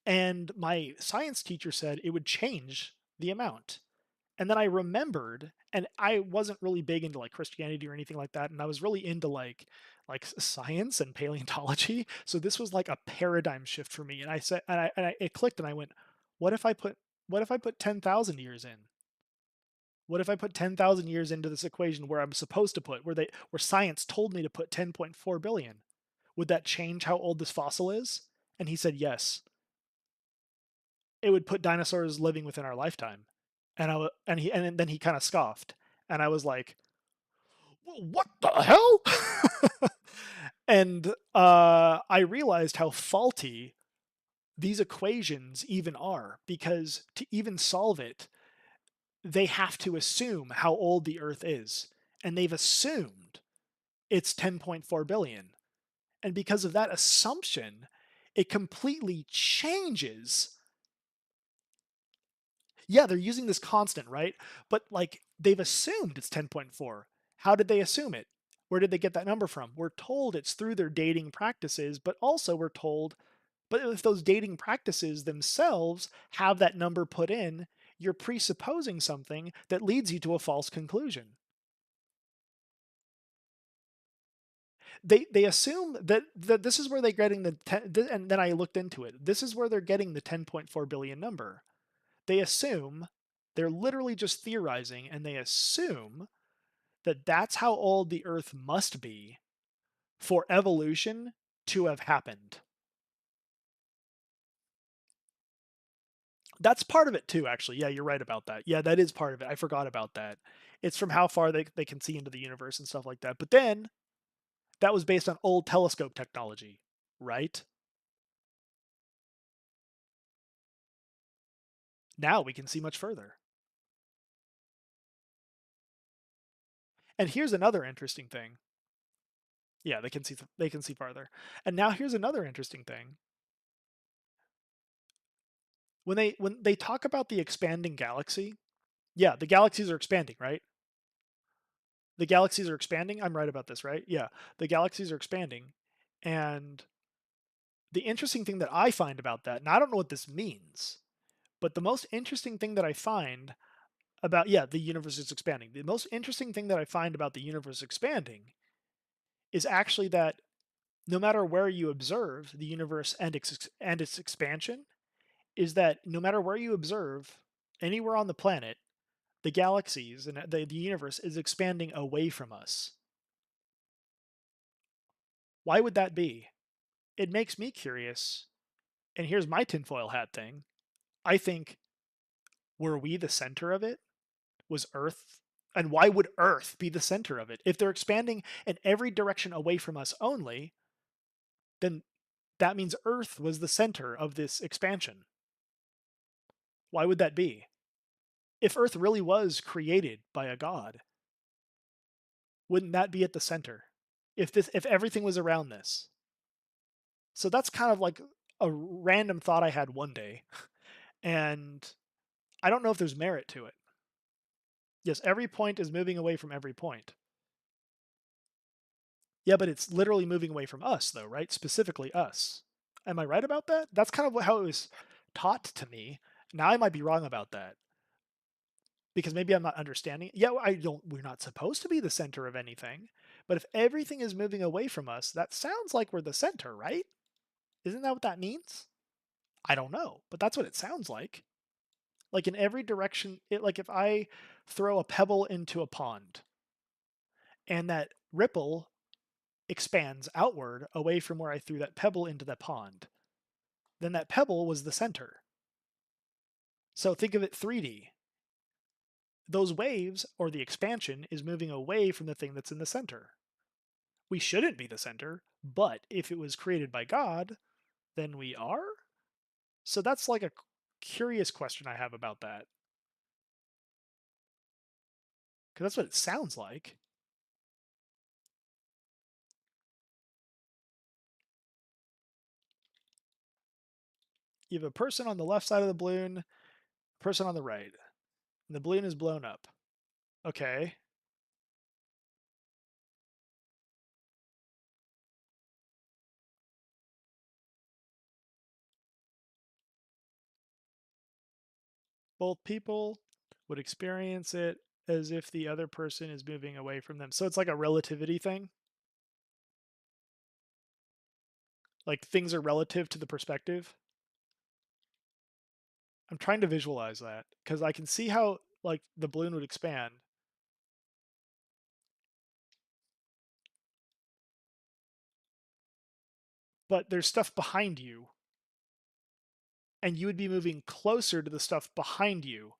And my science teacher said it would change the amount. And then I remembered, and I wasn't really big into like Christianity or anything like that, and I was really into like science and paleontology. So this was like a paradigm shift for me. And I said, it clicked, and I went, what if I put what if I put 10,000 years in? What if I put 10,000 years into this equation where I'm supposed to put where science told me to put 10.4 billion? Would that change how old this fossil is? And he said yes. It would put dinosaurs living within our lifetime. And then he kind of scoffed, and I was like, what the hell? And I realized how faulty these equations even are, because to even solve it, they have to assume how old the Earth is, and they've assumed it's 10.4 billion. And because of that assumption, it completely changes. Yeah, they're using this constant, right? But like they've assumed it's 10.4. How did they assume it? Where did they get that number from? We're told it's through their dating practices, but also we're told, but if those dating practices themselves have that number put in, you're presupposing something that leads you to a false conclusion. They assume that this is where they're getting the 10, and then I looked into it. This is where they're getting the 10.4 billion number. They assume, they're literally just theorizing, and they assume that that's how old the Earth must be for evolution to have happened. That's part of it too, actually. Yeah, you're right about that. Yeah, that is part of it. I forgot about that. It's from how far they can see into the universe and stuff like that. But then that was based on old telescope technology, right? Now we can see much further. And here's another interesting thing. Yeah, they can see farther. And now here's another interesting thing. When they talk about the expanding galaxy, yeah, the galaxies are expanding, right? The galaxies are expanding. I'm right about this, right? Yeah, the galaxies are expanding. And the interesting thing that I find about that, and I don't know what this means, but the most interesting thing that I find about, yeah, the universe is expanding. The most interesting thing that I find about the universe expanding is actually that no matter where you observe the universe and its expansion, is that no matter where you observe anywhere on the planet, the galaxies and the universe is expanding away from us. Why would that be? It makes me curious. And here's my tinfoil hat thing. I think, were we the center of it? Was Earth? And why would Earth be the center of it? If they're expanding in every direction away from us only, then that means Earth was the center of this expansion. Why would that be? If Earth really was created by a god, wouldn't that be at the center? If everything was around this. So that's kind of like a random thought I had one day, and I don't know if there's merit to it. Yes, every point is moving away from every point. Yeah, but it's literally moving away from us, though, right? Specifically us. Am I right about that? That's kind of how it was taught to me. Now I might be wrong about that, because maybe I'm not understanding. Yeah, I don't. We're not supposed to be the center of anything, but if everything is moving away from us, that sounds like we're the center, right? Isn't that what that means? I don't know, but that's what it sounds like. Like in every direction, like if I throw a pebble into a pond and that ripple expands outward away from where I threw that pebble into the pond, then that pebble was the center. So think of it 3D. Those waves, or the expansion, is moving away from the thing that's in the center. We shouldn't be the center, but if it was created by God, then we are? So that's like a curious question I have about that. Because that's what it sounds like. You have a person on the left side of the balloon, a person on the right, and the balloon is blown up. Okay. Both people would experience it as if the other person is moving away from them. So it's like a relativity thing. Like things are relative to the perspective. I'm trying to visualize that because I can see how like the balloon would expand. But there's stuff behind you, and you would be moving closer to the stuff behind you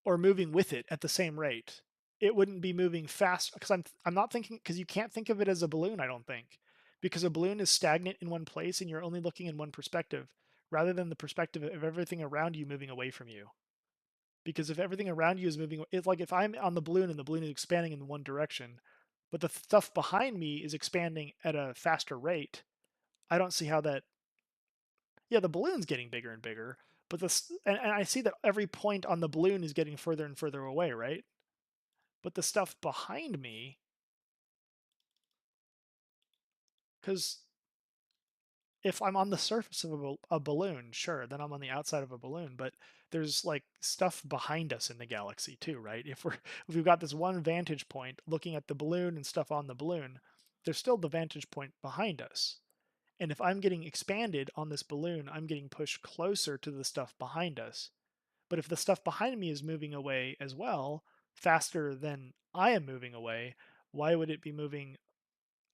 or moving with it at the same rate. It wouldn't be moving fast because I'm not thinking, because you can't think of it as a balloon, I don't think. Because a balloon is stagnant in one place and you're only looking in one perspective rather than the perspective of everything around you moving away from you. Because if everything around you is moving, it's like if I'm on the balloon and the balloon is expanding in one direction, but the stuff behind me is expanding at a faster rate, I don't see how that. Yeah, the balloon's getting bigger and bigger, but this, and I see that every point on the balloon is getting further and further away, right? But the stuff behind me, because if I'm on the surface of a balloon, sure, then I'm on the outside of a balloon. But there's like stuff behind us in the galaxy too, right? If we've got this one vantage point looking at the balloon and stuff on the balloon, there's still the vantage point behind us. And if I'm getting expanded on this balloon, I'm getting pushed closer to the stuff behind us. But if the stuff behind me is moving away as well, faster than I am moving away, why would it be moving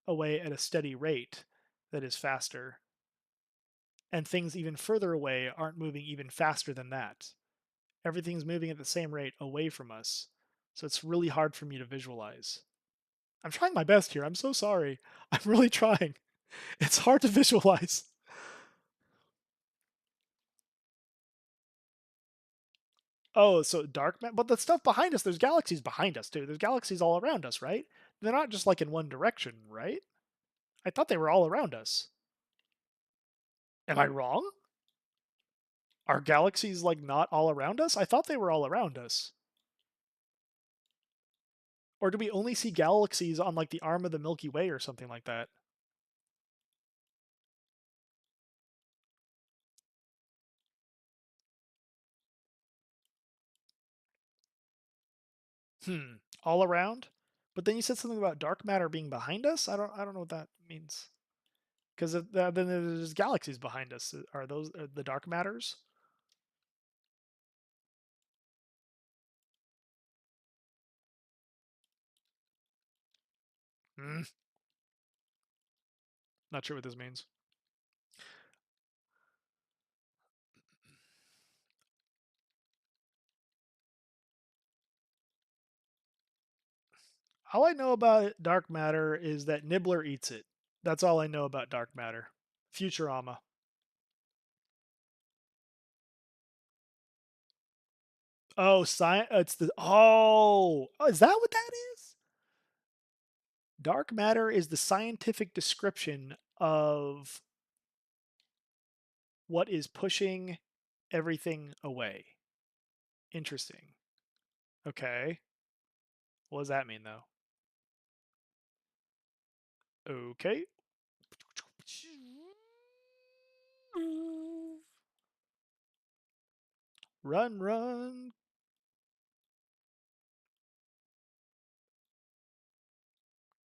away at a steady rate that is faster? And things even further away aren't moving even faster than that. Everything's moving at the same rate away from us. So it's really hard for me to visualize. I'm trying my best here. I'm so sorry. I'm really trying. It's hard to visualize. Oh, so dark but the stuff behind us, there's galaxies behind us too. There's galaxies all around us, right? They're not just like in one direction, right? I thought they were all around us. Am I wrong? Are galaxies like not all around us? I thought they were all around us. Or do we only see galaxies on like the arm of the Milky Way or something like that? Hmm. All around? But then you said something about dark matter being behind us? I don't know what that means. Because then there's galaxies behind us. Are those the dark matters? Hmm. Not sure what this means. All I know about dark matter is that Nibbler eats it. That's all I know about dark matter. Futurama. Oh, science. It's the. Oh, is that what that is? Dark matter is the scientific description of what is pushing everything away. Interesting. Okay. What does that mean, though? Okay. Run, run.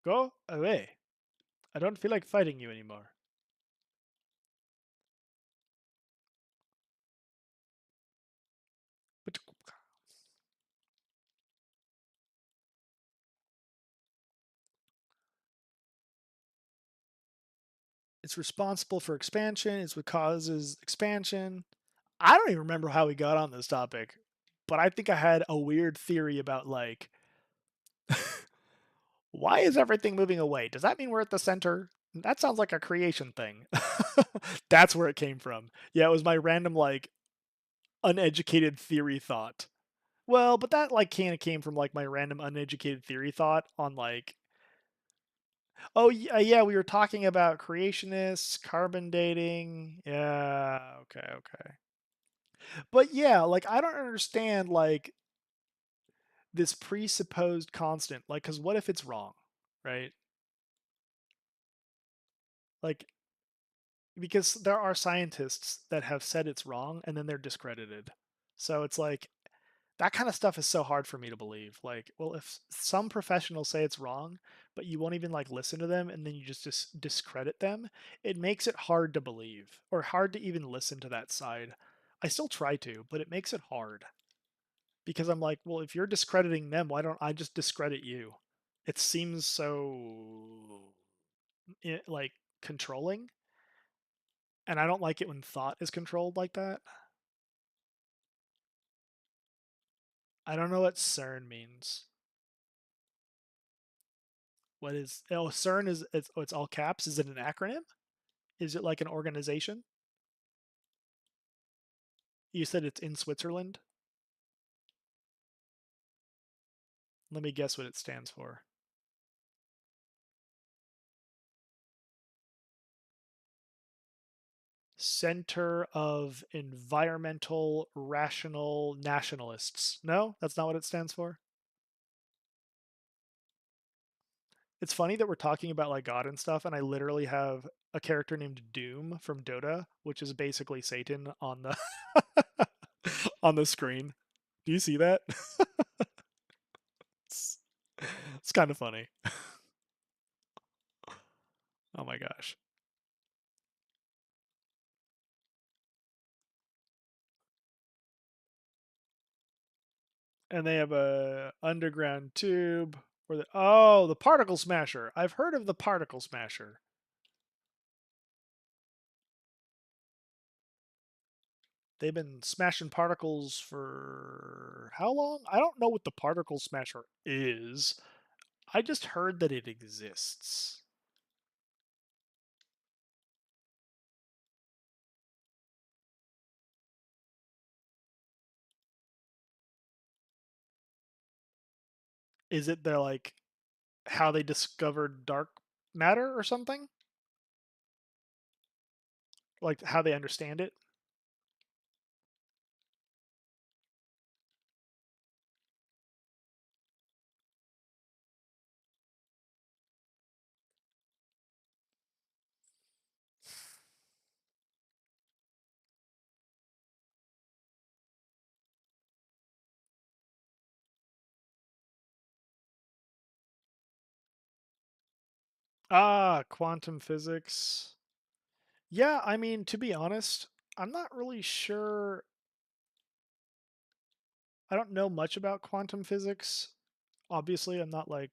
Go away. I don't feel like fighting you anymore. But it's responsible for expansion. It's what causes expansion. I don't even remember how we got on this topic, but I think I had a weird theory about like why is everything moving away? Does that mean we're at the center? That sounds like a creation thing. That's where it came from. Yeah, it was my random like uneducated theory thought. Well, but that like kind of came from like my random uneducated theory thought on like, oh yeah, we were talking about creationists, carbon dating. Yeah, okay, okay. But yeah, like I don't understand like this presupposed constant. Like, because what if it's wrong, right? Like, because there are scientists that have said it's wrong and then they're discredited. So it's like That kind of stuff is so hard for me to believe. Like, well, if some professionals say it's wrong, but you won't even like listen to them and then you just discredit them, it makes it hard to believe or hard to even listen to that side. I still try to, but it makes it hard because I'm like, well, if you're discrediting them, why don't I just discredit you? It seems so like controlling, and I don't like it when thought is controlled like that. I don't know what CERN means. What is? Oh, CERN is it's all caps. Is it an acronym? Is it like an organization? You said it's in Switzerland. Let me guess what it stands for. Center of Environmental Rational Nationalists. No, that's not what it stands for. It's funny that we're talking about like God and stuff, and I literally have a character named Doom from Dota, which is basically Satan on the on the screen. Do you see that? it's, it's kind of funny. Oh my gosh. And they have a underground tube where the particle smasher. I've heard of the particle smasher. They've been smashing particles for how long? I don't know what the particle smasher is. I just heard that it exists. Is it the like how they discovered dark matter or something? Like how they understand it? Ah, quantum physics. Yeah, I mean, to be honest, I'm not really sure. I don't know much about quantum physics. Obviously, I'm not like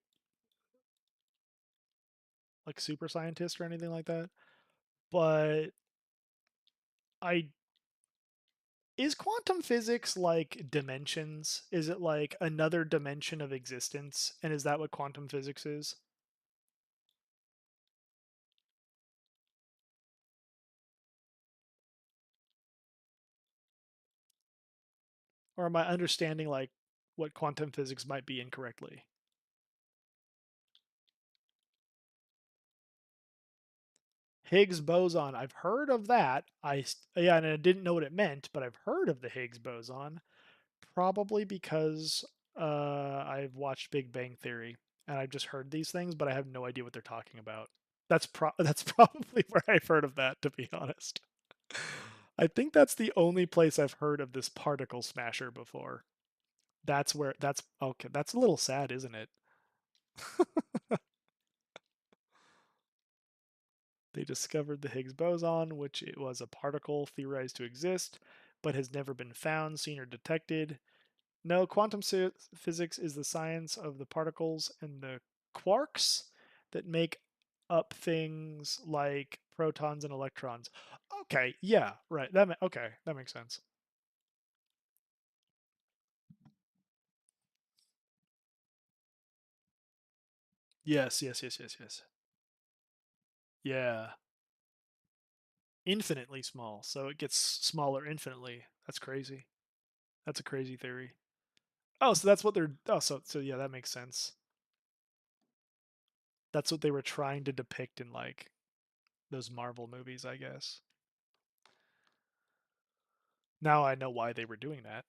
super scientist or anything like that. But I is quantum physics like dimensions? Is it like another dimension of existence? And is that what quantum physics is? Or am I understanding like what quantum physics might be incorrectly? Higgs boson. I've heard of that. Yeah, and I didn't know what it meant, but I've heard of the Higgs boson. Probably because I've watched Big Bang Theory and I've just heard these things, but I have no idea what they're talking about. That's probably where I've heard of that, to be honest. I think that's the only place I've heard of this particle smasher before. That's okay. That's a little sad, isn't it? They discovered the Higgs boson, which it was a particle theorized to exist, but has never been found, seen, or detected. No, quantum physics is the science of the particles and the quarks that make up things like protons and electrons. Okay, yeah, right. Okay, that makes sense. Yes, yes, yes, yes, yes. Yeah, infinitely small, so it gets smaller infinitely. That's crazy. That's a crazy theory. Oh, so that's what they're. Oh, so yeah, that makes sense. That's what they were trying to depict in like those Marvel movies, I guess. Now I know why they were doing that.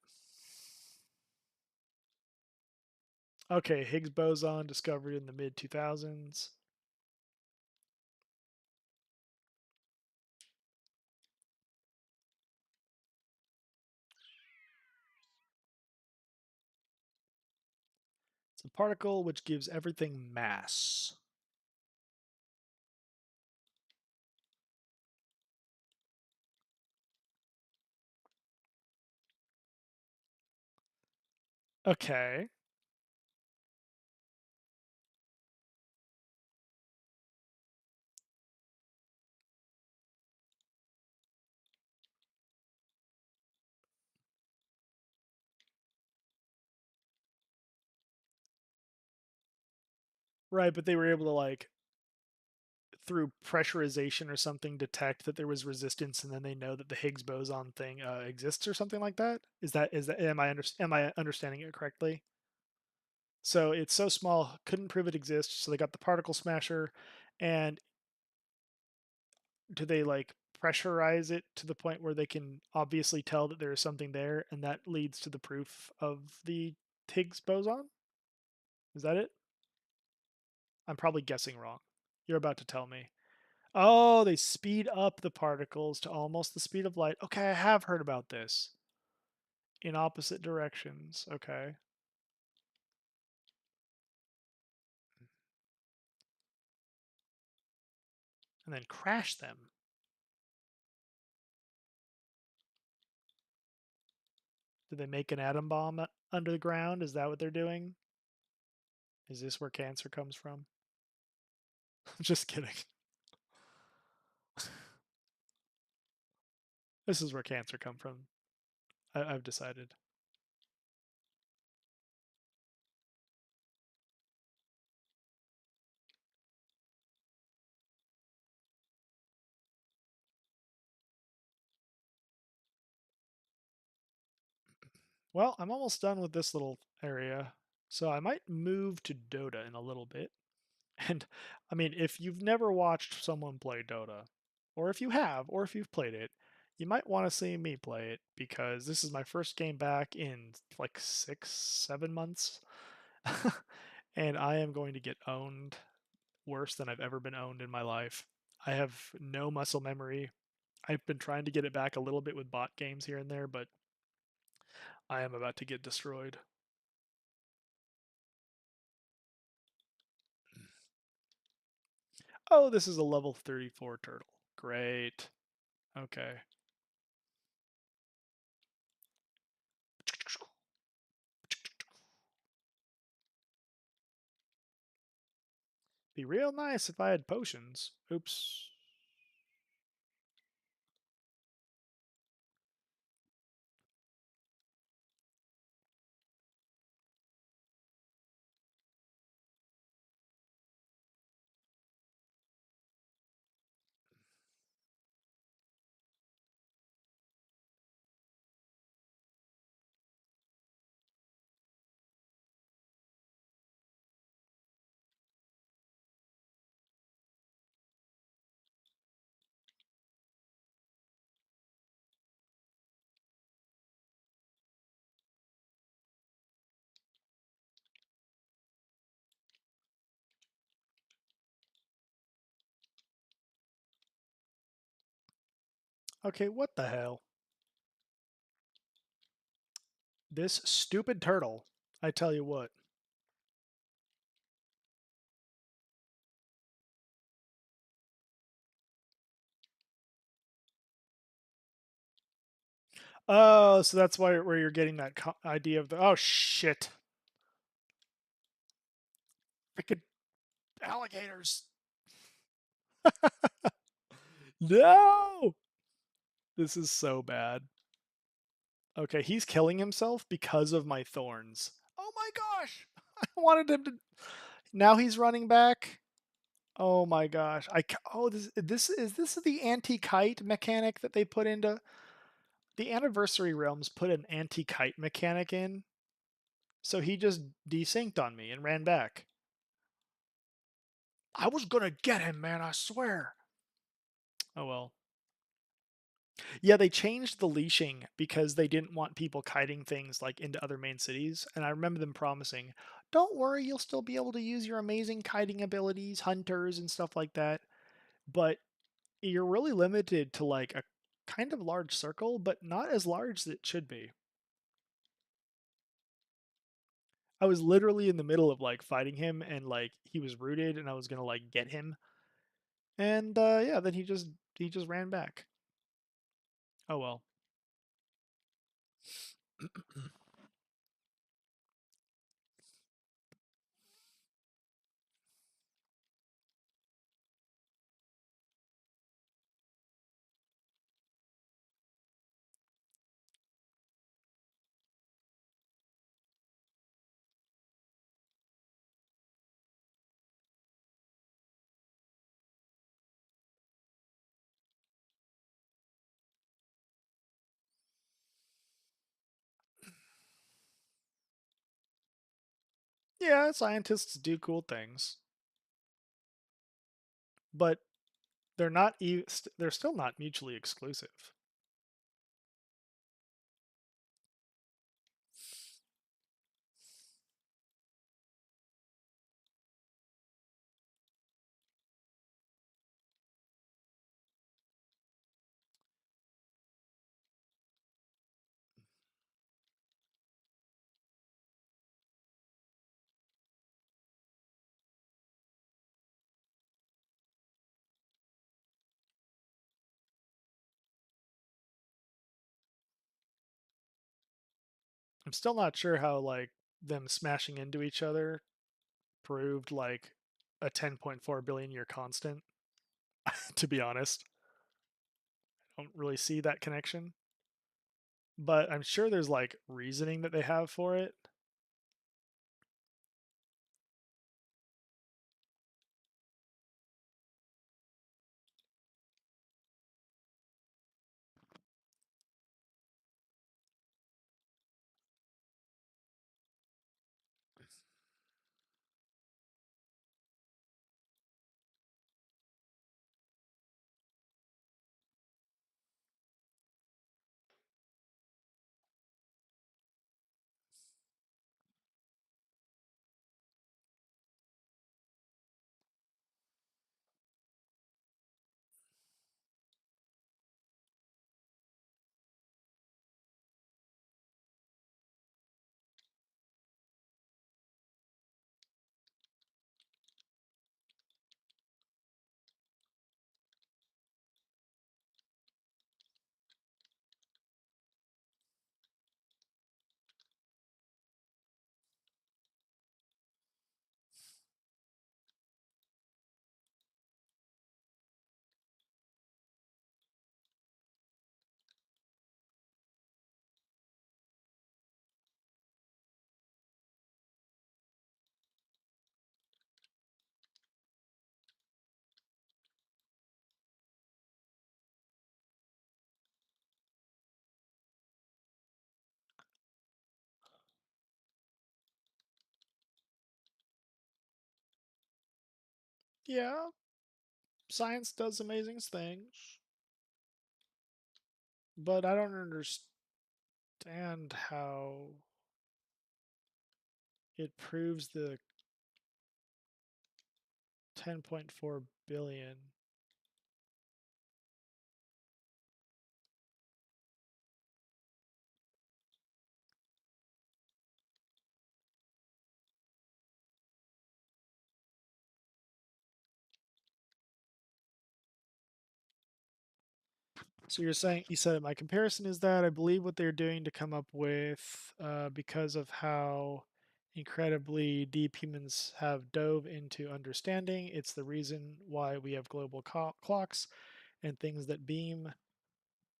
Okay, Higgs boson discovered in the mid 2000s. It's a particle which gives everything mass. Okay. Right, but they were able to like through pressurization or something detect that there was resistance, and then they know that the Higgs boson thing exists or something like that. Is that am I understanding it correctly? So it's so small, couldn't prove it exists. So they got the particle smasher, and do they like pressurize it to the point where they can obviously tell that there is something there, and that leads to the proof of the Higgs boson? Is that it? I'm probably guessing wrong. You're about to tell me. Oh, they speed up the particles to almost the speed of light. Okay, I have heard about this. In opposite directions. Okay. And then crash them. Do they make an atom bomb under the ground? Is that what they're doing? Is this where cancer comes from? Just kidding. This is where cancer come from. I've decided. Well, I'm almost done with this little area, so I might move to Dota in a little bit. And I mean, if you've never watched someone play Dota, or if you have, or if you've played it, you might want to see me play it because this is my first game back in like 6, 7 months. And I am going to get owned worse than I've ever been owned in my life. I have no muscle memory. I've been trying to get it back a little bit with bot games here and there, but I am about to get destroyed. Oh, this is a level 34 turtle. Great. Okay. Be real nice if I had potions. Oops. Okay, what the hell? This stupid turtle. I tell you what. Oh, so that's why where you're getting that idea of the. Oh shit! Freaking alligators! No! This is so bad. Okay, he's killing himself because of my thorns. Oh my gosh! I wanted him to. Now he's running back. Oh my gosh! This is the anti-kite mechanic that they put into the Anniversary Realms. Put an anti-kite mechanic in, so he just desynced on me and ran back. I was gonna get him, man. I swear. Oh well. Yeah, they changed the leashing because they didn't want people kiting things like into other main cities. And I remember them promising, "Don't worry, you'll still be able to use your amazing kiting abilities, hunters, and stuff like that." But you're really limited to like a kind of large circle, but not as large as it should be. I was literally in the middle of like fighting him, and like he was rooted, and I was gonna like get him, and yeah, then he just ran back. Oh well. Yeah, scientists do cool things, but they're still not mutually exclusive. I'm still not sure how like them smashing into each other proved like a 10.4 billion year constant. To be honest, I don't really see that connection, but I'm sure there's like reasoning that they have for it. Yeah, science does amazing things, but I don't understand how it proves the 10.4 billion. So you said my comparison is that I believe what they're doing to come up with, because of how incredibly deep humans have dove into understanding, it's the reason why we have global clocks and things that beam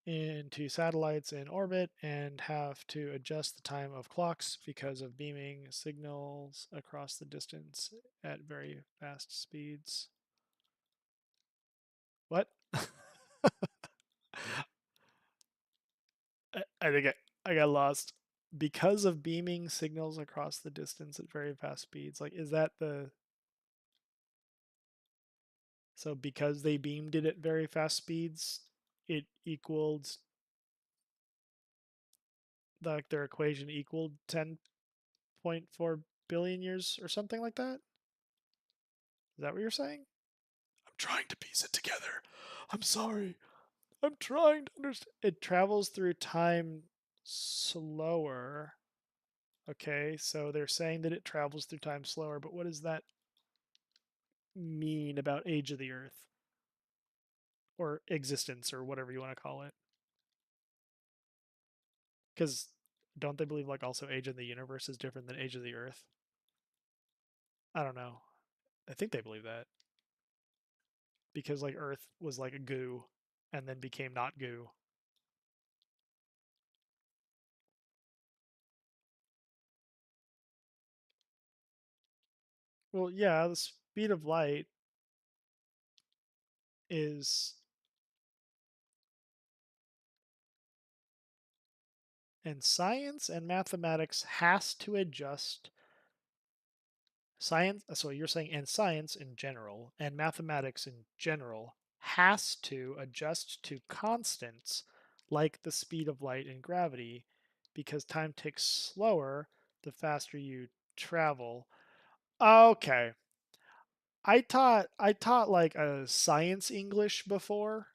into satellites in orbit and have to adjust the time of clocks because of beaming signals across the distance at very fast speeds. What? I think I got lost. Because of beaming signals across the distance at very fast speeds. Like, is that the. So, because they beamed it at very fast speeds, it equaled. Like, their equation equaled 10.4 billion years or something like that? Is that what you're saying? I'm trying to piece it together. I'm sorry. I'm trying to understand. It travels through time slower. Okay, so they're saying that it travels through time slower, but what does that mean about age of the Earth? Or existence, or whatever you want to call it? Because don't they believe like also age of the universe is different than age of the Earth? I don't know. I think they believe that because like Earth was like a goo and then became not goo. Well, yeah, the speed of light is, and science and mathematics has to adjust. Science, so you're saying, and science in general and mathematics in general has to adjust to constants like the speed of light and gravity because time ticks slower the faster you travel. Okay. I taught like a science English before.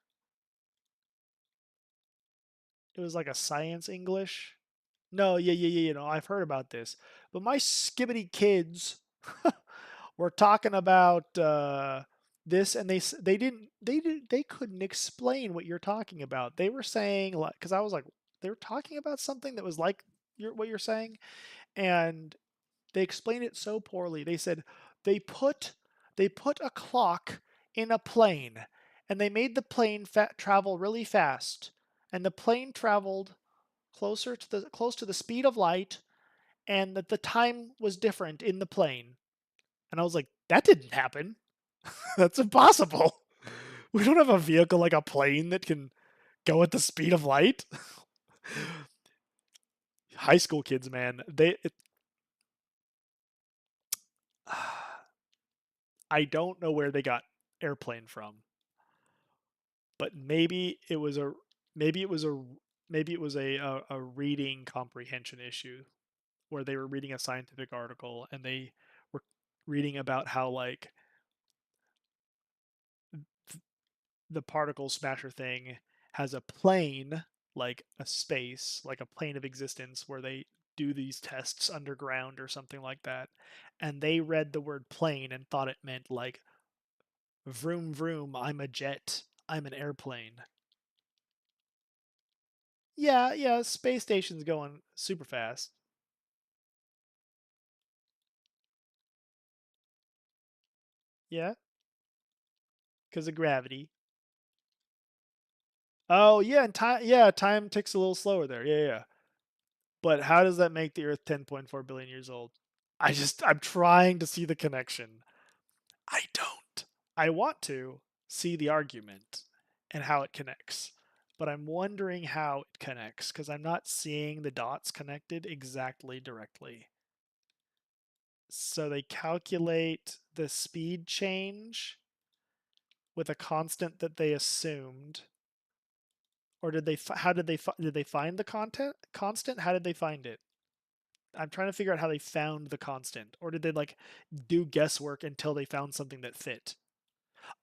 It was like a science English. No, yeah. I've heard about this, but my skibbity kids were talking about this, and they couldn't explain what you're talking about. They were saying like, because I was like, they were talking about something that was like what you're saying, and they explained it so poorly. They said they put they put a clock in a plane, and they made the plane travel really fast, and the plane traveled close to the speed of light, and that the time was different in the plane. And I was like, that didn't happen. That's impossible. We don't have a vehicle like a plane that can go at the speed of light. High school kids, man, I don't know where they got airplane from, but maybe it was a maybe it was a reading comprehension issue where they were reading a scientific article and they were reading about how like the particle smasher thing has a plane, like a space, like a plane of existence where they do these tests underground or something like that. And they read the word plane and thought it meant like vroom vroom, I'm a jet, I'm an airplane. Yeah, space station's going super fast. Yeah, because of gravity. Oh yeah, and time ticks a little slower there. Yeah. But how does that make the Earth 10.4 billion years old? I'm trying to see the connection. I don't. I want to see the argument and how it connects, but I'm wondering how it connects because I'm not seeing the dots connected exactly directly. So they calculate the speed change with a constant that they assumed, or did they? How did they find the content constant? How did they find it? I'm trying to figure out how they found the constant, or did they like do guesswork until they found something that fit?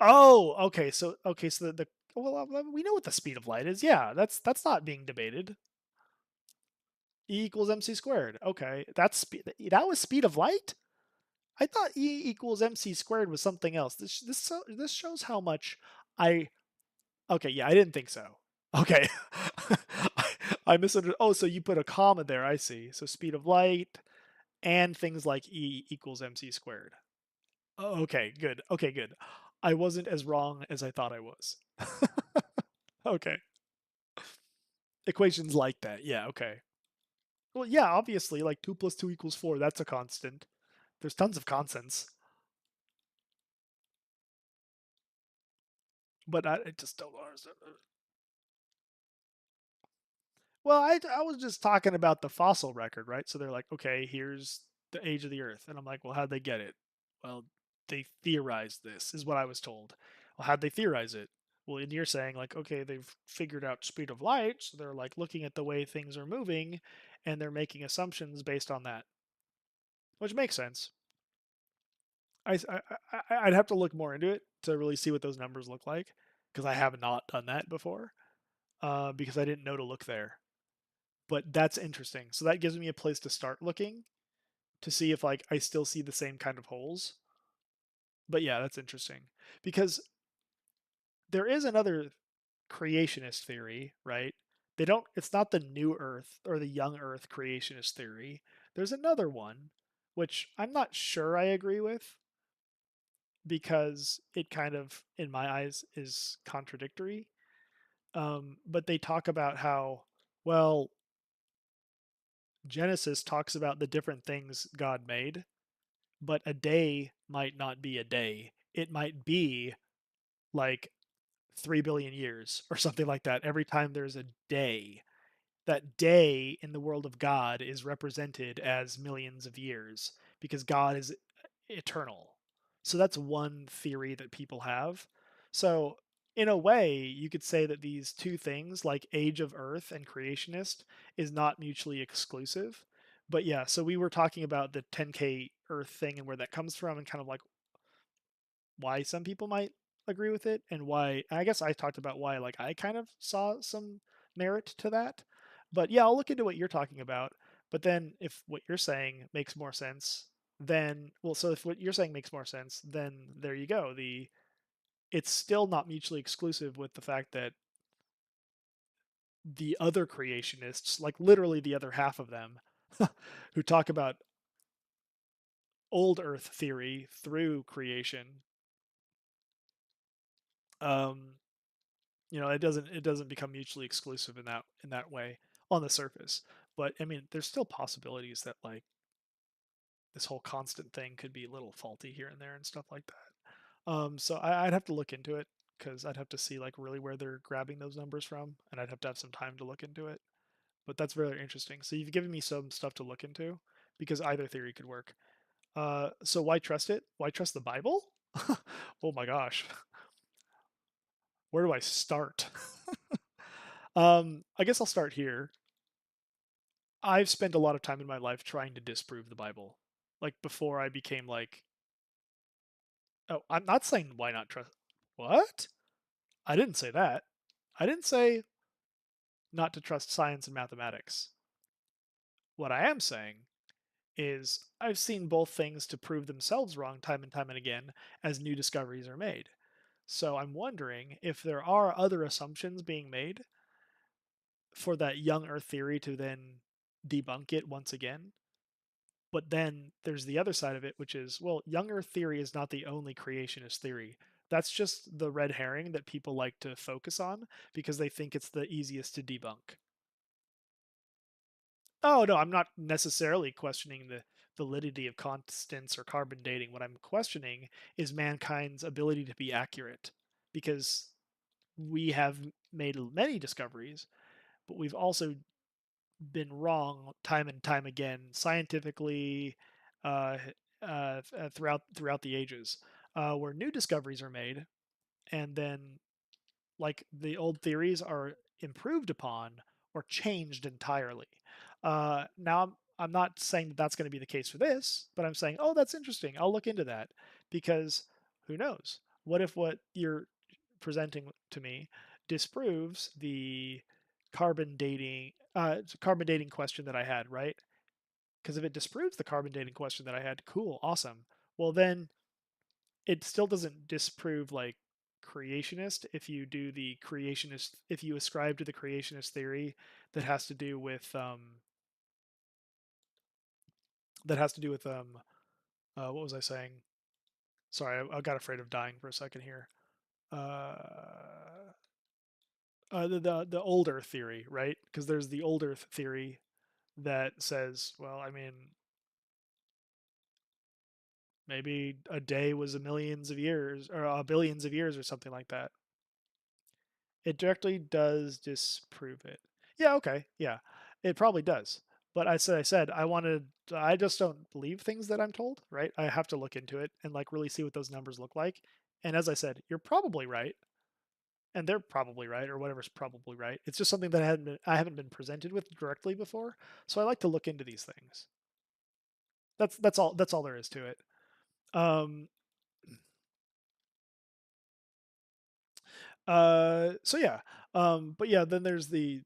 Oh, so the well, we know what the speed of light is. Yeah, that's not being debated. E equals mc squared. Okay, that was speed of light. I thought E equals mc squared was something else. This shows how much I. Okay, yeah, I didn't think so. Okay, I misunderstood. Oh, so you put a comma there. I see. So speed of light and things like E equals mc squared. Oh, okay, good. Okay, good. I wasn't as wrong as I thought I was. Okay. Equations like that. Yeah, okay. Well, yeah, obviously, like 2 plus 2 equals 4, that's a constant. There's tons of constants, but I just don't understand. Well, I was just talking about the fossil record, right? So they're like, okay, here's the age of the Earth. And I'm like, well, how'd they get it? Well, they theorized this, is what I was told. Well, how'd they theorize it? Well, and you're saying, like, okay, they've figured out speed of light. So they're like looking at the way things are moving and they're making assumptions based on that, which makes sense. I'd have to look more into it to really see what those numbers look like because I have not done that before because I didn't know to look there. But that's interesting. So that gives me a place to start looking to see if like I still see the same kind of holes. But yeah, that's interesting because there is another creationist theory, right? They don't it's not the new earth or the young earth creationist theory. There's another one which I'm not sure I agree with because it kind of in my eyes is contradictory. But they talk about how well Genesis talks about the different things God made, but a day might not be a day. It might be like 3 billion years or something like that every time there's a day. That day in the world of God is represented as millions of years because God is eternal. So that's one theory that people have. So, in a way, you could say that these two things, like Age of Earth and Creationist, is not mutually exclusive. But yeah, so we were talking about the 10K Earth thing and where that comes from, and kind of like why some people might agree with it, and why I guess I talked about why like I kind of saw some merit to that. But yeah, I'll look into what you're talking about. But then if what you're saying makes more sense, then well, so if what you're saying makes more sense, then there you go. The It's still not mutually exclusive with the fact that the other creationists, like literally the other half of them, who talk about old Earth theory through creation, um, it doesn't become mutually exclusive in that way on the surface. But I mean, there's still possibilities that like this whole constant thing could be a little faulty here and there and stuff like that. So I'd have to look into it because I'd have to see like really where they're grabbing those numbers from, and I'd have to have some time to look into it. But that's very interesting. So you've given me some stuff to look into because either theory could work. So why trust it? Why trust the Bible? Oh my gosh, where do I start? I guess I'll start here. I've spent a lot of time in my life trying to disprove the Bible. Like before I became like, oh, I'm not saying why not trust. What? I didn't say that. I didn't say not to trust science and mathematics. What I am saying is I've seen both things to prove themselves wrong time and time and again as new discoveries are made. So I'm wondering if there are other assumptions being made for that young earth theory to then debunk it once again. But then there's the other side of it, which is, well, young Earth theory is not the only creationist theory. That's just the red herring that people like to focus on because they think it's the easiest to debunk. Oh, no, I'm not necessarily questioning the validity of constants or carbon dating. What I'm questioning is mankind's ability to be accurate because we have made many discoveries, but we've also been wrong time and time again, scientifically, uh, throughout the ages, where new discoveries are made, and then like the old theories are improved upon or changed entirely. Now I'm not saying that that's going to be the case for this, but I'm saying, oh, that's interesting. I'll look into that because who knows? What if what you're presenting to me disproves the carbon dating question that I had, right? Because if it disproves the carbon dating question that I had, cool, awesome. Well, then it still doesn't disprove like creationist if you ascribe to the creationist theory that has to do with what was I saying? Sorry, I got afraid of dying for a second here. uh the old earth theory, right? Because there's the old earth theory that says, well, I mean, maybe a day was a millions of years or billions of years or something like that. It directly does disprove it. Yeah, okay, yeah, it probably does. But I said I just don't believe things that I'm told, right? I have to look into it and like really see what those numbers look like. And as I said, you're probably right, and they're probably right, or whatever's probably right. It's just something that I haven't been presented with directly before, so I like to look into these things. That's all there is to it. Um, so yeah, but yeah, then there's the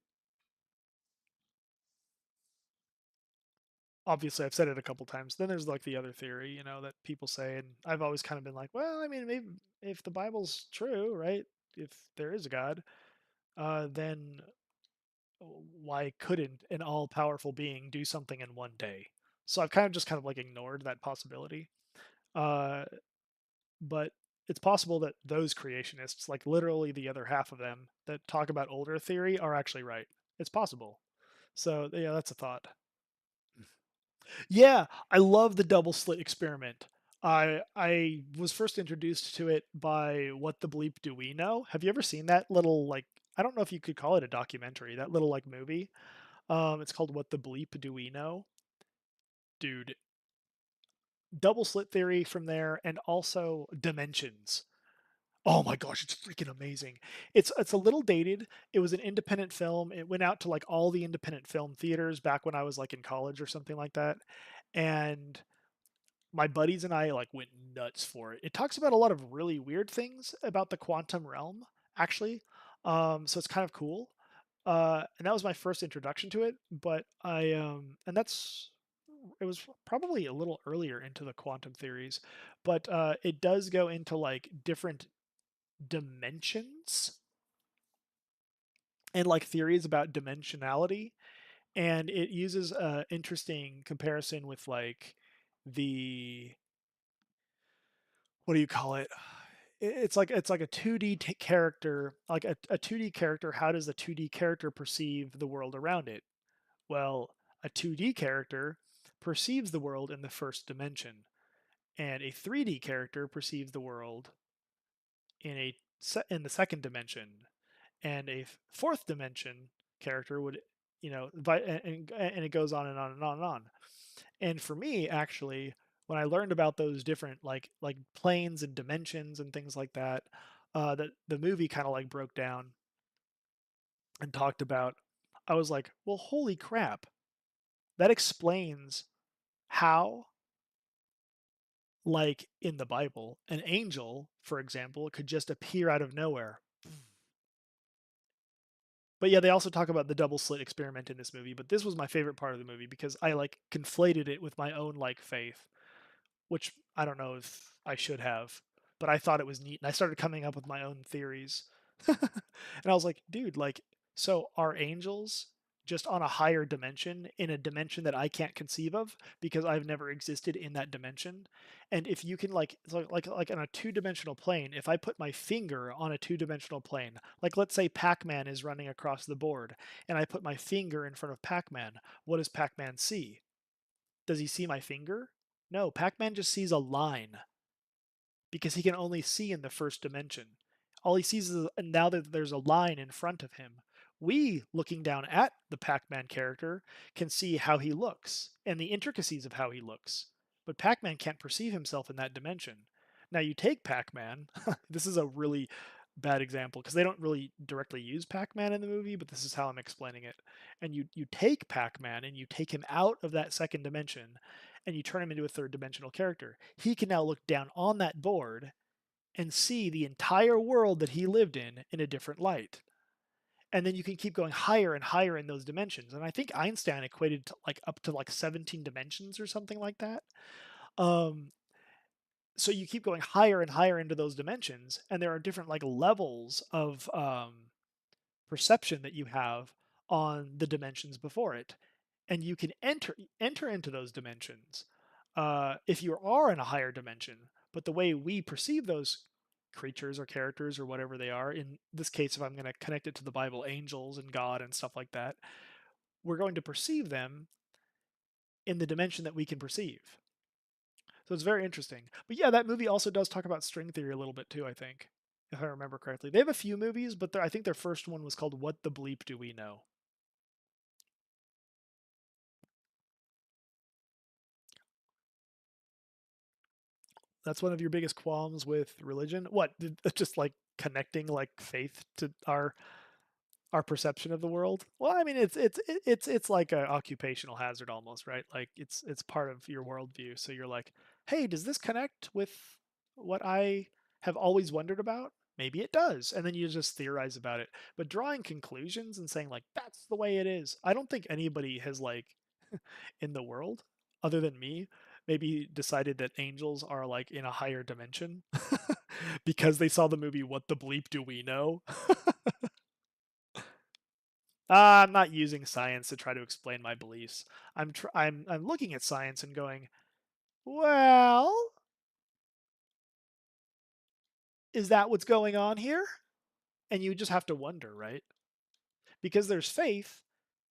obviously I've said it a couple times. Then there's like the other theory, that people say, and I've always kind of been like, well, I mean, maybe if the Bible's true, right? If there is a God, then why couldn't an all-powerful being do something in one day? So I've kind of like ignored that possibility. Uh, but it's possible that those creationists, like literally the other half of them that talk about older theory, are actually right. It's possible. So yeah, that's a thought. Yeah, I love the double slit experiment. I was first introduced to it by What the Bleep Do We Know? Have you ever seen that little like I don't know if you could call it a documentary, that little like movie? It's called What the Bleep Do We Know? Dude, double slit theory from there and also dimensions. Oh my gosh, it's freaking amazing. It's a little dated. It was an independent film. It went out to like all the independent film theaters back when I was like in college or something like that. And my buddies and I like went nuts for it. It talks about a lot of really weird things about the quantum realm, actually. So it's kind of cool. And that was my first introduction to it. But and that's it was probably a little earlier into the quantum theories, but it does go into like different dimensions and like theories about dimensionality, and it uses a interesting comparison with like the what do you call it? It's like a 2D character, like a 2D character. How does a 2D character perceive the world around it? Well, a 2D character perceives the world in the first dimension, and a 3D character perceives the world in the second dimension, and a fourth dimension character would, and it goes on and on and on and on. And for me, actually, when I learned about those different like planes and dimensions and things like that, that the movie kind of like broke down and talked about, I was like, well, holy crap, that explains how, like in the Bible, an angel, for example, could just appear out of nowhere. But yeah, they also talk about the double slit experiment in this movie. But this was my favorite part of the movie because I like conflated it with my own like faith, which I don't know if I should have, but I thought it was neat, and I started coming up with my own theories. And I was like, dude, like, so are angels just on a higher dimension in a dimension that I can't conceive of because I've never existed in that dimension? And if you can like on a two-dimensional plane, if I put my finger on a two-dimensional plane, like let's say Pac-Man is running across the board and I put my finger in front of Pac-Man, what does Pac-Man see? Does he see my finger? No, Pac-Man just sees a line because he can only see in the first dimension. All he sees is now that there's a line in front of him. We, looking down at the Pac-Man character, can see how he looks and the intricacies of how he looks. But Pac-Man can't perceive himself in that dimension. Now you take Pac-Man, this is a really bad example because they don't really directly use Pac-Man in the movie, but this is how I'm explaining it. And you take Pac-Man and you take him out of that second dimension and you turn him into a third dimensional character. He can now look down on that board and see the entire world that he lived in a different light. And then you can keep going higher and higher in those dimensions. And I think Einstein equated to like up to like 17 dimensions or something like that. Um, so you keep going higher and higher into those dimensions, and there are different like levels of perception that you have on the dimensions before it, and you can enter into those dimensions if you are in a higher dimension. But the way we perceive those creatures or characters or whatever they are, in this case, if I'm going to connect it to the Bible, angels and God and stuff like that, we're going to perceive them in the dimension that we can perceive. So it's very interesting. But yeah, that movie also does talk about string theory a little bit too, I think, if I remember correctly. They have a few movies, but I think their first one was called What the Bleep Do We Know? That's one of your biggest qualms with religion? What? Just like connecting like faith to our perception of the world? Well, I mean, it's like an occupational hazard almost, right? Like it's part of your worldview. So you're like, hey, does this connect with what I have always wondered about? Maybe it does, and then you just theorize about it. But drawing conclusions and saying like that's the way it is, I don't think anybody has like in the world. other than me, maybe decided that angels are like in a higher dimension because they saw the movie What the Bleep Do We Know? I'm not using science to try to explain my beliefs. I'm looking at science and going, well, is that what's going on here? And you just have to wonder, right? Because there's faith,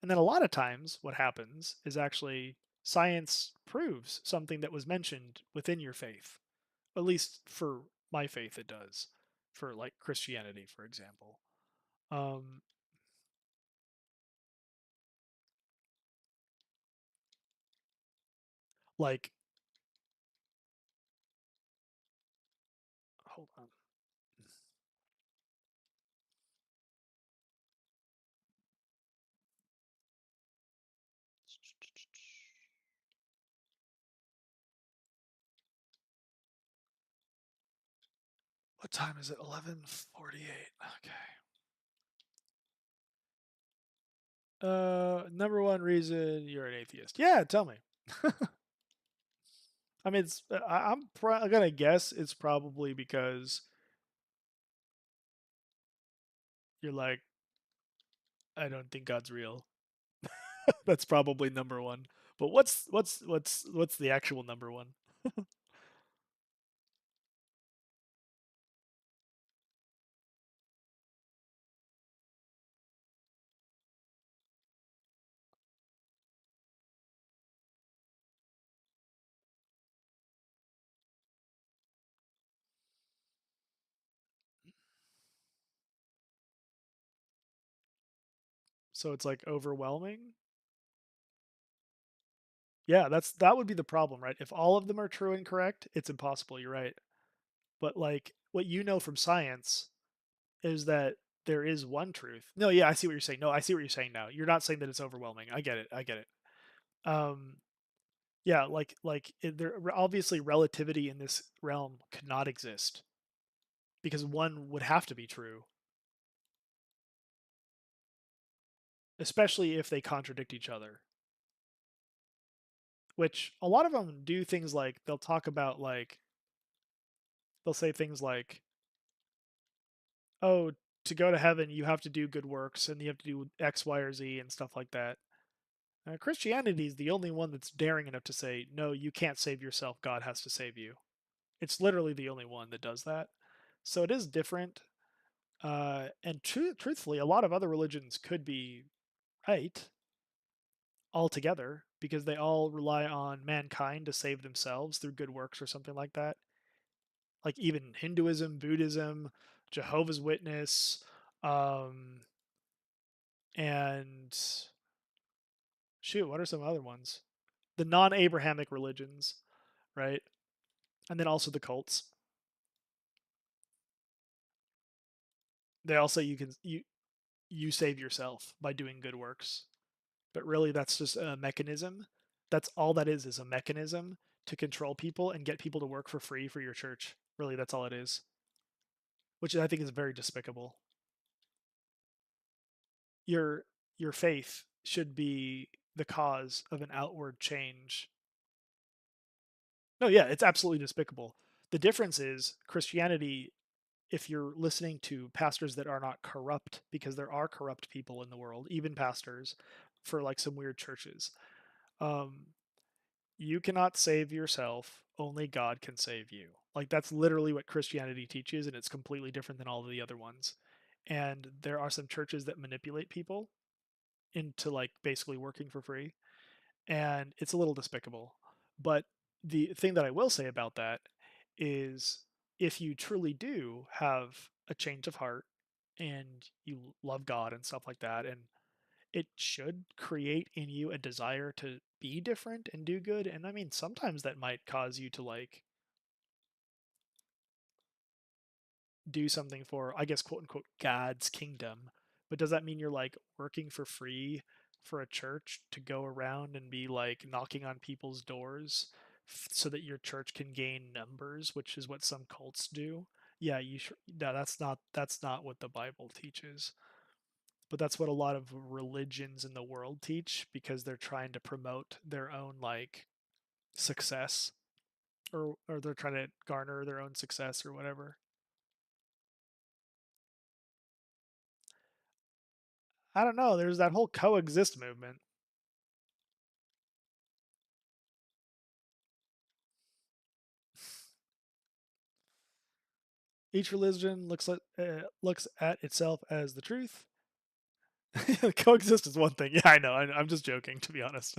and then a lot of times what happens is actually science proves something that was mentioned within your faith. At least for my faith it does. For like Christianity, for example. Um like hold on. What time is it? 11:48. Okay. Number one reason you're an atheist. Yeah, tell me. I mean, I'm gonna guess it's probably because you're like, I don't think God's real. That's probably number one. But what's the actual number one? So it's like overwhelming. Yeah, that would be the problem, right? If all of them are true and correct, it's impossible. You're right. But like what you know from science is that there is one truth. No, yeah, I see what you're saying. No, I see what you're saying now. You're not saying that it's overwhelming. I get it. I get it. Um, yeah, there obviously relativity in this realm could not exist because one would have to be true, especially if they contradict each other. Which a lot of them do things like they'll talk about like they'll say things like, "Oh, to go to heaven, you have to do good works and you have to do X, Y, or Z and stuff like that." Christianity is the only one that's daring enough to say, "No, you can't save yourself. God has to save you." It's literally the only one that does that. So it is different. And truthfully, a lot of other religions could be right altogether because they all rely on mankind to save themselves through good works or something like that. Like even Hinduism, Buddhism, Jehovah's Witness, um, and shoot, what are some other ones? The non-Abrahamic religions, right? And then also the cults. They all say you save yourself by doing good works, but really that's just a mechanism. That's all that is a mechanism to control people and get people to work for free for your church. Really, that's all it is, which I think is very despicable. Your your faith should be the cause of an outward change. No, yeah, it's absolutely despicable. The difference is Christianity, if you're listening to pastors that are not corrupt, because there are corrupt people in the world, even pastors for like some weird churches. Um, you cannot save yourself, only God can save you. Like that's literally what Christianity teaches, and it's completely different than all of the other ones. And there are some churches that manipulate people into like basically working for free, and it's a little despicable. But the thing that I will say about that is if you truly do have a change of heart and you love God and stuff like that, and it should create in you a desire to be different and do good. And I mean, sometimes that might cause you to like do something for, I guess, quote unquote, God's kingdom. But does that mean you're like working for free for a church to go around and be like knocking on people's doors so that your church can gain numbers, which is what some cults do? Yeah, you should. No, that's not what the Bible teaches. But that's what a lot of religions in the world teach because they're trying to promote their own like success, or they're trying to garner their own success or whatever. I don't know. There's that whole coexist movement. Each religion looks at itself as the truth. Coexist is one thing. Yeah, I know. I'm just joking, to be honest.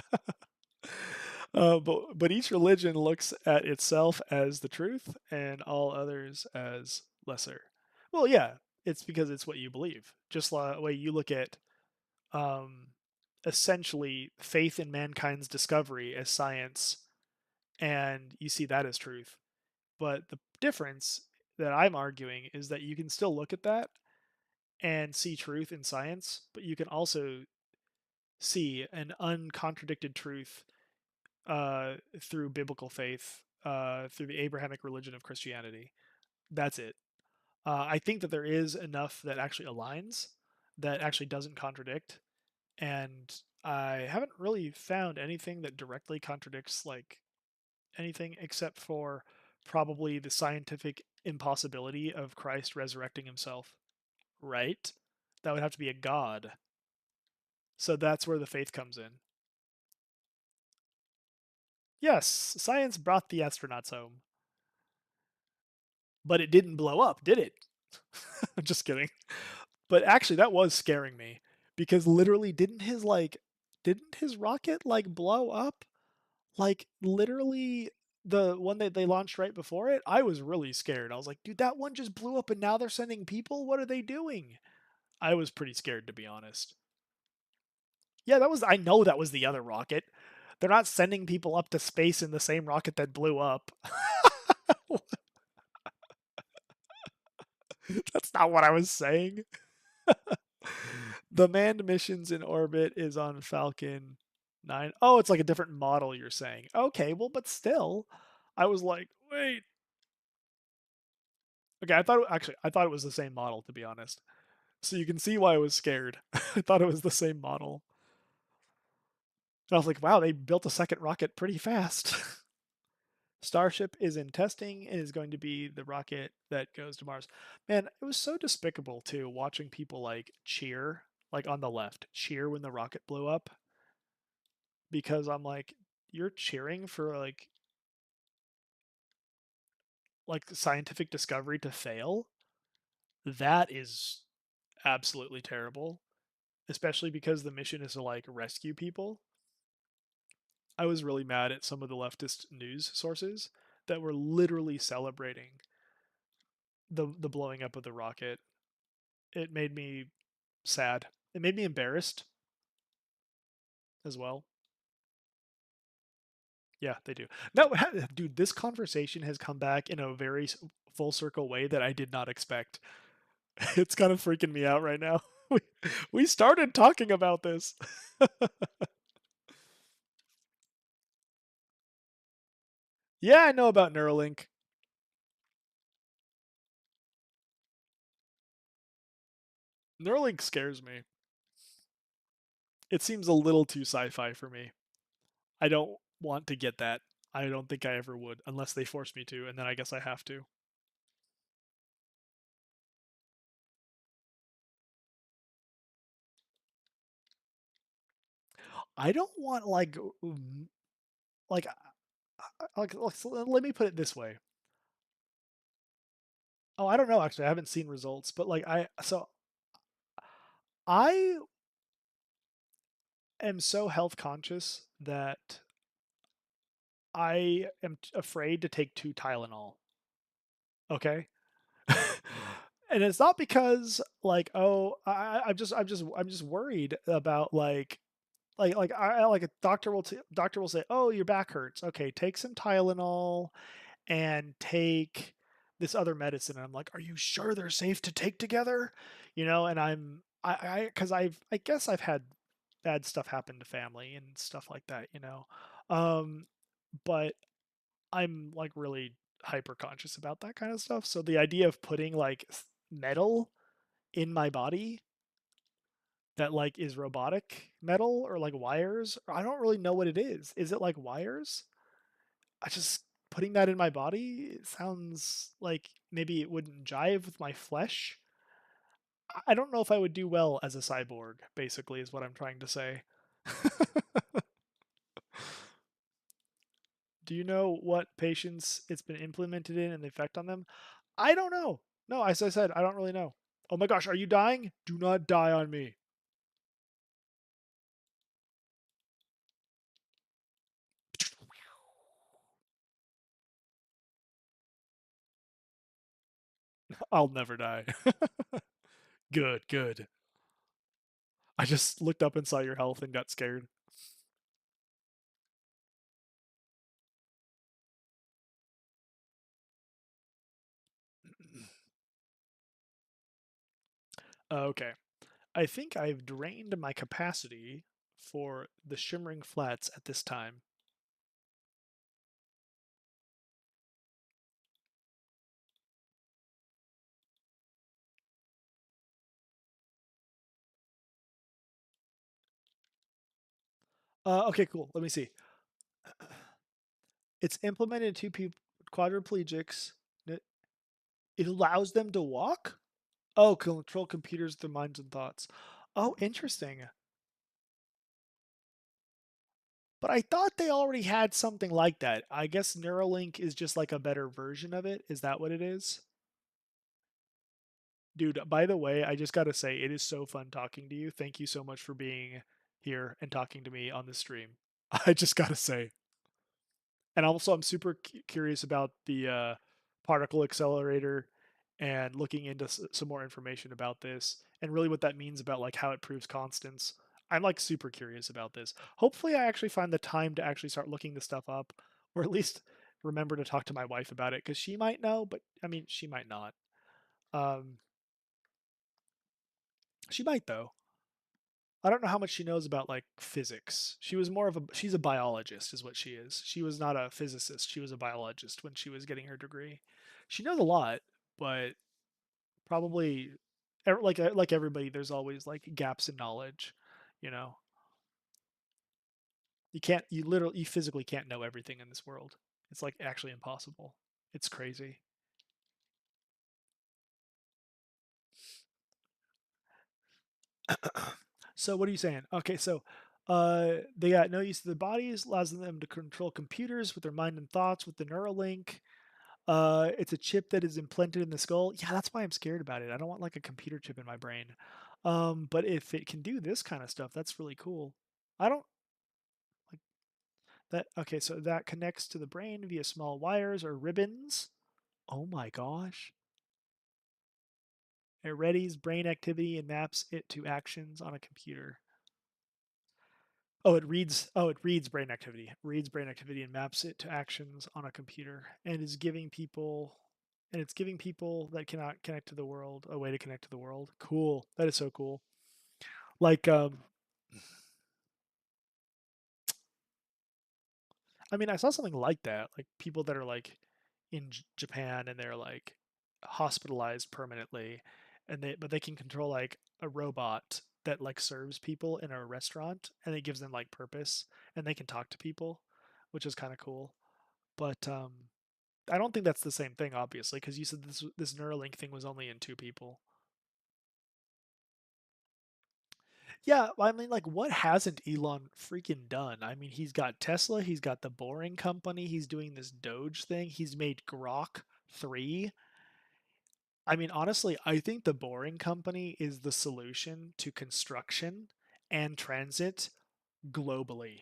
But each religion looks at itself as the truth and all others as lesser. Well, yeah, it's because it's what you believe. Just the way you look at um, essentially faith in mankind's discovery as science, and you see that as truth. But the difference that I'm arguing is that you can still look at that and see truth in science, but you can also see an uncontradicted truth through biblical faith, through the Abrahamic religion of Christianity. That's it. I think that there is enough that actually aligns, that actually doesn't contradict, and I haven't really found anything that directly contradicts like anything except for probably the scientific impossibility of Christ resurrecting himself. Right? That would have to be a god. So that's where the faith comes in. Yes, science brought the astronauts home, but it didn't blow up, did it? I'm just kidding. But actually, that was scaring me because literally, didn't his rocket like blow up? Like literally, the one that they launched right before it. I was really scared. I was like, dude, that one just blew up, and now they're sending people. What are they doing? I was pretty scared, to be honest. Yeah, that was. I know that was the other rocket. They're not sending people up to space in the same rocket that blew up. That's not what I was saying. The manned missions in orbit is on Falcon 9. Oh, it's like a different model, you're saying. Okay, well, but still, I was like, wait. Okay, I thought it was the same model, to be honest. So you can see why I was scared. I thought it was the same model. And I was like, wow, they built a second rocket pretty fast. Starship is in testing and is going to be the rocket that goes to Mars. Man, it was so despicable too, watching people like cheer, like on the left, cheer when the rocket blew up. Because I'm like, you're cheering for like scientific discovery to fail? That is absolutely terrible. Especially because the mission is to like rescue people. I was really mad at some of the leftist news sources that were literally celebrating the blowing up of the rocket. It made me sad. It made me embarrassed as well. Yeah, they do. No, dude, this conversation has come back in a very full circle way that I did not expect. It's kind of freaking me out right now. We, we started talking about this. Yeah, I know about Neuralink. Neuralink scares me. It seems a little too sci-fi for me. I don't want to get that. I don't think I ever would unless they force me to, and then I guess I have to. I don't want like let me put it this way. Oh, I don't know actually. I haven't seen results, but I am so health conscious that I am afraid to take 2 Tylenol. Okay? And it's not because like, oh, I'm just worried about like a doctor will say, "Oh, your back hurts. Okay, take some Tylenol and take this other medicine." And I'm like, "Are you sure they're safe to take together?" You know, and because I guess I've had bad stuff happen to family and stuff like that, you know. Um, but I'm like really hyper conscious about that kind of stuff. So the idea of putting like metal in my body that like is robotic metal or like wires, I don't really know what it is. Is it like wires? I just putting that in my body, it sounds like maybe it wouldn't jive with my flesh. I don't know if I would do well as a cyborg, basically, is what I'm trying to say. Do you know what patients it's been implemented in and the effect on them? I don't know. No, as I said, I don't really know. Oh my gosh, are you dying? Do not die on me. I'll never die. Good, good. I just looked up and saw your health and got scared. Okay. I think I've drained my capacity for the Shimmering Flats at this time. Okay, cool. Let me see. It's implemented in two people, quadriplegics. It allows them to walk? Oh, control computers with their minds and thoughts. Oh, interesting. But I thought they already had something like that. I guess Neuralink is just like a better version of it. Is that what it is? Dude, by the way, I just got to say, it is so fun talking to you. Thank you so much for being here and talking to me on the stream. I just got to say. And also, I'm super curious about the particle accelerator and looking into some more information about this and really what that means about like how it proves constants. I'm like super curious about this. Hopefully, I actually find the time to actually start looking this stuff up, or at least remember to talk to my wife about it because she might know, but I mean, she might not. Um, she might though. I don't know how much she knows about like physics. She was more of a she's a biologist is what she is. She was not a physicist. She was a biologist when she was getting her degree. She knows a lot, but probably like everybody there's always like gaps in knowledge, you know. You physically can't know everything in this world. It's like actually impossible. It's crazy. So what are you saying? Okay, so they got no use of their bodies, allows them to control computers with their mind and thoughts with the Neuralink. It's a chip that is implanted in the skull. Yeah, that's why I'm scared about it. I don't want like a computer chip in my brain. But if it can do this kind of stuff, that's really cool. I don't like that. Okay, so that connects to the brain via small wires or ribbons. Oh my gosh. It readies brain activity and maps it to actions on a computer. Oh, it reads. Oh, it reads brain activity. Reads brain activity and maps it to actions on a computer, and is giving people, and it's giving people that cannot connect to the world a way to connect to the world. Cool. That is so cool. Like, I mean, I saw something like that. Like people that are like in Japan and they're like hospitalized permanently, and they can control like a robot that like serves people in a restaurant, and it gives them like purpose, and they can talk to people, which is kind of cool. But I don't think that's the same thing, obviously, because you said this Neuralink thing was only in two people. Yeah, I mean, like, what hasn't Elon freaking done? I mean, he's got Tesla, he's got the Boring Company, he's doing this Doge thing, he's made Grok 3. I mean, honestly, I think the Boring Company is the solution to construction and transit globally.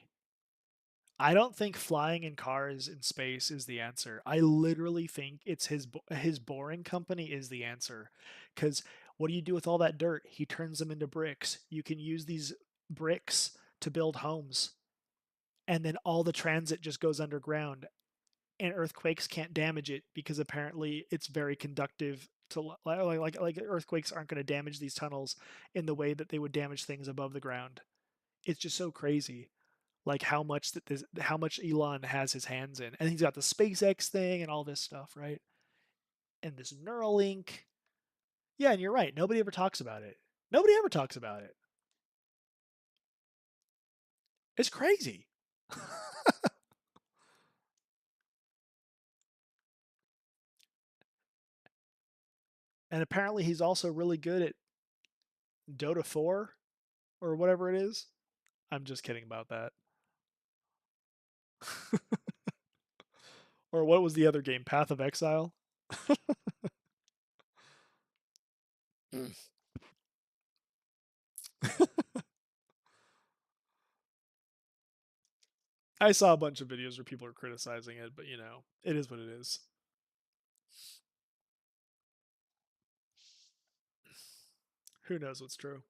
I don't think flying in cars in space is the answer. I literally think it's his Boring Company is the answer. Cuz what do you do with all that dirt? He turns them into bricks. You can use these bricks to build homes. And then all the transit just goes underground and earthquakes can't damage it because apparently it's very conductive to like earthquakes aren't going to damage these tunnels in the way that they would damage things above the ground. It's just so crazy like how much Elon has his hands in, and he's got the SpaceX thing and all this stuff, right? And this Neuralink. Yeah, and you're right. Nobody ever talks about it. Nobody ever talks about it. It's crazy. And apparently he's also really good at Dota 4 or whatever it is. I'm just kidding about that. Or what was the other game? Path of Exile? I saw a bunch of videos where people are criticizing it, but it is what it is. Who knows what's true?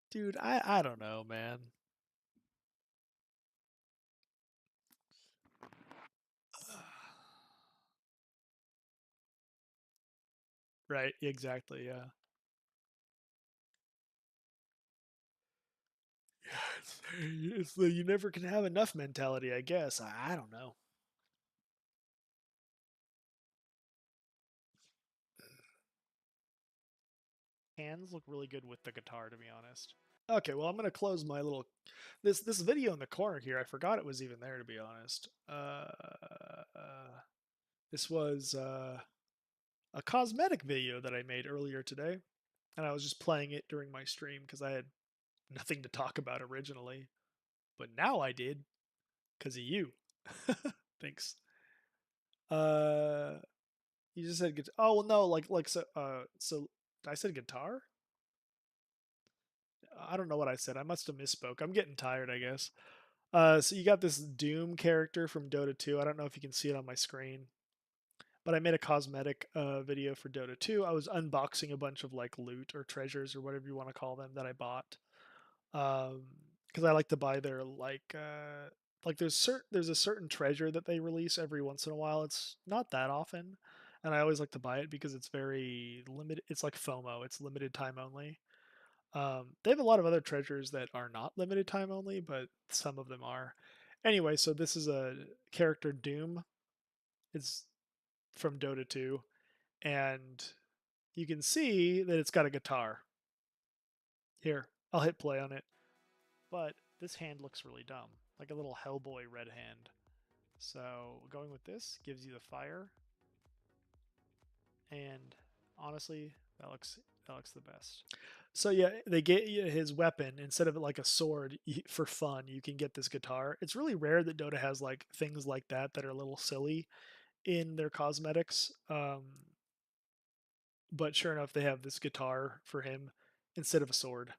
Dude, I don't know, man. Right, exactly, yeah. It's the you never can have enough mentality, I guess. I don't know. Hands look really good with the guitar, to be honest. Okay, well, I'm gonna close my little this video in the corner here. I forgot it was even there, to be honest. This was a cosmetic video that I made earlier today, and I was just playing it during my stream because I had nothing to talk about originally, but now I did because of you. Thanks. Uh, you just said guitar. Oh well, no, like so I said guitar. I don't know what I said. I must have misspoke. I'm getting tired, I guess. So you got this Doom character from Dota 2. I don't know if you can see it on my screen, but I made a cosmetic video for Dota 2. I was unboxing a bunch of like loot or treasures or whatever you want to call them that I bought. Because I like to buy their like there's a certain treasure that they release every once in a while. It's not that often, and I always like to buy it because it's very limited. It's like FOMO. It's limited time only. They have a lot of other treasures that are not limited time only, but some of them are. Anyway, so this is a character Doom. It's from Dota 2, and you can see that it's got a guitar. Here, I'll hit play on it. But this hand looks really dumb, like a little Hellboy red hand. So going with this gives you the fire, and honestly, that looks the best. So yeah, they get you his weapon instead of like a sword for fun. You can get this guitar. It's really rare that Dota has like things like that are a little silly in their cosmetics. But sure enough, they have this guitar for him instead of a sword.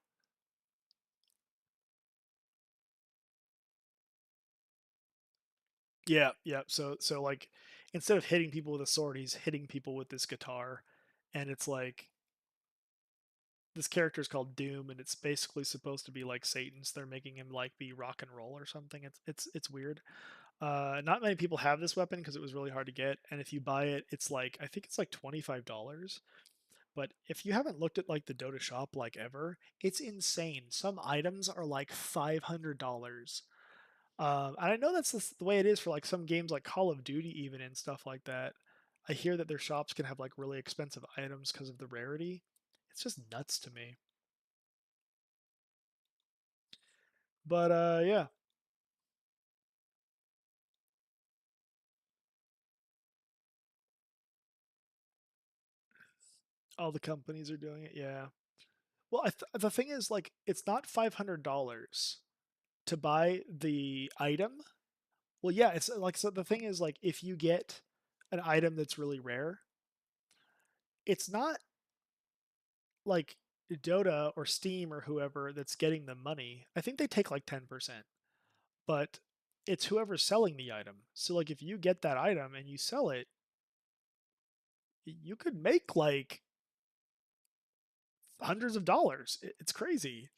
Yeah, yeah. So like instead of hitting people with a sword, he's hitting people with this guitar, and it's like this character is called Doom, and it's basically supposed to be like Satan's. They're making him like be rock and roll or something. It's weird. Not many people have this weapon because it was really hard to get, and if you buy it, it's like I think it's like $25. But if you haven't looked at like the Dota shop like ever, it's insane. Some items are like $500. And I know that's the way it is for like some games like Call of Duty, even and stuff like that. I hear that their shops can have like really expensive items because of the rarity. It's just nuts to me. But yeah, all the companies are doing it. Yeah. Well, the thing is, like, it's not $500 to buy the item. Well, yeah, it's like so. The thing is, like, if you get an item that's really rare, it's not like Dota or Steam or whoever that's getting the money. I think they take like 10%, but it's whoever's selling the item. So like if you get that item and you sell it, you could make like hundreds of dollars. It's crazy.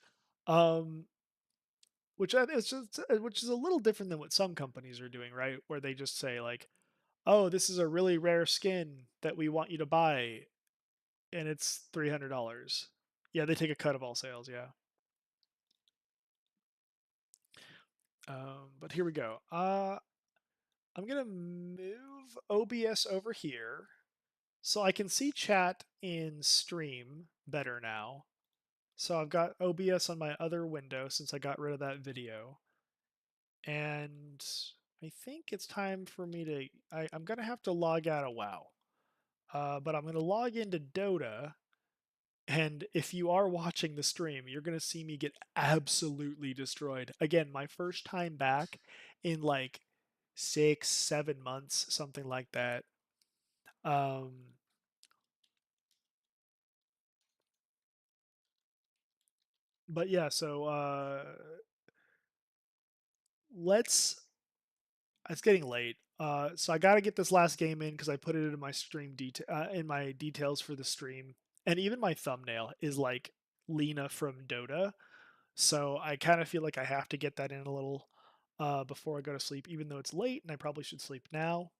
Um which is a little different than what some companies are doing, right? Where they just say like, "Oh, this is a really rare skin that we want you to buy and it's $300." Yeah, they take a cut of all sales, yeah. But here we go. I'm gonna move OBS over here so I can see chat in stream better now. So I've got OBS on my other window since I got rid of that video. And I think it's time for me to. I'm gonna have to log out of WoW, but I'm gonna log into Dota. And if you are watching the stream, you're gonna see me get absolutely destroyed. Again, my first time back in like 6, 7 months, something like that. Um, but yeah, so let's. It's getting late. So I got to get this last game in because I put it in my stream in my details for the stream, and even my thumbnail is like Lena from Dota. So I kind of feel like I have to get that in a little before I go to sleep, even though it's late and I probably should sleep now.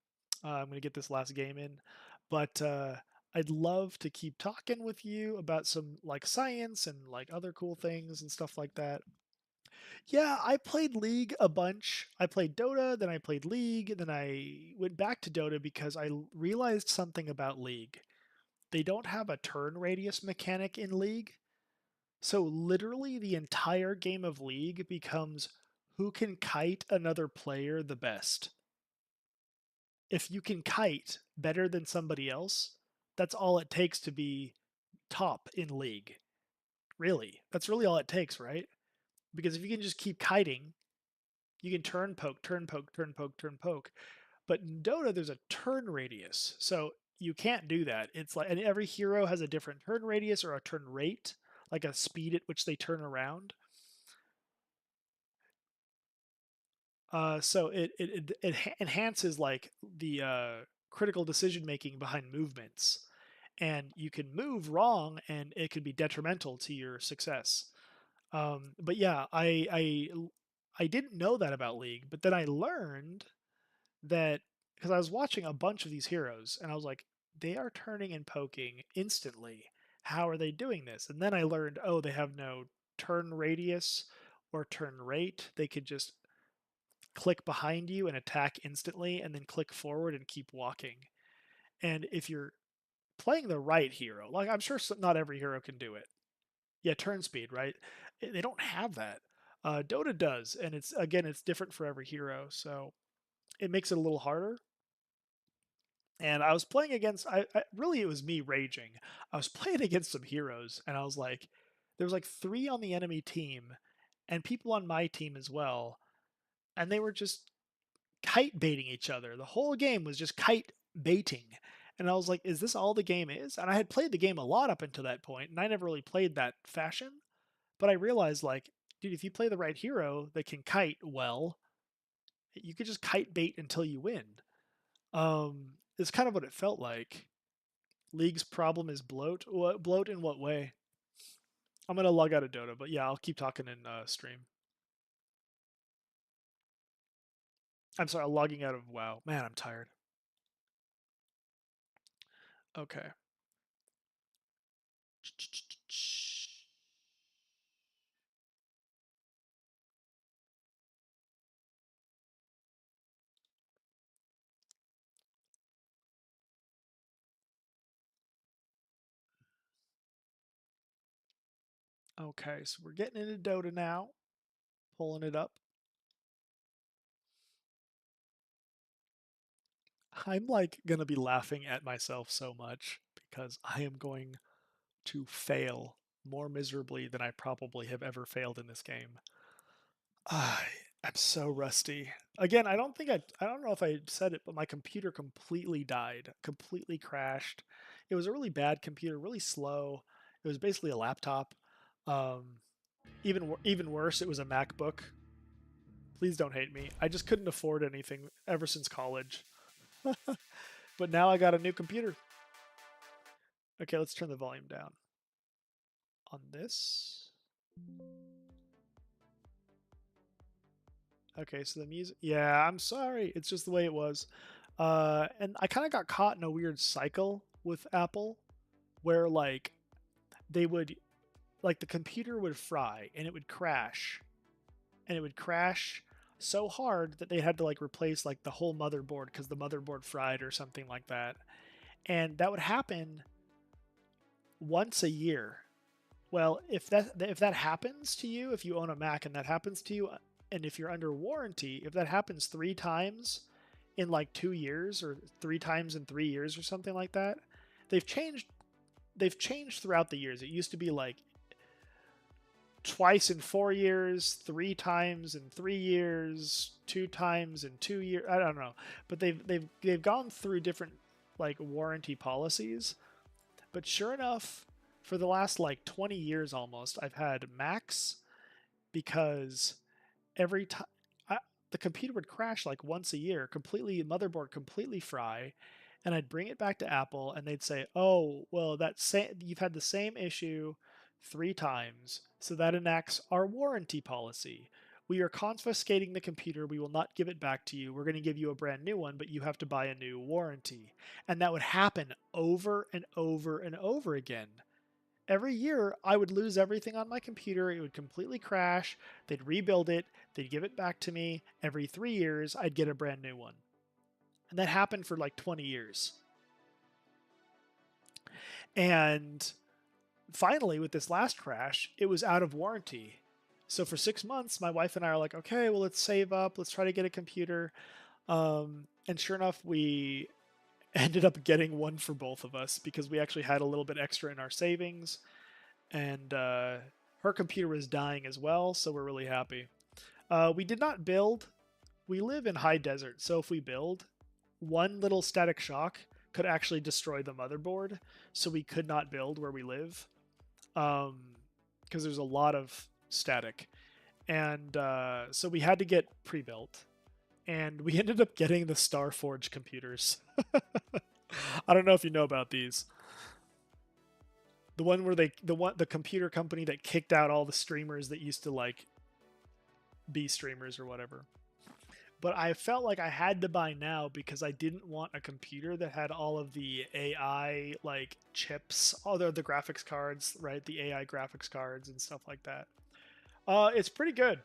I'm gonna get this last game in, but I'd love to keep talking with you about some like science and like other cool things and stuff like that. Yeah, I played League a bunch. I played Dota, then I played League, then I went back to Dota because I realized something about League. They don't have a turn radius mechanic in League. So literally the entire game of League becomes who can kite another player the best. If you can kite better than somebody else, that's all it takes to be top in League. Really. That's really all it takes, right? Because if you can just keep kiting, you can turn poke, turn poke, turn poke, turn poke. But in Dota, there's a turn radius. So you can't do that. It's like, and every hero has a different turn radius or a turn rate, like a speed at which they turn around. So it enhances like the critical decision making behind movements, and you can move wrong, and it could be detrimental to your success. But yeah, I didn't know that about League, but then I learned that because I was watching a bunch of these heroes, and I was like, they are turning and poking instantly. How are they doing this? And then I learned, oh, they have no turn radius or turn rate. They could just click behind you and attack instantly, and then click forward and keep walking. And if you're playing the right hero, like I'm sure not every hero can do it. Yeah, turn speed, right? They don't have that. Dota does, and it's different for every hero, so it makes it a little harder. And I was playing against, really it was me raging. I was playing against some heroes, and I was like, there was like 3 on the enemy team, and people on my team as well, and they were just kite baiting each other. The whole game was just kite baiting. And I was like, is this all the game is? And I had played the game a lot up until that point, and I never really played that fashion. But I realized, like, dude, if you play the right hero that can kite well, you could just kite bait until you win. It's kind of what it felt like. League's problem is bloat. What bloat in what way? I'm gonna log out of Dota, but yeah, I'll keep talking in stream. I'm sorry, I'm logging out of WoW. Man, I'm tired. Okay. Okay, so we're getting into Dota now. Pulling it up. I'm like gonna be laughing at myself so much because I am going to fail more miserably than I probably have ever failed in this game. I'm so rusty. Again, I don't know if I said it, but my computer completely died, completely crashed. It was a really bad computer, really slow. It was basically a laptop. Um, even worse, it was a MacBook. Please don't hate me. I just couldn't afford anything ever since college. But now I got a new computer. Okay, let's turn the volume down on this. Okay, so the music. Yeah, I'm sorry. It's just the way it was. And I kind of got caught in a weird cycle with Apple where like they would like the computer would fry and it would crash and it would crash so hard that they had to like replace like the whole motherboard because the motherboard fried or something like that. And that would happen once a year. Well, if that happens to you, if you own a Mac and that happens to you, And if you're under warranty, if that happens 3 times in like 2 years, or 3 times in 3 years, or something like that, they've changed. They've changed throughout the years. It used to be like twice in 4 years, 3 times in 3 years, 2 times in 2 years. I don't know, but they've gone through different like warranty policies. But sure enough, for the last like 20 years almost, I've had max, because every time the computer would crash like once a year, completely motherboard completely fry, and I'd bring it back to Apple, and they'd say, "Oh, well, you've had the same issue 3 times, so that enacts our warranty policy. We are confiscating the computer. We will not give it back to you. We're going to give you a brand new one, but you have to buy a new warranty." And that would happen over and over and over again. Every year I would lose everything on my computer. It would completely crash. They'd rebuild it. They'd give it back to me. Every 3 years, I'd get a brand new one. And that happened for like 20 years. And finally, with this last crash, it was out of warranty. So for 6 months, my wife and I are like, okay, well, let's save up. Let's try to get a computer. And sure enough, we ended up getting one for both of us, because we actually had a little bit extra in our savings. And her computer was dying as well, so we're really happy. We did not build. We live in high desert, so if we build, one little static shock could actually destroy the motherboard, so we could not build where we live, because there's a lot of static. And so we had to get pre-built, and we ended up getting the Starforge computers. I don't know if you know about these. The one where the computer company that kicked out all the streamers that used to like be streamers or whatever. But I felt like I had to buy now, because I didn't want a computer that had all of the AI like chips, all the graphics cards, right? The AI graphics cards and stuff like that. It's pretty good.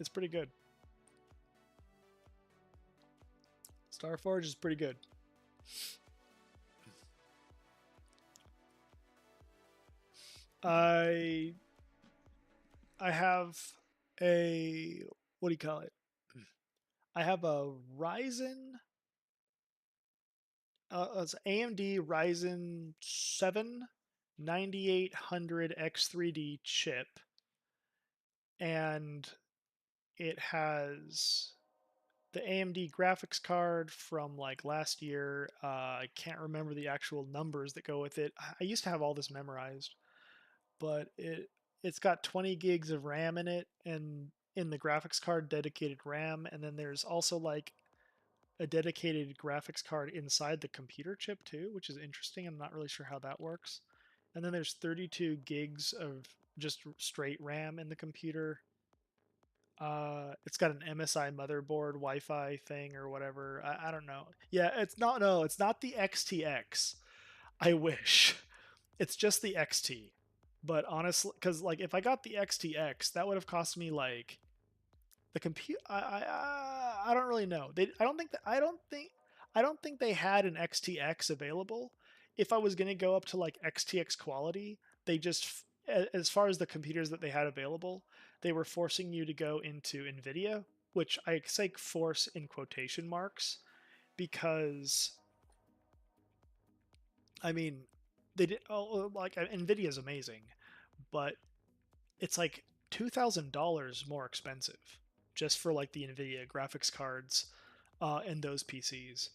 It's pretty good. Starforge is pretty good. I I have a, what do you call it? I have a Ryzen, it's AMD Ryzen 7 9800X3D chip, and it has the AMD graphics card from like last year. I can't remember the actual numbers that go with it. I used to have all this memorized, but it's got 20 gigs of RAM in it, and in the graphics card, dedicated RAM, and then there's also like a dedicated graphics card inside the computer chip too, which is interesting. I'm not really sure how that works. And then there's 32 gigs of just straight RAM in the computer. It's got an MSI motherboard Wi-Fi thing or whatever. I don't know. Yeah, it's not. No, it's not the XTX. I wish. It's just the XT. But honestly, because like if I got the XTX, that would have cost me like the compute. I don't really know. I don't think they had an XTX available. If I was going to go up to like XTX quality, they just, as far as the computers that they had available, they were forcing you to go into Nvidia, which I say force in quotation marks, because I mean, they did, like Nvidia is amazing, but it's like $2,000 more expensive just for like the Nvidia graphics cards and those PCs.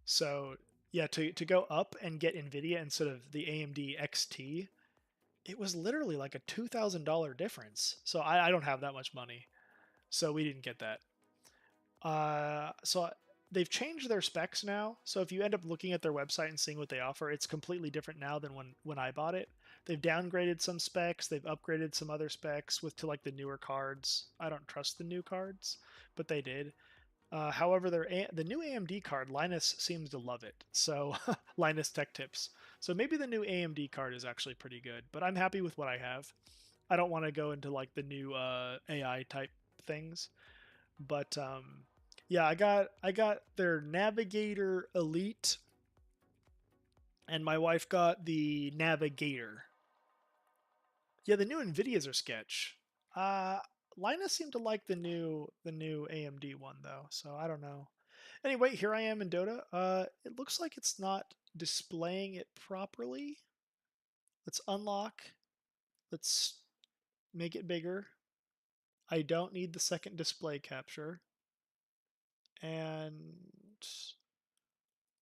So yeah, to go up and get Nvidia instead of the AMD XT, it was literally like a $2,000 difference. So I don't have that much money, so we didn't get that. So they've changed their specs now. So if you end up looking at their website and seeing what they offer, it's completely different now than when I bought it. They've downgraded some specs. They've upgraded some other specs with to like the newer cards. I don't trust the new cards, but they did. However, the new AMD card, Linus seems to love it. So Linus Tech Tips. So maybe the new AMD card is actually pretty good, but I'm happy with what I have. I don't want to go into like the new AI type things, but yeah, I got their Navigator Elite, and my wife got the Navigator. Yeah, the new Nvidias are sketch. Linus seemed to like the new AMD one though, so I don't know. Anyway, here I am in Dota. It looks like it's not displaying it properly. Let's unlock. Let's make it bigger. I don't need the second display capture. And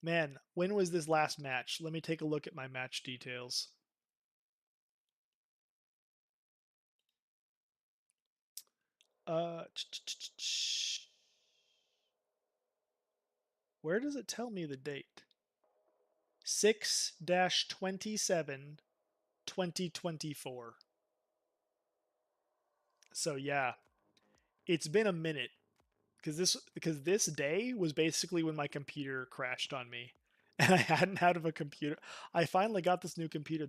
man, when was this last match? Let me take a look at my match details. Where does it tell me the date? 6-27 2024. So yeah, it's been a minute because this day was basically when my computer crashed on me, and I hadn't had a computer. I finally got this new computer.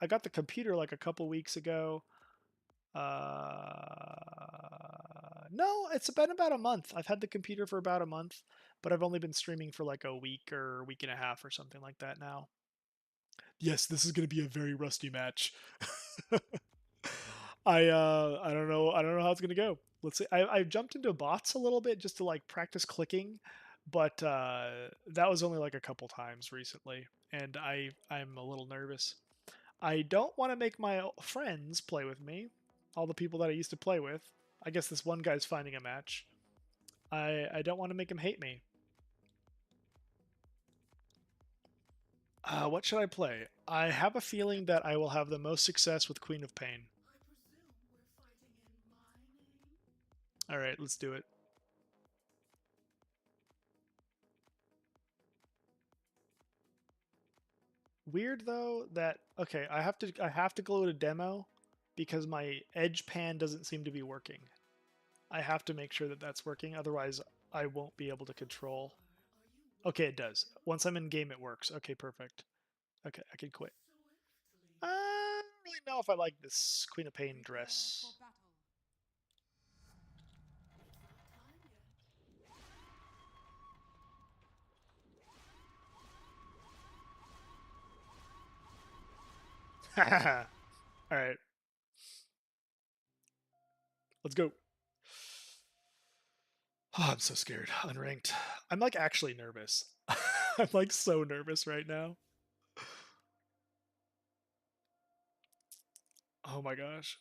I got the computer like a couple weeks ago. No, it's been about a month. I've had the computer for about a month, but I've only been streaming for like a week or week and a half or something like that now. Yes, this is going to be a very rusty match. I don't know how it's gonna go. Let's see. I jumped into bots a little bit just to like practice clicking, but that was only like a couple times recently, and I'm a little nervous. I don't want to make my friends play with me, all the people that I used to play with. I guess this one guy's finding a match. I don't want to make him hate me. What should I play? I have a feeling that I will have the most success with Queen of Pain. All right, let's do it. Weird though that okay, I have to go to demo because my edge pan doesn't seem to be working. I have to make sure that that's working, otherwise I won't be able to control. Okay, it does. Once I'm in game, it works. Okay, perfect. Okay, I can quit. I don't really know if I like this Queen of Pain dress. All right, let's go. Oh, I'm so scared. Unranked. I'm like actually nervous. I'm like so nervous right now. Oh my gosh.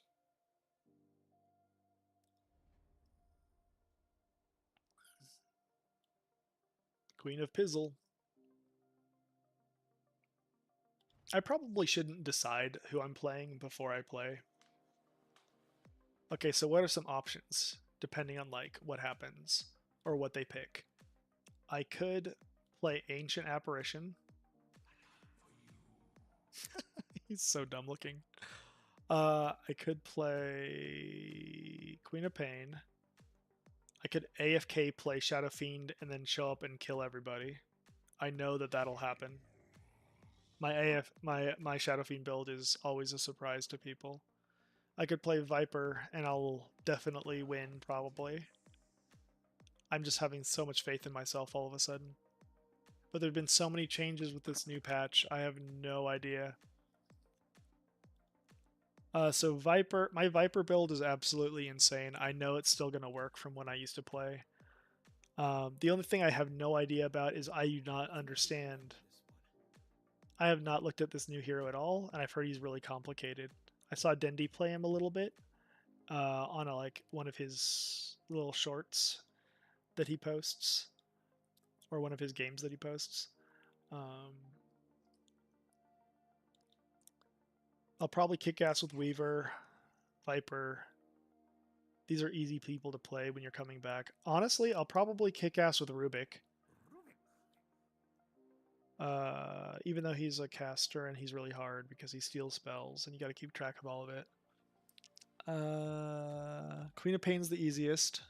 Queen of Pizzle. I probably shouldn't decide who I'm playing before I play. Okay, so what are some options depending on like what happens or what they pick? I could play Ancient Apparition. He's so dumb looking. I could play Queen of Pain. I could AFK play Shadow Fiend and then show up and kill everybody. I know that that'll happen. My Shadow Fiend build is always a surprise to people. I could play Viper and I'll definitely win probably. I'm just having so much faith in myself all of a sudden. But there have been so many changes with this new patch, I have no idea. So Viper, my Viper build is absolutely insane. I know it's still going to work from when I used to play. The only thing I have no idea about is I do not understand. I have not looked at this new hero at all, and I've heard he's really complicated. I saw Dendi play him a little bit on like one of his little shorts that he posts, or one of his games that he posts. I'll probably kick ass with Weaver, Viper. These are easy people to play when you're coming back. Honestly, I'll probably kick ass with Rubik. Even though he's a caster and he's really hard because he steals spells and you got to keep track of all of it. Queen of Pain's the easiest.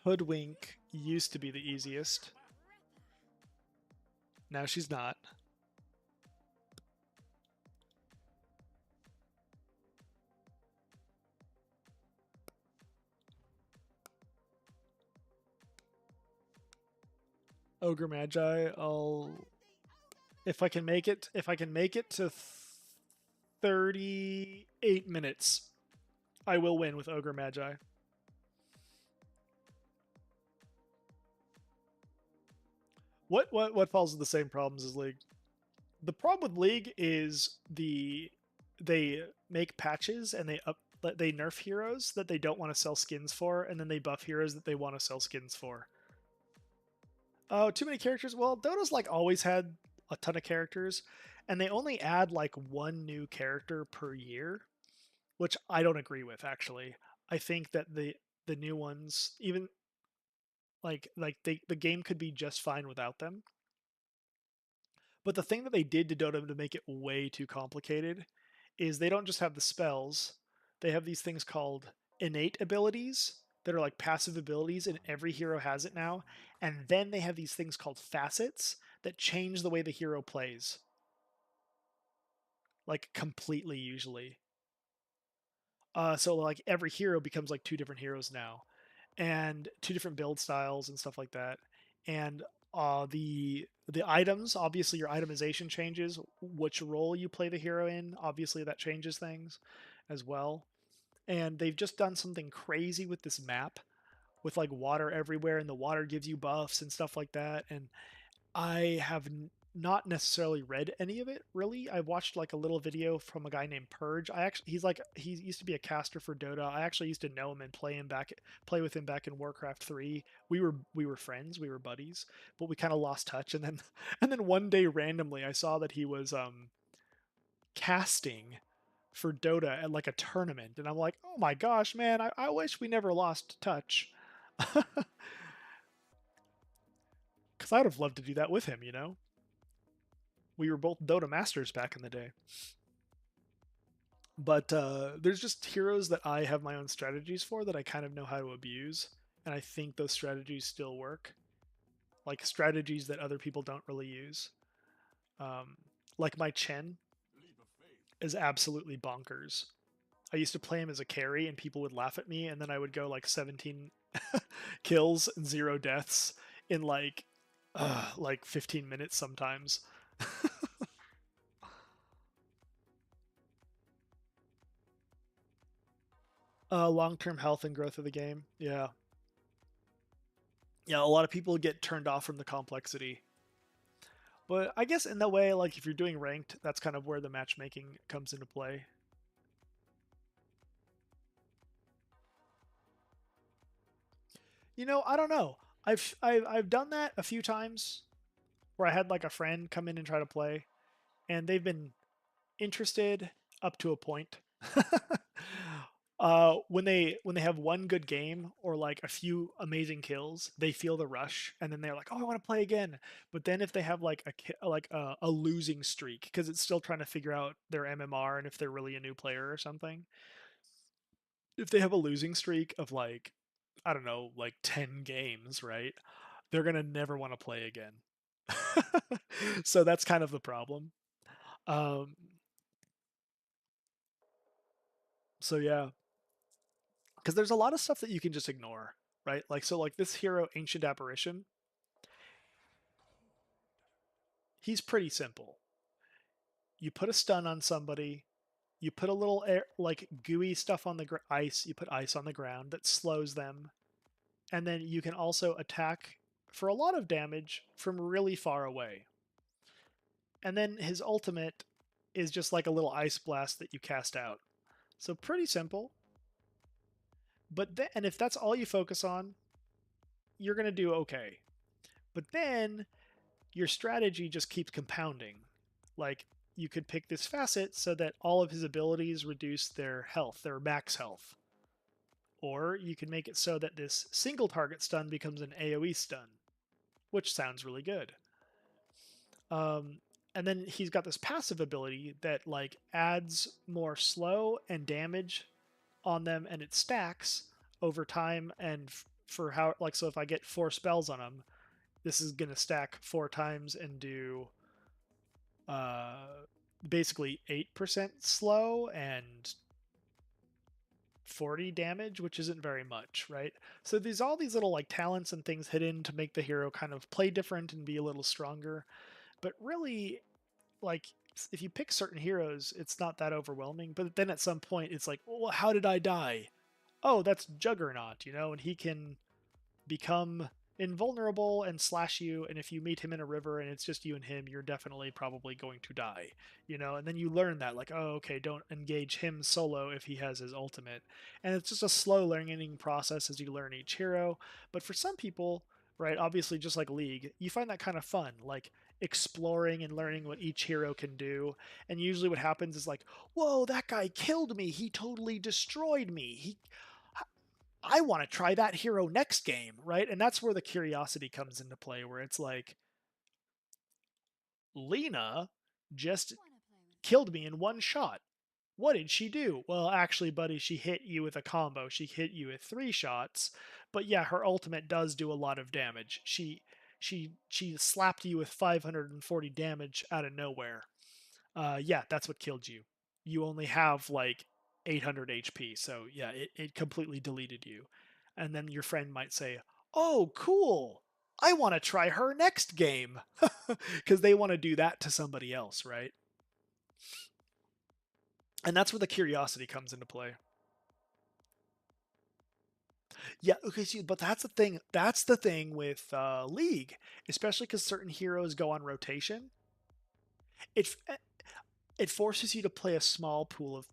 Hoodwink used to be the easiest. Now she's not. Ogre Magi, I'll if I can make it to 38 minutes, I will win with Ogre Magi. What follows the same problems as League? The problem with League is they make patches and they nerf heroes that they don't want to sell skins for, and then they buff heroes that they want to sell skins for. Oh, too many characters. Well, Dota's like always had a ton of characters, and they only add like one new character per year, which I don't agree with actually. I think that the new ones, even the game could be just fine without them. But the thing that they did to Dota to make it way too complicated is they don't just have the spells, they have these things called innate abilities that are like passive abilities, and every hero has it now. And then they have these things called facets that change the way the hero plays. Like completely, usually. So like every hero becomes like two different heroes now, and two different build styles and stuff like that. And the items, obviously your itemization changes, which role you play the hero in, obviously that changes things as well. And they've just done something crazy with this map with like water everywhere, and the water gives you buffs and stuff like that. And I have not necessarily read any of it really. I watched like a little video from a guy named Purge. He used to be a caster for Dota. I actually used to know him and play with him back in Warcraft 3. We were friends, we were buddies, but we kind of lost touch. And then and then one day randomly I saw that he was casting for Dota at like a tournament, and I'm like, "Oh my gosh, man, I wish we never lost touch." Cuz I'd have loved to do that with him, you know? We were both Dota masters back in the day. But there's just heroes that I have my own strategies for that I kind of know how to abuse, and I think those strategies still work. Like strategies that other people don't really use. Um, like my Chen is absolutely bonkers. I used to play him as a carry, and people would laugh at me, and then I would go like 17 kills and 0 deaths in like 15 minutes sometimes. Long-term health and growth of the game. Yeah. Yeah, a lot of people get turned off from the complexity. But I guess in that way, like if you're doing ranked, that's kind of where the matchmaking comes into play. I don't know. I've done that a few times where I had like a friend come in and try to play, and they've been interested up to a point. When they have one good game or like a few amazing kills, they feel the rush, and then they're like, "Oh, I want to play again." But then if they have like a losing streak, because it's still trying to figure out their MMR and if they're really a new player or something, if they have a losing streak of like, I don't know, like 10 games, right? They're gonna never want to play again. So that's kind of the problem. Um, so yeah, because there's a lot of stuff that you can just ignore, right? Like so, like this hero, Ancient Apparition, he's pretty simple. You put a stun on somebody, you put a little air, like gooey stuff on the ice, you put ice on the ground that slows them, and then you can also attack for a lot of damage from really far away. And then his ultimate is just like a little ice blast that you cast out. So pretty simple. And if that's all you focus on, you're going to do okay. But then your strategy just keeps compounding. Like you could pick this facet so that all of his abilities reduce their health, their max health. Or you can make it so that this single target stun becomes an AoE stun, which sounds really good. Um, and then he's got this passive ability that like adds more slow and damage on them, and it stacks over time. And for how like so, if I get 4 spells on him, this is gonna stack 4 times and do uh, basically 8% slow and 40 damage, which isn't very much, right? So there's all these little like talents and things hidden to make the hero kind of play different and be a little stronger. But really, like if you pick certain heroes, it's not that overwhelming. But then at some point, it's like, well, how did I die? Oh, that's Juggernaut, and he can become invulnerable and slash you, and if you meet him in a river and it's just you and him, you're definitely probably going to die, and then you learn that, like, oh, okay, don't engage him solo if he has his ultimate. And it's just a slow learning process as you learn each hero. But for some people, right, obviously just like League, you find that kind of fun, like exploring and learning what each hero can do. And usually what happens is like, whoa, that guy killed me, he totally destroyed me, I want to try that hero next game, right? And that's where the curiosity comes into play, where it's like, Lena just killed me in one shot. What did she do? Well, actually, buddy, she hit you with a combo. She hit you with 3 shots, but yeah, her ultimate does do a lot of damage. She slapped you with 540 damage out of nowhere. Yeah, that's what killed you. You only have like 800 HP, so yeah, it completely deleted you. And then your friend might say, oh, cool, I want to try her next game. Because they want to do that to somebody else, right? And that's where the curiosity comes into play. Yeah, okay, see, but that's the thing. That's the thing with League, especially because certain heroes go on rotation. It it forces you to play a small pool of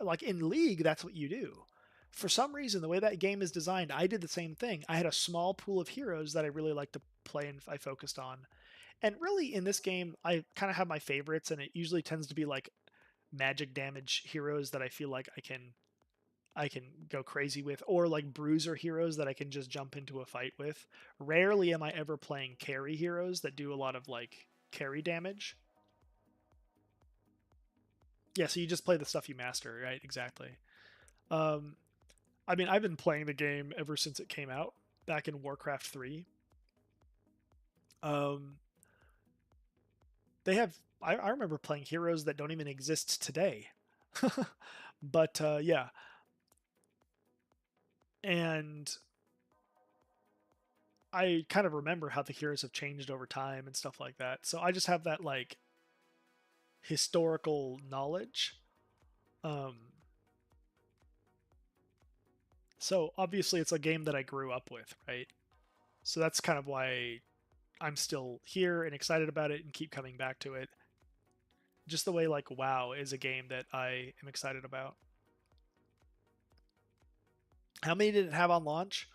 like in League. That's what you do. For some reason, the way that game is designed, I did the same thing. I had a small pool of heroes that I really liked to play and I focused on. And really, in this game, I kind of have my favorites, and it usually tends to be like magic damage heroes that I feel like I can go crazy with, or like bruiser heroes that I can just jump into a fight with. Rarely am I ever playing carry heroes that do a lot of like carry damage. Yeah, so you just play the stuff you master, right? Exactly. Um, I mean, I've been playing the game ever since it came out back in Warcraft 3. Um, they have, I remember playing heroes that don't even exist today. But yeah, and I kind of remember how the heroes have changed over time and stuff like that. So I just have that like historical knowledge. Um, so obviously it's a game that I grew up with, right? So that's kind of why I'm still here and excited about it and keep coming back to it. Just the way like WoW is a game that I am excited about. How many did it have on launch?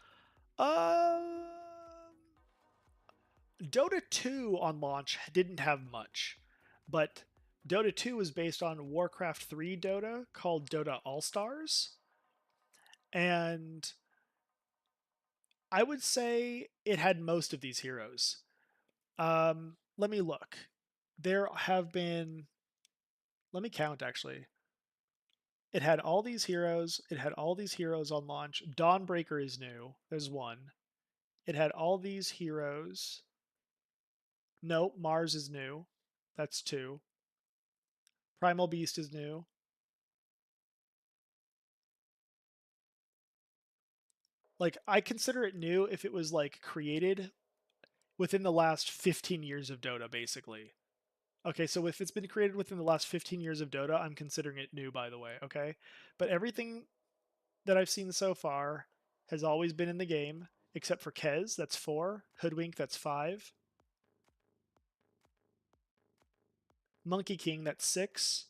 Uh, Dota 2 on launch didn't have much, but Dota 2 was based on Warcraft 3 Dota called Dota All Stars, and I would say it had most of these heroes. Let me look. There have been, let me count actually. It had all these heroes. It had all these heroes on launch. Dawnbreaker is new. There's one. It had all these heroes. Nope, Mars is new. That's 2. Primal Beast is new. Like, I consider it new if it was like created within the last 15 years of Dota, basically. Okay, so if it's been created within the last 15 years of Dota, I'm considering it new, by the way, okay? But everything that I've seen so far has always been in the game, except for Kez, that's 4. Hoodwink, that's 5. Monkey King, that's 6.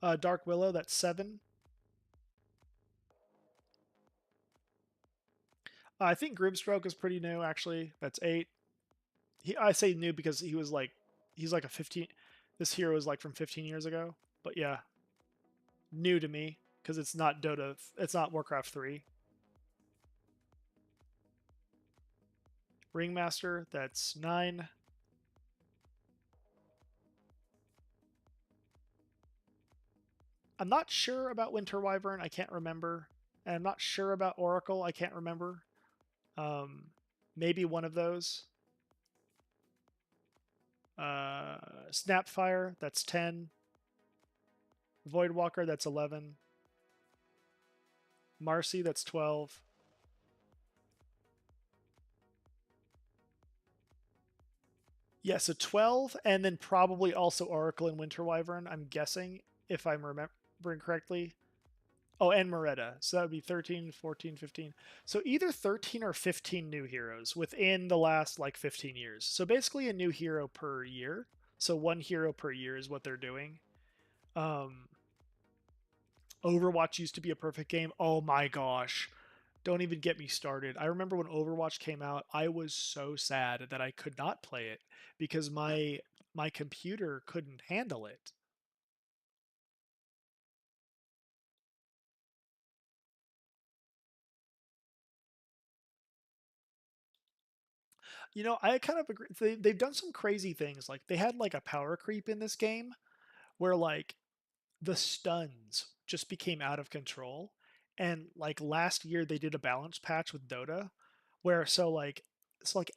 Uh, Dark Willow, that's 7. I think Grimstroke is pretty new, actually. That's 8. I say new because he's like a 15. This hero is like from 15 years ago. But yeah, new to me because it's not Dota. It's not Warcraft 3. Ringmaster, that's 9. I'm not sure about Winter Wyvern. I can't remember. And I'm not sure about Oracle. I can't remember. Maybe one of those. Snapfire, that's 10. Voidwalker, that's 11. Marcy, that's 12. Yeah, so 12, and then probably also Oracle and Winter Wyvern, I'm guessing, if I'm remembering correctly. Oh, and Moretta. So that would be 13, 14, 15. So either 13 or 15 new heroes within the last like 15 years. So basically a new hero per year. So one hero per year is what they're doing. Um, Overwatch used to be a perfect game. Oh my gosh. Don't even get me started. I remember when Overwatch came out, I was so sad that I could not play it because my computer couldn't handle it. You know, I kind of agree. They've done some crazy things. Like they had like a power creep in this game where like the stuns just became out of control. And like last year they did a balance patch with Dota where so like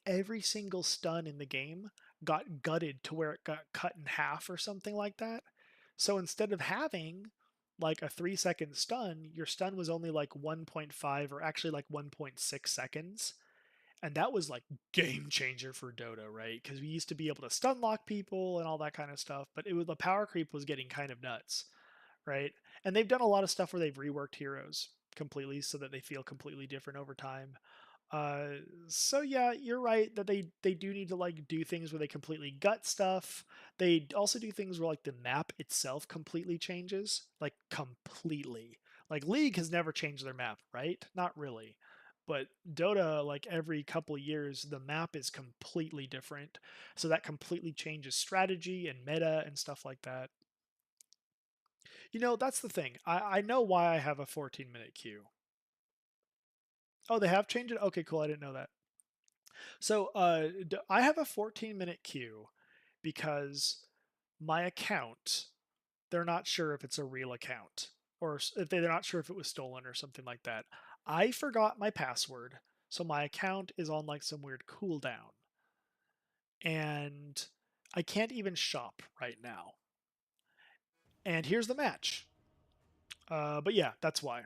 every single stun in the game got gutted to where it got cut in half or something like that. So instead of having like a 3-second stun, your stun was only like 1.5 or actually like 1.6 seconds. And that was like game changer for Dota, right? Because we used to be able to stun lock people and all that kind of stuff, but it was the power creep was getting kind of nuts, right? And they've done a lot of stuff where they've reworked heroes completely so that they feel completely different over time. Uh, so yeah, you're right that they do need to like do things where they completely gut stuff. They also do things where like the map itself completely changes, like completely. Like League has never changed their map, right? Not really. But Dota, like every couple of years, the map is completely different. So that completely changes strategy and meta and stuff like that. You know, that's the thing. I know why I have a 14-minute queue. Oh, they have changed it? Okay, cool. I didn't know that. So I have a 14-minute queue because my account, they're not sure if it's a real account or if they're not sure if it was stolen or something like that. I forgot my password, so my account is on like some weird cooldown. And I can't even shop right now. And here's the match. But yeah, that's why.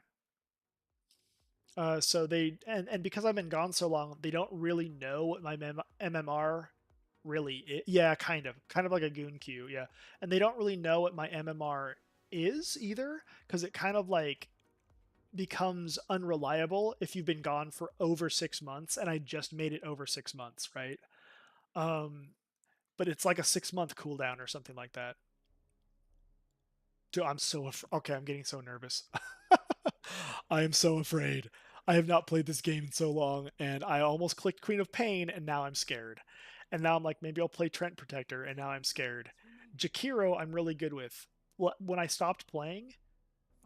So they and because I've been gone so long, they don't really know what my MMR really is. Yeah, kind of like a goon queue. Yeah, and they don't really know what my MMR is either, because it kind of like becomes unreliable if you've been gone for over 6 months, and I just made it over 6 months, right? Um, but it's like a 6 month cooldown or something like that. Dude, I'm so okay. I'm getting so nervous. I am so afraid. I have not played this game in so long, and I almost clicked Queen of Pain, and now I'm scared. And now I'm like, maybe I'll play Trent Protector, and now I'm scared. Jakiro, I'm really good with. When I stopped playing,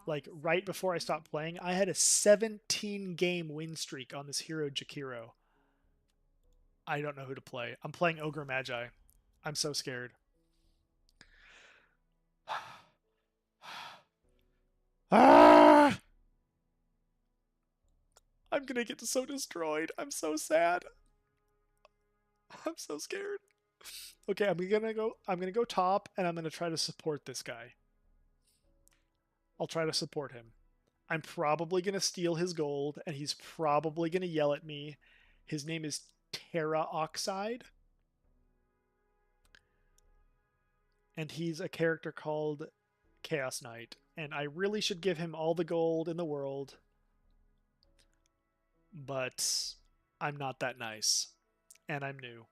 like right before I stopped playing, I had a 17 game win streak on this hero Jakiro. I don't know who to play. I'm playing Ogre Magi. I'm so scared. Ah! I'm gonna get so destroyed. I'm so sad. I'm so scared. Okay, I'm gonna go top and I'm gonna try to support this guy. I'll try to support him. I'm probably gonna steal his gold and he's probably gonna yell at me. His name is Terra Oxide. And he's a character called Chaos Knight. And I really should give him all the gold in the world, but I'm not that nice. And I'm new,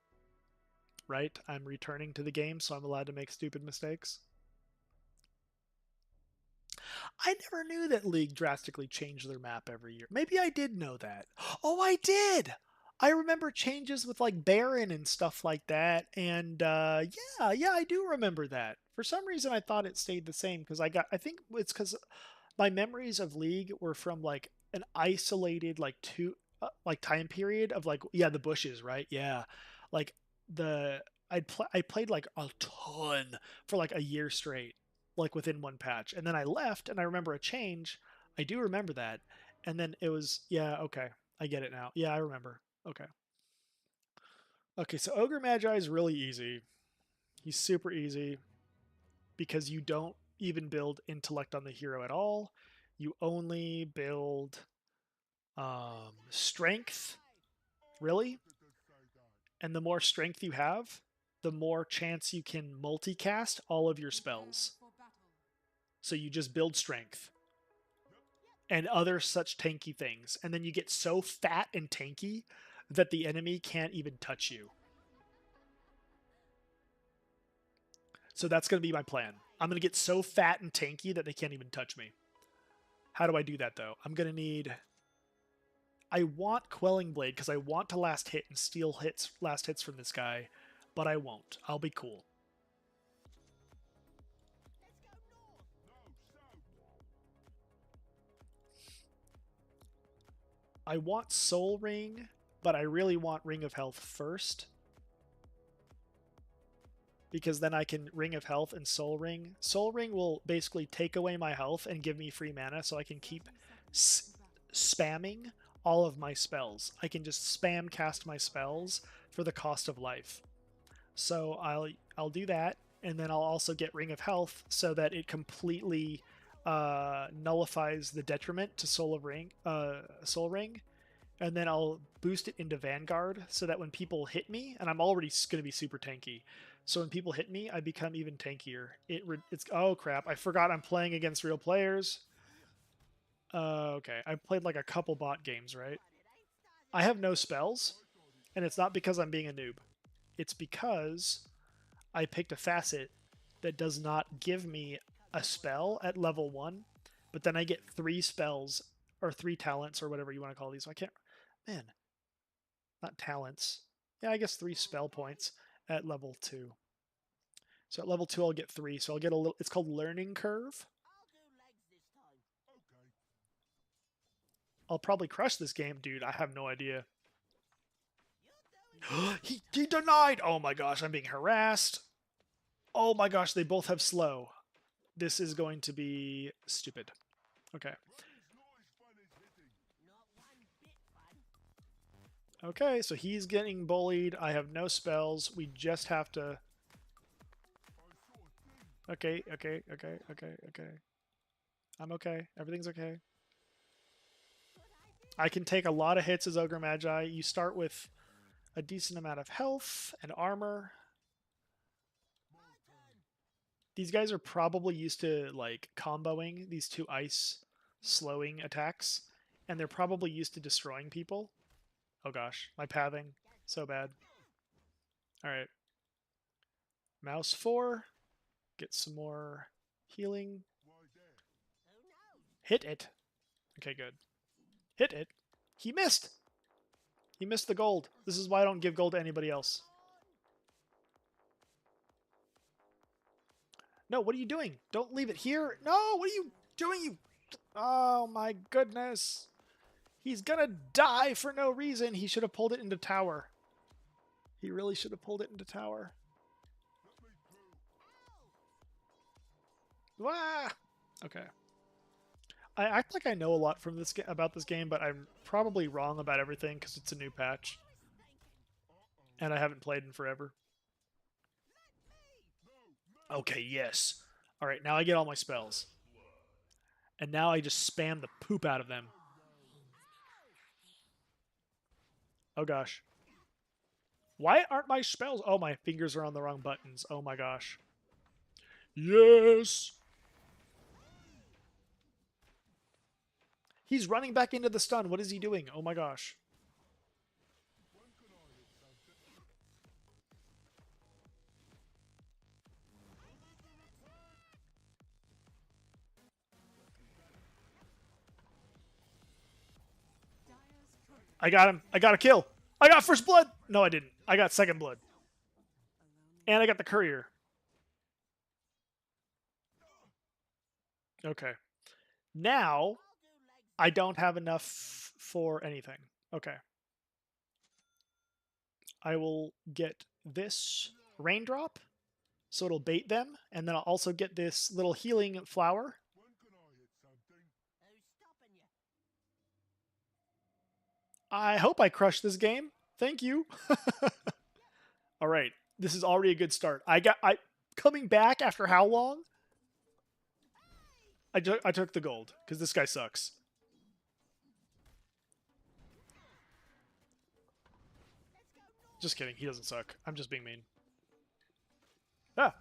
right? I'm returning to the game, so I'm allowed to make stupid mistakes. I never knew that League drastically changed their map every year. Maybe I did know that. Oh, I did. I remember changes with like Baron and stuff like that. And yeah, I do remember that. For some reason, I thought it stayed the same because I think it's because my memories of League were from like an isolated like like time period of like yeah the bushes, right? Yeah, like the I played like a ton for like a year straight, like within one patch, and then I left and I remember a change. I do remember that, and then it was yeah okay, I get it now. Yeah, I remember. Okay, okay, so Ogre Magi is really easy. He's super easy because you don't even build intellect on the hero at all. You only build strength, really. And the more strength you have, the more chance you can multicast all of your spells. So you just build strength and other such tanky things. And then you get so fat and tanky that the enemy can't even touch you. So that's going to be my plan. I'm going to get so fat and tanky that they can't even touch me. How do I do that, though? I'm going to need... I want Quelling Blade because I want to last hit and steal last hits from this guy, but I won't. I'll be cool. I want Soul Ring, but I really want Ring of Health first. Because then I can Ring of Health and Soul Ring. Soul Ring will basically take away my health and give me free mana, so I can keep spamming all of my spells. I can just spam cast my spells for the cost of life. So I'll do that, and then I'll also get Ring of Health so that it completely nullifies the detriment to Soul Ring, and then I'll boost it into Vanguard so that when people hit me, and I'm already going to be super tanky, so when people hit me, I become even tankier. It's oh crap! I forgot I'm playing against real players. Okay, I played like a couple bot games, right? I have no spells, and it's not because I'm being a noob. It's because I picked a facet that does not give me a spell at level 1, but then I get 3 spells, or 3 talents, or whatever you want to call these. So I can't... Man. Not talents. Yeah, I guess 3 spell points at level 2. So at level 2 I'll get 3, so I'll get a little... It's called Learning Curve. I'll probably crush this game, dude. I have no idea. he denied! Oh my gosh, I'm being harassed. Oh my gosh, they both have slow. This is going to be stupid. Okay. Okay, so he's getting bullied. I have no spells. We just have to... Okay. I'm okay. Everything's okay. I can take a lot of hits as Ogre Magi. You start with a decent amount of health and armor. These guys are probably used to like comboing these 2 ice slowing attacks, and they're probably used to destroying people. Oh gosh, my pathing. So bad. Alright. Mouse 4. Get some more healing. Hit it. Okay, good. Hit it. He missed! He missed the gold. This is why I don't give gold to anybody else. No, what are you doing? Don't leave it here. No, what are you doing? You... Oh my goodness. He's gonna die for no reason. He should have pulled it into tower. He really should have pulled it into tower. Wah! Okay. I act like I know a lot from this about this game, but I'm probably wrong about everything because it's a new patch. And I haven't played in forever. Okay, yes. Alright, now I get all my spells. And now I just spam the poop out of them. Oh gosh. Why aren't my spells... Oh, my fingers are on the wrong buttons. Oh my gosh. Yes! He's running back into the stun. What is he doing? Oh my gosh. I got him. I got a kill. I got first blood. No, I didn't. I got second blood. And I got the courier. Okay. Now, I don't have enough for anything. Okay. I will get this raindrop, so it'll bait them, and then I'll also get this little healing flower. I hope I crush this game. Thank you. All right. This is already a good start. I coming back after how long? I took the gold because this guy sucks. Just kidding. He doesn't suck. I'm just being mean. Ah.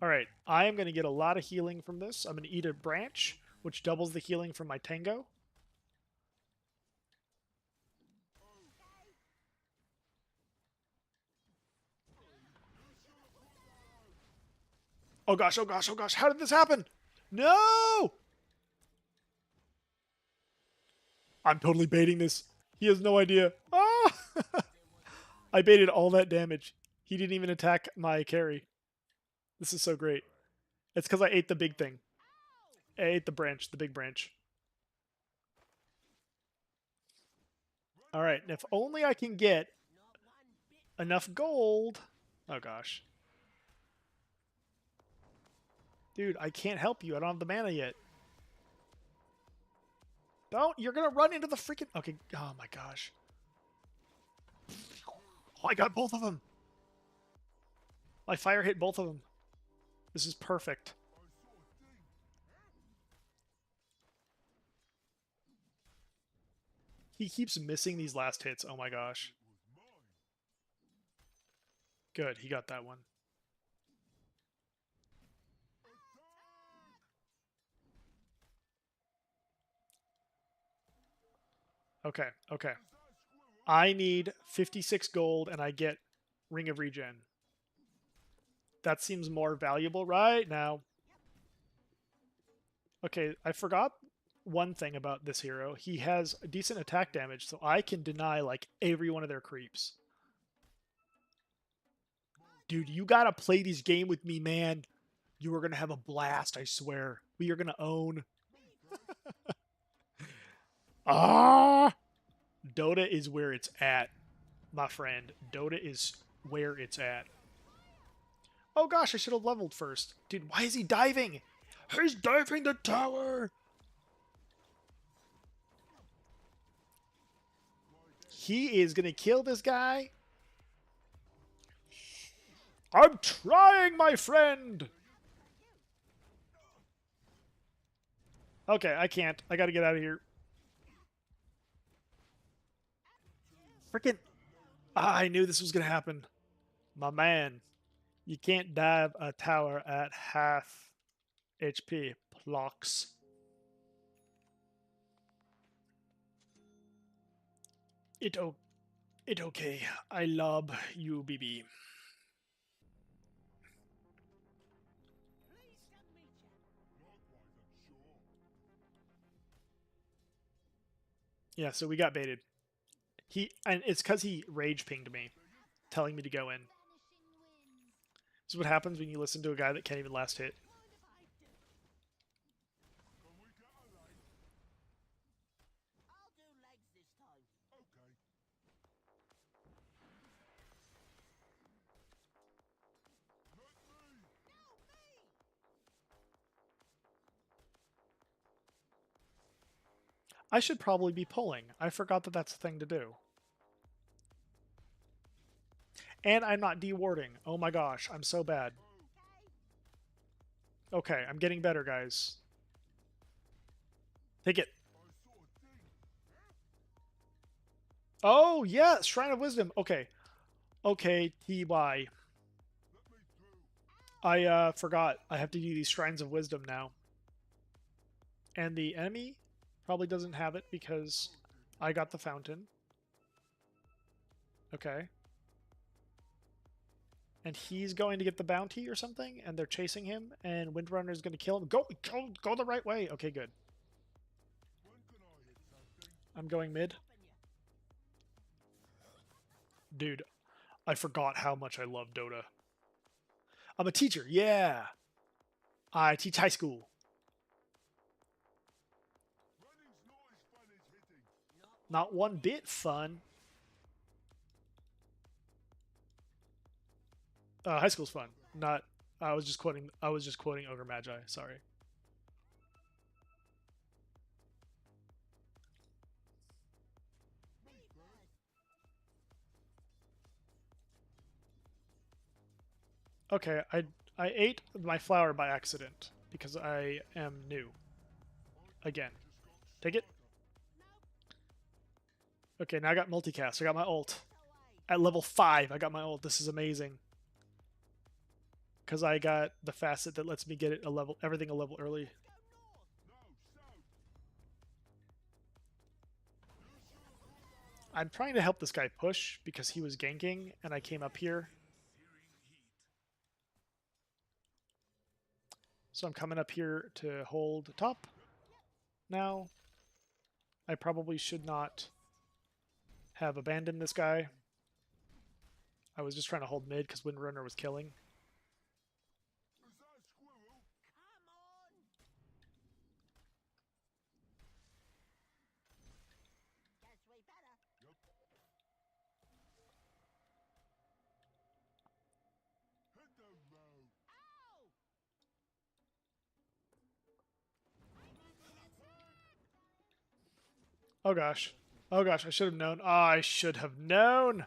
Alright. I am going to get a lot of healing from this. I'm going to eat a branch, which doubles the healing from my Tango. Oh gosh, oh gosh, oh gosh. How did this happen? No! I'm totally baiting this. He has no idea. Ah! I baited all that damage. He didn't even attack my carry. This is so great. It's because I ate the big thing. I ate the branch, the big branch. Alright, and if only I can get enough gold. Oh gosh. Dude, I can't help you. I don't have the mana yet. Don't! You're gonna run into the freaking... Okay, oh my gosh. Oh, I got both of them! My fire hit both of them. This is perfect. He keeps missing these last hits. Oh my gosh. Good, he got that one. Okay, okay. I need 56 gold and I get Ring of Regen. That seems more valuable right now. Okay, I forgot one thing about this hero. He has decent attack damage, so I can deny like every one of their creeps. Dude, you gotta play this game with me, man. You are gonna have a blast, I swear. We are gonna own. Ah! Dota is where it's at, my friend. Dota is where it's at. Oh gosh, I should have leveled first. Dude, why is he diving? He's diving the tower! He is gonna kill this guy. I'm trying, my friend! Okay, I can't. I gotta get out of here. Freaking... I knew this was gonna happen. My man. You can't dive a tower at half HP. Plocks. It okay. I love you, BB. Yeah, so we got baited. And it's because he rage pinged me, telling me to go in. This is what happens when you listen to a guy that can't even last hit. I should probably be pulling. I forgot that that's a thing to do. And I'm not dewarding. Oh my gosh, I'm so bad. Okay, I'm getting better, guys. Take it. Oh, yeah, Shrine of Wisdom. Okay. Okay, TY. I forgot. I have to do these Shrines of Wisdom now. And the enemy probably doesn't have it because I got the fountain. Okay. And he's going to get the bounty or something, and they're chasing him, and Windrunner is going to kill him. Go the right way. Okay, good. I'm going mid. Dude, I forgot how much I love Dota. I'm a teacher, yeah. I teach high school. Not one bit fun. High school's fun. Not. I was just quoting. Ogre Magi. Sorry. Okay, I ate my flower by accident because I am new. Again. Take it. Okay, now I got multicast. I got my ult. At level 5, I got my ult. This is amazing. Because I got the facet that lets me get it everything a level early. I'm trying to help this guy push because he was ganking and I came up here. So I'm coming up here to hold top now. I probably should not have abandoned this guy. I was just trying to hold mid because Windrunner was killing. Oh gosh. Oh gosh, I should have known. I should have known!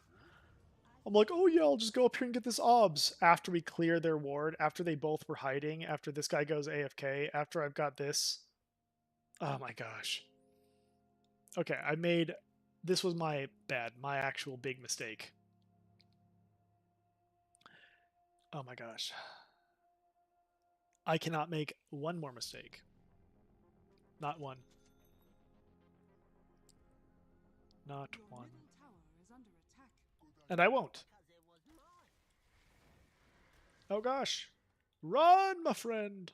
I'm like, oh yeah, I'll just go up here and get this obs after we clear their ward, after they both were hiding, after this guy goes AFK, after I've got this. Oh my gosh. Okay, this was my bad, my actual big mistake. Oh my gosh. I cannot make one more mistake. Not one. Not one. And I won't. Oh gosh. Run, my friend.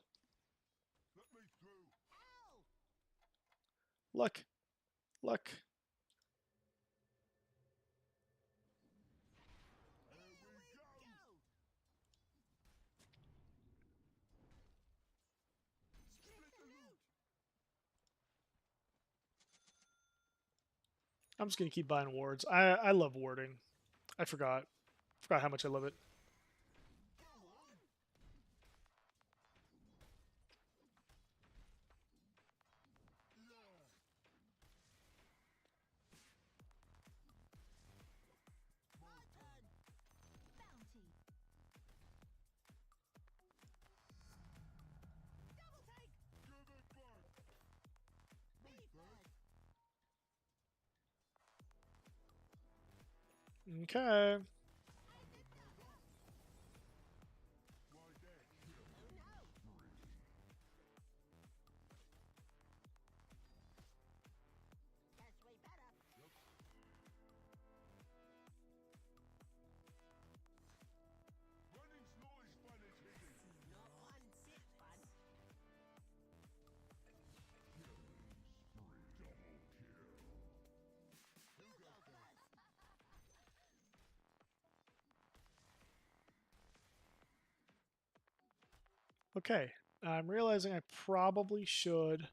Look. Look. I'm just going to keep buying wards. I love warding. I forgot. Forgot how much I love it. Okay. Okay. I'm realizing I probably should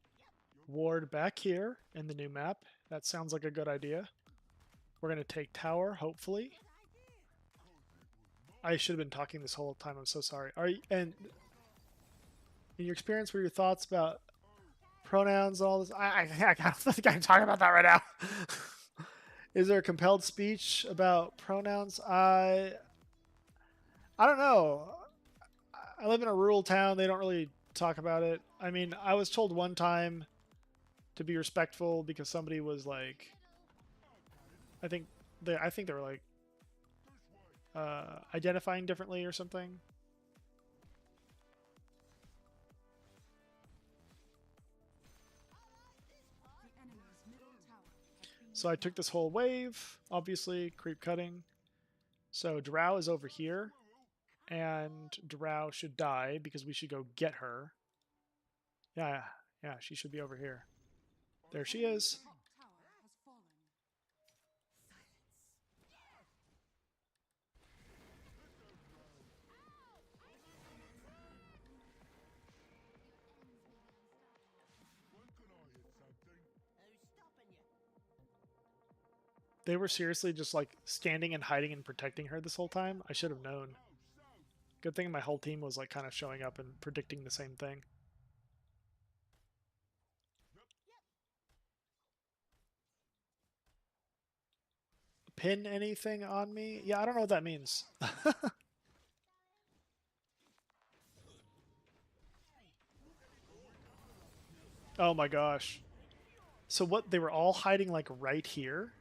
ward back here in the new map. That sounds like a good idea. We're going to take tower, hopefully. I should have been talking this whole time. I'm so sorry. And in your experience, what are your thoughts about pronouns and all this? I don't think I can talk about that right now. Is there a compelled speech about pronouns? I don't know. I live in a rural town. They don't really talk about it. I mean, I was told one time to be respectful because somebody was like, I think they were like identifying differently or something. So I took this whole wave, obviously, creep cutting. So Drow is over here, and Drow should die because we should go get her. Yeah, yeah, she should be over here. There she is. They were seriously just like standing and hiding and protecting her this whole time. I should have known. Good thing my whole team was like kind of showing up and predicting the same thing. Pin anything on me? Yeah, I don't know what that means. Oh my gosh. So what, they were all hiding like right here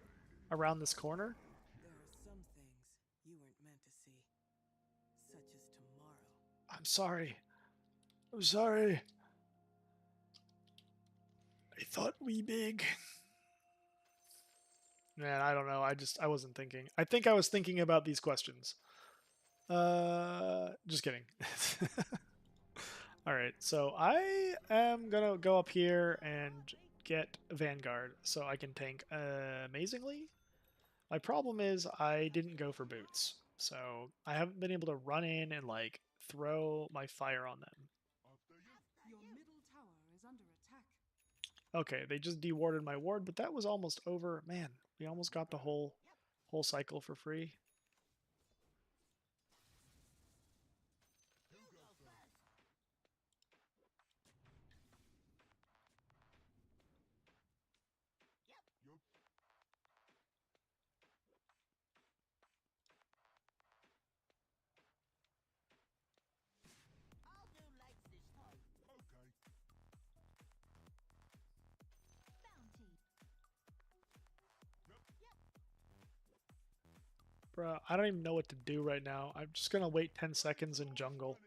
around this corner? There are some things you weren't meant to see, such as tomorrow. I'm sorry. I'm sorry. I thought we big. Man, I don't know. I wasn't thinking. I think I was thinking about these questions. Just kidding. All right, so I am gonna go up here and get Vanguard so I can tank amazingly. My problem is I didn't go for boots, so I haven't been able to run in and like throw my fire on them. Your middle tower is under attack. Okay, they just dewarded my ward, but that was almost over. Man, we almost got the whole cycle for free. Bruh, I don't even know what to do right now. I'm just gonna wait 10 seconds in jungle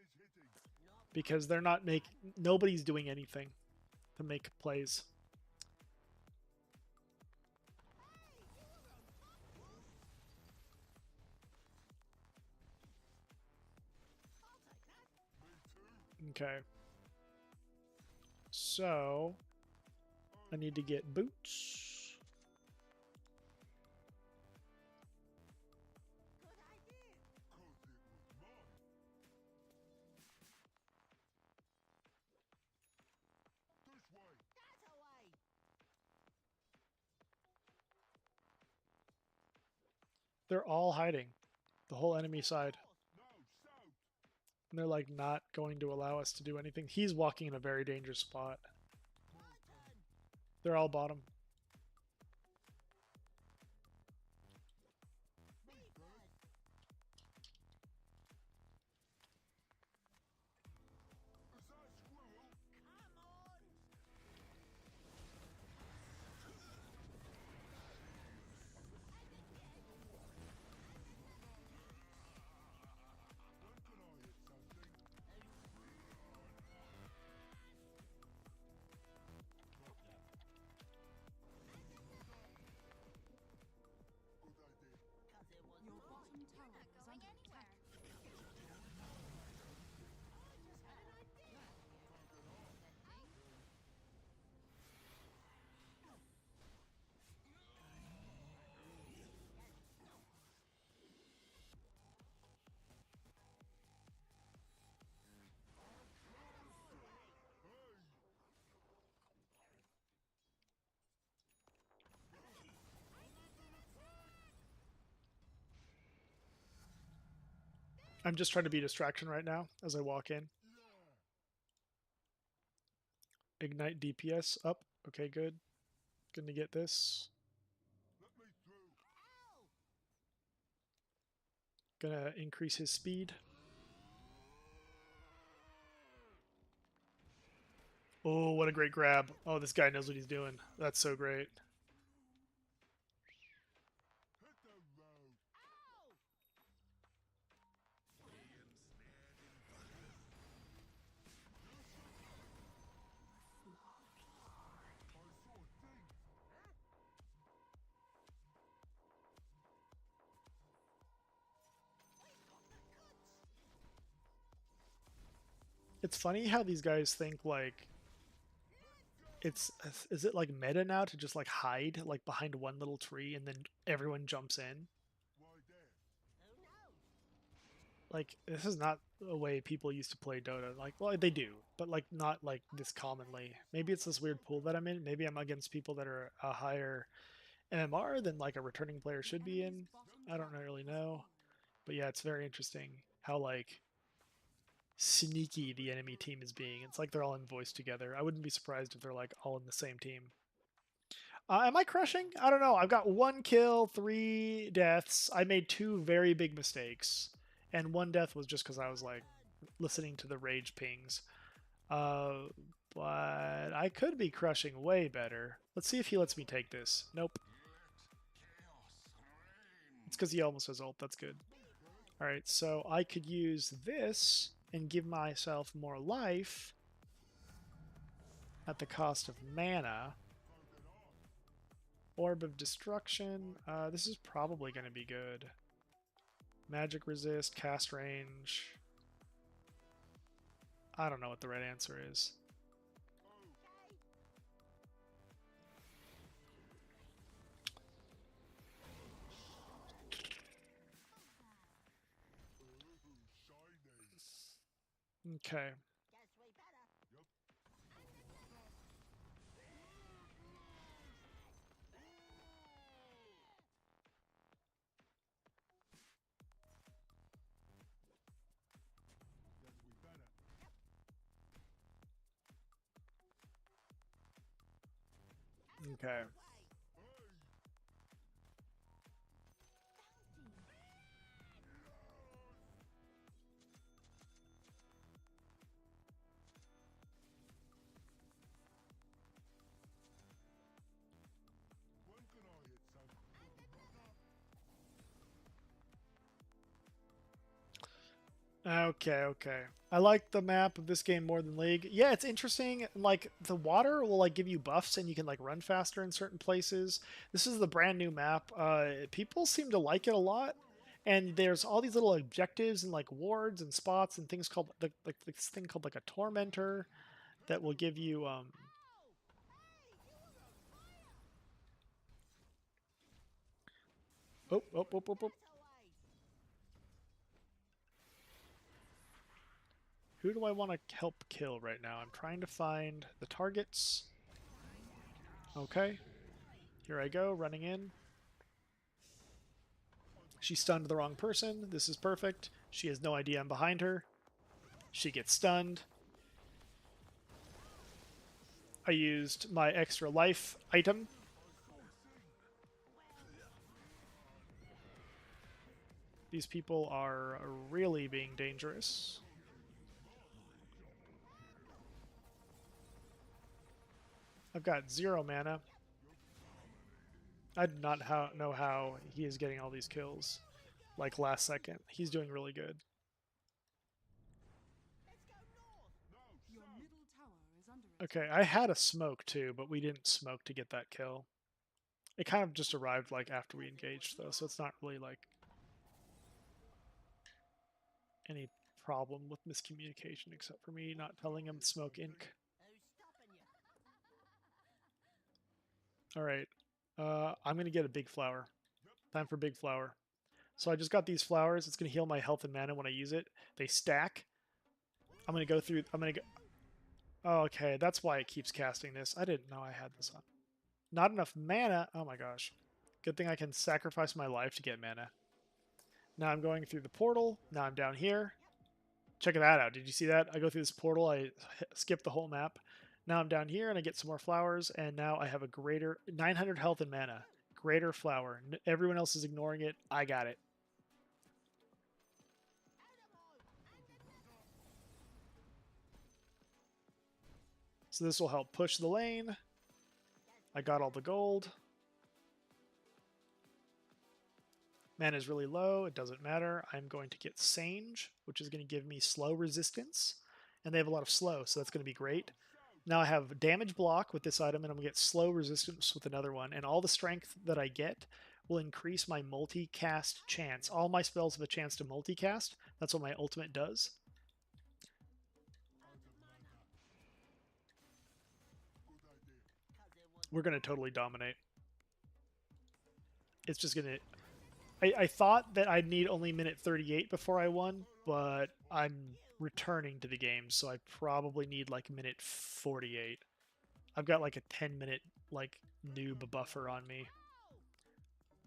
because they're not making. Nobody's doing anything to make plays. Okay. So I need to get boots. They're all hiding. The whole enemy side. And they're like not going to allow us to do anything. He's walking in a very dangerous spot. They're all bottom. Your bottom tower is under attack. I'm just trying to be a distraction right now as I walk in. Ignite DPS up. Okay, good. Gonna get this. Gonna increase his speed. Oh, what a great grab. Oh, this guy knows what he's doing. That's so great. It's funny how these guys think like it's is it like meta now to just like hide like behind one little tree and then everyone jumps in? Like this is not the way people used to play Dota. Like well they do, but like not like this commonly. Maybe it's this weird pool that I'm in. Maybe I'm against people that are a higher MMR than like a returning player should be in. I don't really know. But yeah, it's very interesting how like sneaky the enemy team is being. It's like they're all in voice together. I wouldn't be surprised if they're like all in the same team. Am I crushing? I don't know. I've got 1 kill, 3 deaths. I made 2 very big mistakes, and 1 death was just because I was like listening to the rage pings. Uh, But I could be crushing way better. Let's see if he lets me take this. Nope. It's because he almost has ult. That's good. Alright, so I could use this and give myself more life at the cost of mana. Orb of Destruction. This is probably going to be good. Magic resist, cast range. I don't know what the right answer is. Okay. Okay. Okay. I like the map of this game more than League. Yeah, it's interesting. Like the water will like give you buffs and you can like run faster in certain places. This is the brand new map. People seem to like it a lot. And there's all these little objectives and like wards and spots and things called like this thing called like a tormentor that will give you oh. Who do I want to help kill right now? I'm trying to find the targets. Okay. Here I go, running in. She stunned the wrong person. This is perfect. She has no idea I'm behind her. She gets stunned. I used my extra life item. These people are really being dangerous. I've got 0 mana. I do not know how he is getting all these kills. Like last second. He's doing really good. Okay, I had a smoke too, but we didn't smoke to get that kill. It kind of just arrived like after we engaged though, so it's not really like any problem with miscommunication except for me not telling him smoke inc. Alright. I'm going to get a big flower. Time for big flower. So I just got these flowers. It's going to heal my health and mana when I use it. They stack. I'm going to go through... I'm going to go... Oh, okay, that's why it keeps casting this. I didn't know I had this on. Not enough mana. Oh my gosh. Good thing I can sacrifice my life to get mana. Now I'm going through the portal. Now I'm down here. Check that out. Did you see that? I go through this portal. I skip the whole map. Now I'm down here and I get some more flowers. And now I have a greater 900 health and mana. Greater flower. Everyone else is ignoring it. I got it. So this will help push the lane. I got all the gold. Mana is really low. It doesn't matter. I'm going to get Sange, which is going to give me slow resistance. And they have a lot of slow, so that's going to be great. Now I have damage block with this item, and I'm going to get slow resistance with another one. And all the strength that I get will increase my multicast chance. All my spells have a chance to multicast. That's what my ultimate does. We're going to totally dominate. It's just going to... I thought that I'd need only minute 38 before I won, but I'm returning to the game, so I probably need like minute 48. I've got like a 10-minute like noob buffer on me.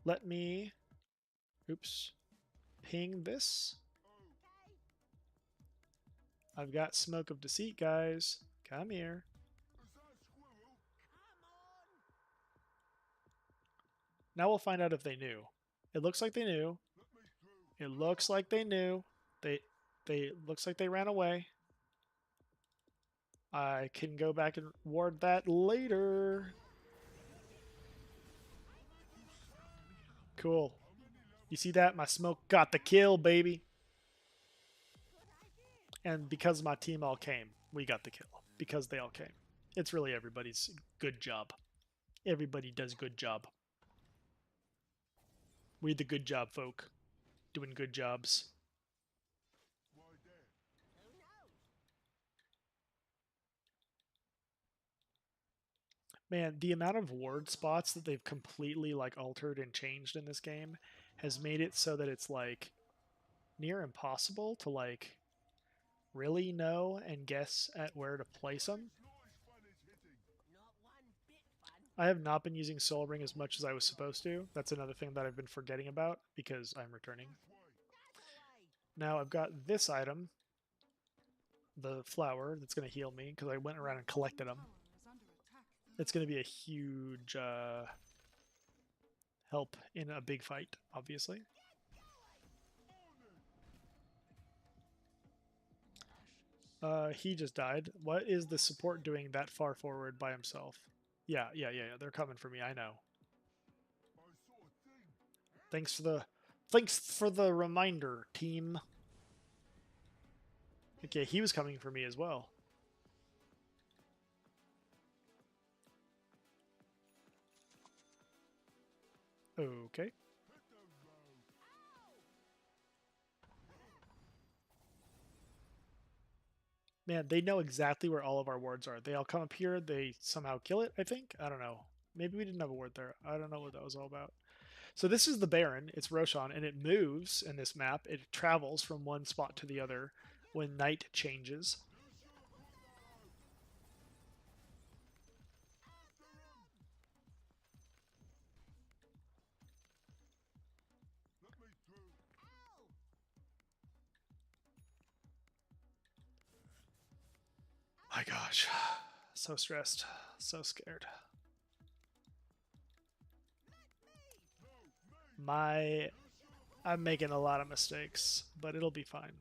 Let me... Oops. Ping this. I've got Smoke of Deceit, guys. Come here. Now we'll find out if they knew. It looks like they knew. It looks like they knew. They looks like they ran away. I can go back and ward that later. Cool. You see that? My smoke got the kill, baby. And because my team all came, we got the kill. Because they all came. It's really everybody's good job. Everybody does good job. We the good job folk. Doing good jobs. Man, the amount of ward spots that they've completely like altered and changed in this game has made it so that it's like near impossible to like really know and guess at where to place them. I have not been using Soul Ring as much as I was supposed to. That's another thing that I've been forgetting about because I'm returning. Now I've got this item, the flower, that's going to heal me because I went around and collected them. It's going to be a huge help in a big fight, obviously. He just died. What is the support doing that far forward by himself? Yeah. They're coming for me. I know. Thanks for the reminder, team. Okay, he was coming for me as well. Okay. Man, they know exactly where all of our wards are. They all come up here. They somehow kill it, I think. I don't know. Maybe we didn't have a ward there. I don't know what that was all about. So this is the Baron. It's Roshan, and it moves in this map. It travels from one spot to the other when night changes. My gosh. So stressed. So scared. I'm making a lot of mistakes, but it'll be fine.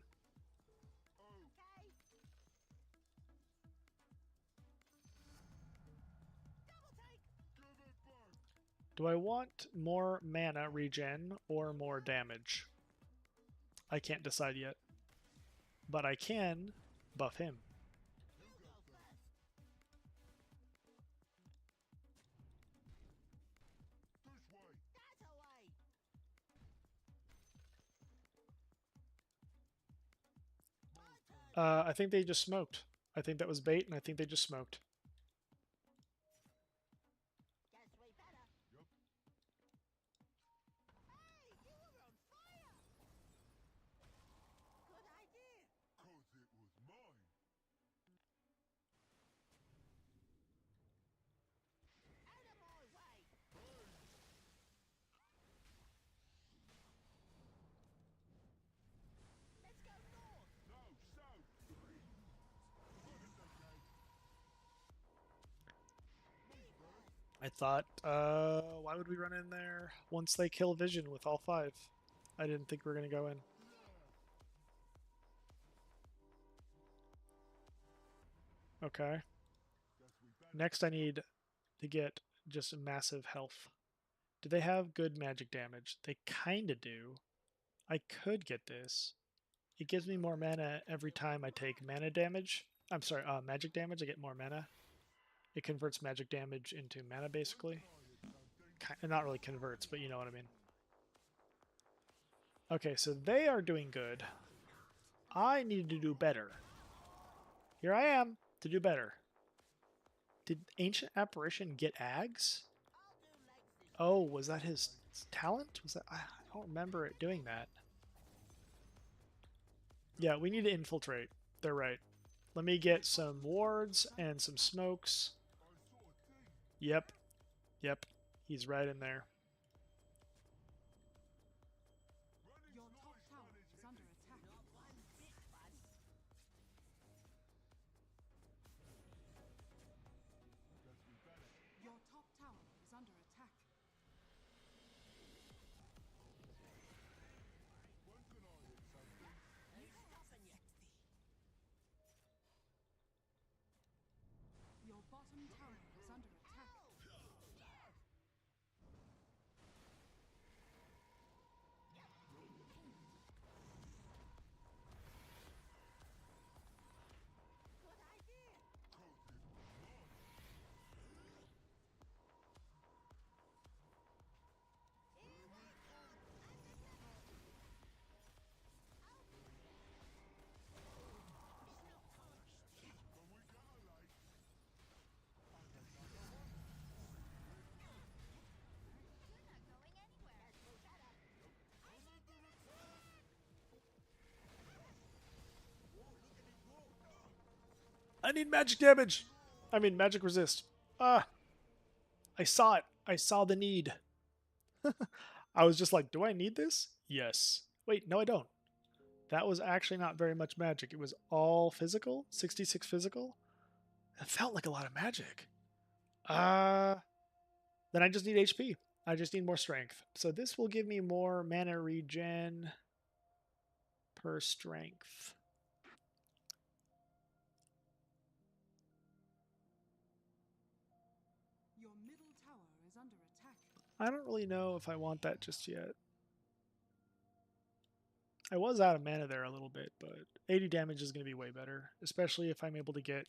Do I want more mana regen or more damage? I can't decide yet. But I can buff him. I think they just smoked. I think that was bait, and I think they just smoked. I thought, why would we run in there once they kill Vision with all 5? I didn't think we were going to go in. Okay. Next I need to get just massive health. Do they have good magic damage? They kinda do. I could get this. It gives me more mana every time I take mana damage. I'm sorry, magic damage. I get more mana. It converts magic damage into mana, basically. Not really converts, but you know what I mean. Okay, so they are doing good. I need to do better. Here I am to do better. Did Ancient Apparition get Ags? Oh, was that his talent? Was that? I don't remember it doing that. Yeah, we need to infiltrate. They're right. Let me get some wards and some smokes. Yep. Yep. He's right in there. Your top tower is under attack. Your top tower is under attack. bottom tower is under attack. I need magic damage. I mean, magic resist. Ah, I saw it. I saw the need. I was just like, do I need this? Yes. Wait, no, I don't. That was actually not very much magic. It was all physical, 66 physical. It felt like a lot of magic. Then I just need HP. I just need more strength. So this will give me more mana regen per strength. Your middle tower is under attack. I don't really know if I want that just yet. I was out of mana there a little bit, but 80 damage is going to be way better, especially if I'm able to get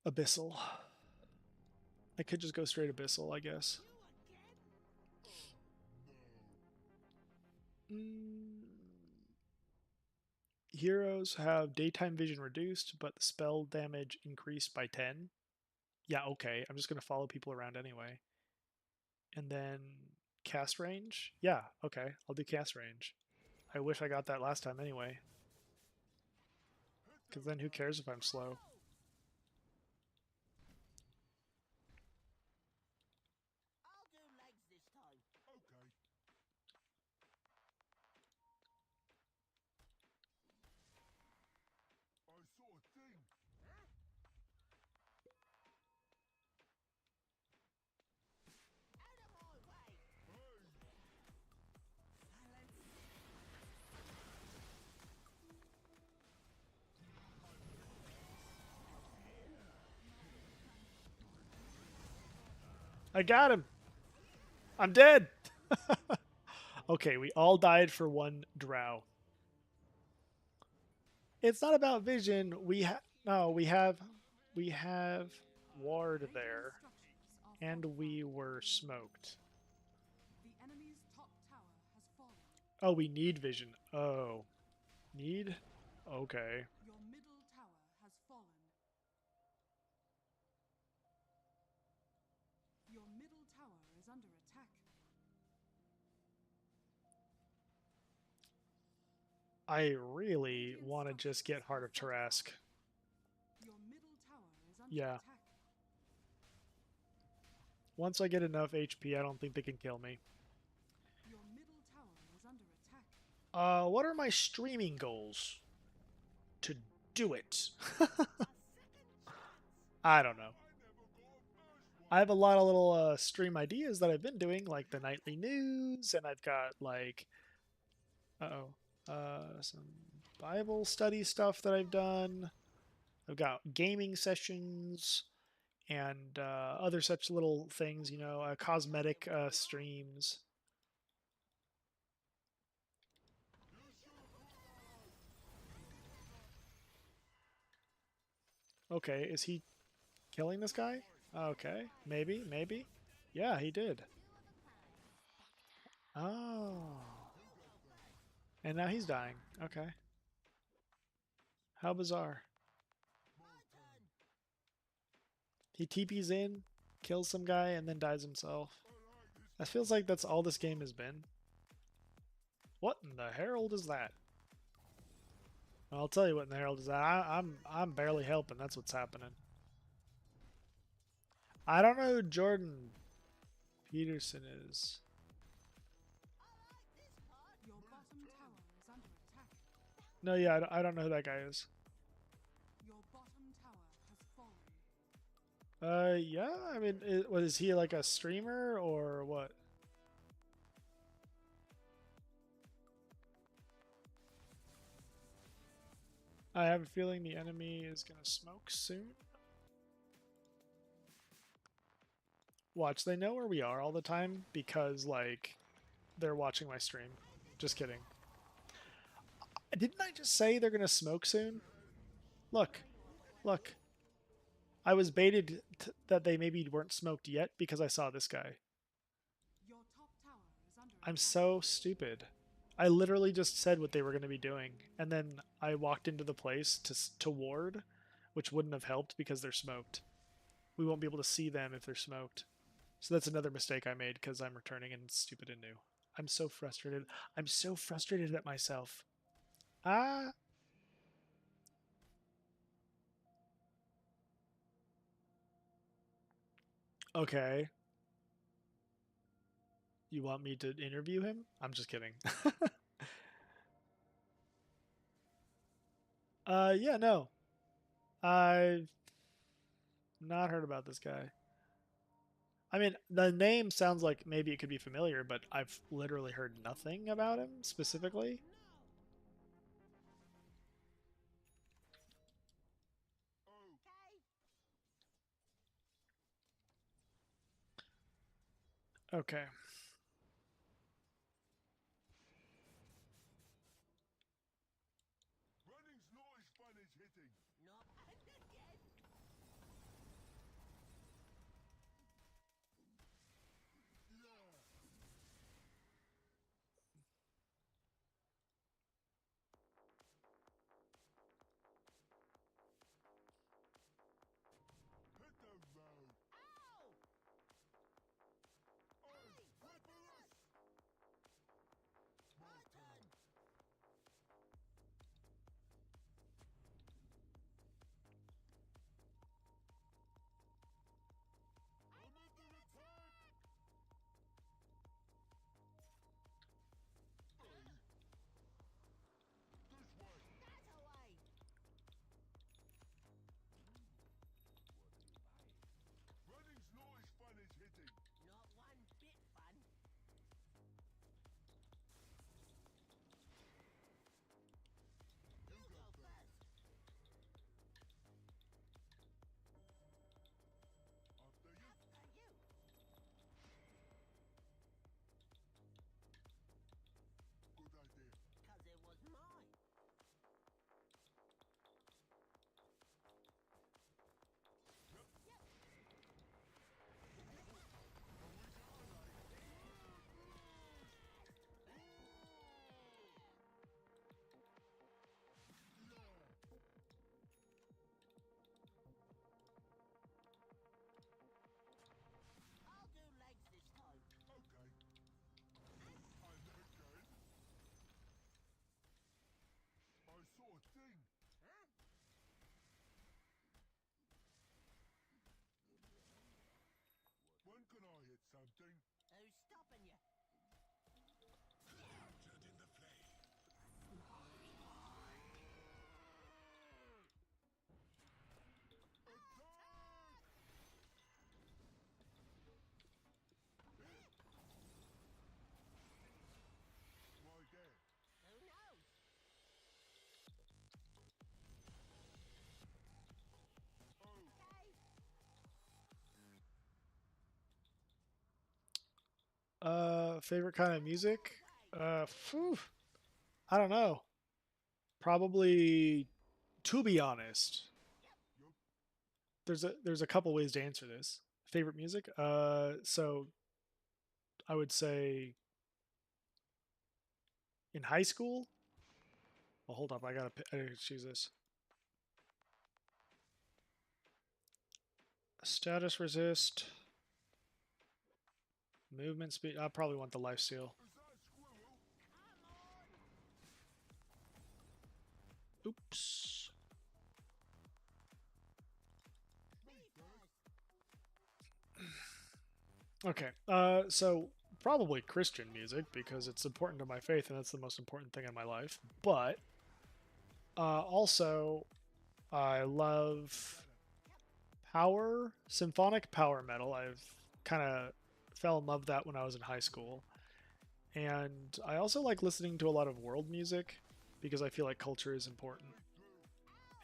Abyssal. I could just go straight Abyssal, I guess. Heroes have daytime vision reduced, but the spell damage increased by 10. Yeah, okay. I'm just going to follow people around anyway. And then cast range? Yeah, okay. I'll do cast range. I wish I got that last time anyway. Because then who cares if I'm slow? I'll do legs this time. Okay. I saw a thing. Out of my way. I got him! I'm dead! Okay, we all died for one drow. It's not about vision. We have ward there, and we were smoked. The enemy's top tower has fallen. Oh, we need vision. Oh, need? Okay. Your middle tower has fallen. Your middle tower is under attack. I really want to just get Heart of Tarask. Your middle tower is under Yeah. attack. Once I get enough HP, I don't think they can kill me. Your middle tower is under attack. What are my streaming goals? To do it. I don't know. I have a lot of little stream ideas that I've been doing, like the nightly news, and I've got like, some Bible study stuff that I've done. I've got gaming sessions and other such little things, you know, cosmetic streams. Okay, is he killing this guy? Okay, maybe, maybe. Yeah, he did. Oh. And now he's dying. Okay. How bizarre. He TP's in, kills some guy, and then dies himself. That feels like that's all this game has been. What in the Herald is that? I'll tell you what in the Herald is that. I'm barely helping. That's what's happening. I don't know who Jordan Peterson is. Your bottom tower is under attack. No, yeah, I don't know who that guy is. Your bottom tower has fallen. Yeah, I mean, is he like a streamer or what? I have a feeling the enemy is gonna smoke soon. Watch, they know where we are all the time because, like, they're watching my stream. Just kidding. Didn't I just say they're gonna smoke soon? Look. Look. I was baited that they maybe weren't smoked yet because I saw this guy. Your top tower is under I'm attack. so stupid. I literally just said what they were going to be doing, and then I walked into the place to ward, which wouldn't have helped because they're smoked. We won't be able to see them if they're smoked. So that's another mistake I made because I'm returning and it's stupid and new. I'm so frustrated. I'm so frustrated at myself. Ah. Okay. You want me to interview him? I'm just kidding. Yeah, no. I've not heard about this guy. I mean, the name sounds like maybe it could be familiar, but I've literally heard nothing about him specifically. Okay. Running's not as fun as hitting. Not again. Hit the road. Ow! Oh, Pepperus! My turn. I'm under attack! This way! That away! Running's not as fun as hitting. Not one bit fun. You go first. After you. After you. Good idea. 'Cause it was mine. I'll do legs this time. Okay. I'm again. I saw a thing. Huh? When can I hit something? Who's stopping you? Captured in the flame. Attack! Why there? Who knows? Okay. Favorite kind of music? Phew, I don't know. Probably, to be honest, there's a couple ways to answer this. Favorite music? So I would say in high school. Well, hold up, I gotta choose this. Status resist, movement speed. I probably want the life steal. Is that a squirrel? Oops. Okay. So probably Christian music because it's important to my faith and that's the most important thing in my life. But also, I love symphonic power metal. I've kind of fell in love with that when I was in high school. And I also like listening to a lot of world music because I feel like culture is important.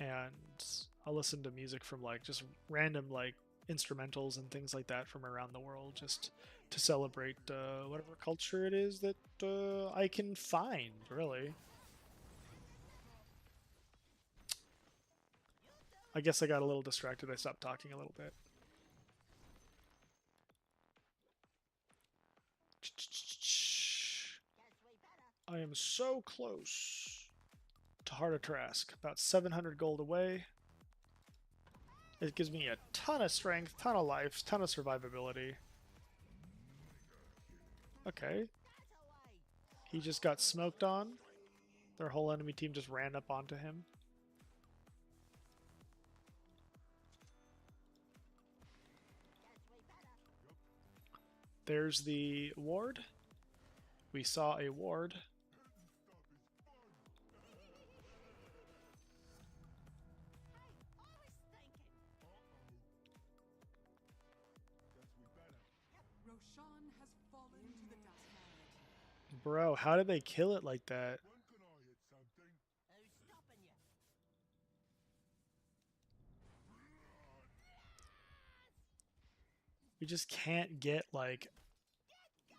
and I'll listen to music from like just random like instrumentals and things like that from around the world, just to celebrate whatever culture it is that I can find, really. I guess I got a little distracted. I stopped talking a little bit. I am so close to Heart of Trask. About 700 gold away. It gives me a ton of strength, ton of life, ton of survivability. Okay. He just got smoked on. Their whole enemy team just ran up onto him. There's the ward. We saw a ward. Roshan has fallen to the dust. Bro, how did they kill it like that? When can I hit something? Who's stopping you? We just can't get, like,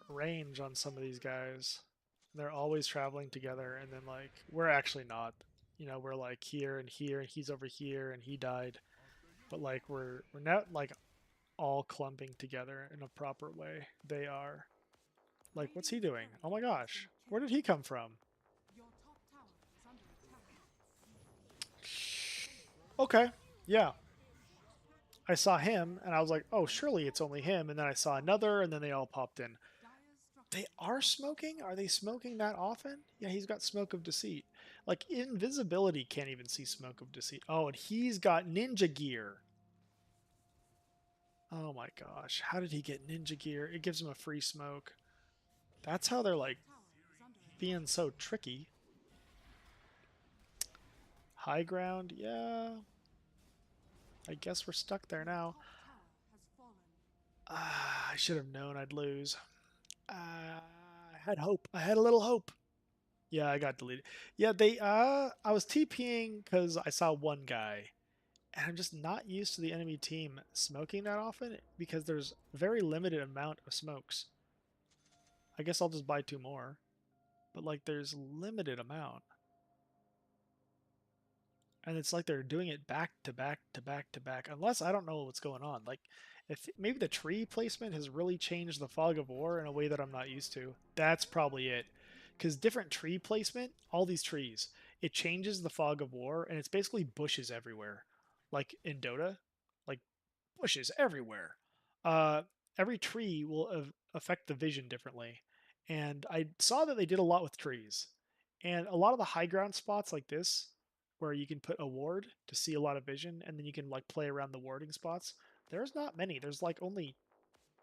range on some of these guys. They're always traveling together, and then, like, we're actually not. You know, we're, like, here, and he's over here, and he died. But, like, we're not, like, all clumping together in a proper way. They are. Like, what's he doing? Oh my gosh. Where did he come from? Your top tower is under attack. Okay, yeah. I saw him, and I was like, oh, surely it's only him. And then I saw another, and then they all popped in. They are smoking? Are they smoking that often? Yeah, he's got Smoke of Deceit. Like, invisibility can't even see Smoke of Deceit. Oh, and he's got ninja gear. Oh my gosh. How did he get ninja gear? It gives him a free smoke. That's how they're, like, being so tricky. High ground, yeah. I guess we're stuck there now. I should have known I'd lose. I had hope. I had a little hope. Yeah, I got deleted. Yeah, I was TPing because I saw one guy. And I'm just not used to the enemy team smoking that often because there's a very limited amount of smokes. I guess I'll just buy 2 more. But, like, there's limited amount. And it's like they're doing it back to back to back to back. Unless I don't know what's going on. Like, if maybe the tree placement has really changed the Fog of War in a way that I'm not used to. That's probably it. Because different tree placement, all these trees, it changes the Fog of War, and it's basically bushes everywhere. Like in Dota, like bushes everywhere. Every tree will affect the vision differently. And I saw that they did a lot with trees. And a lot of the high ground spots like this, where you can put a ward to see a lot of vision, and then you can like play around the warding spots. There's not many. There's like only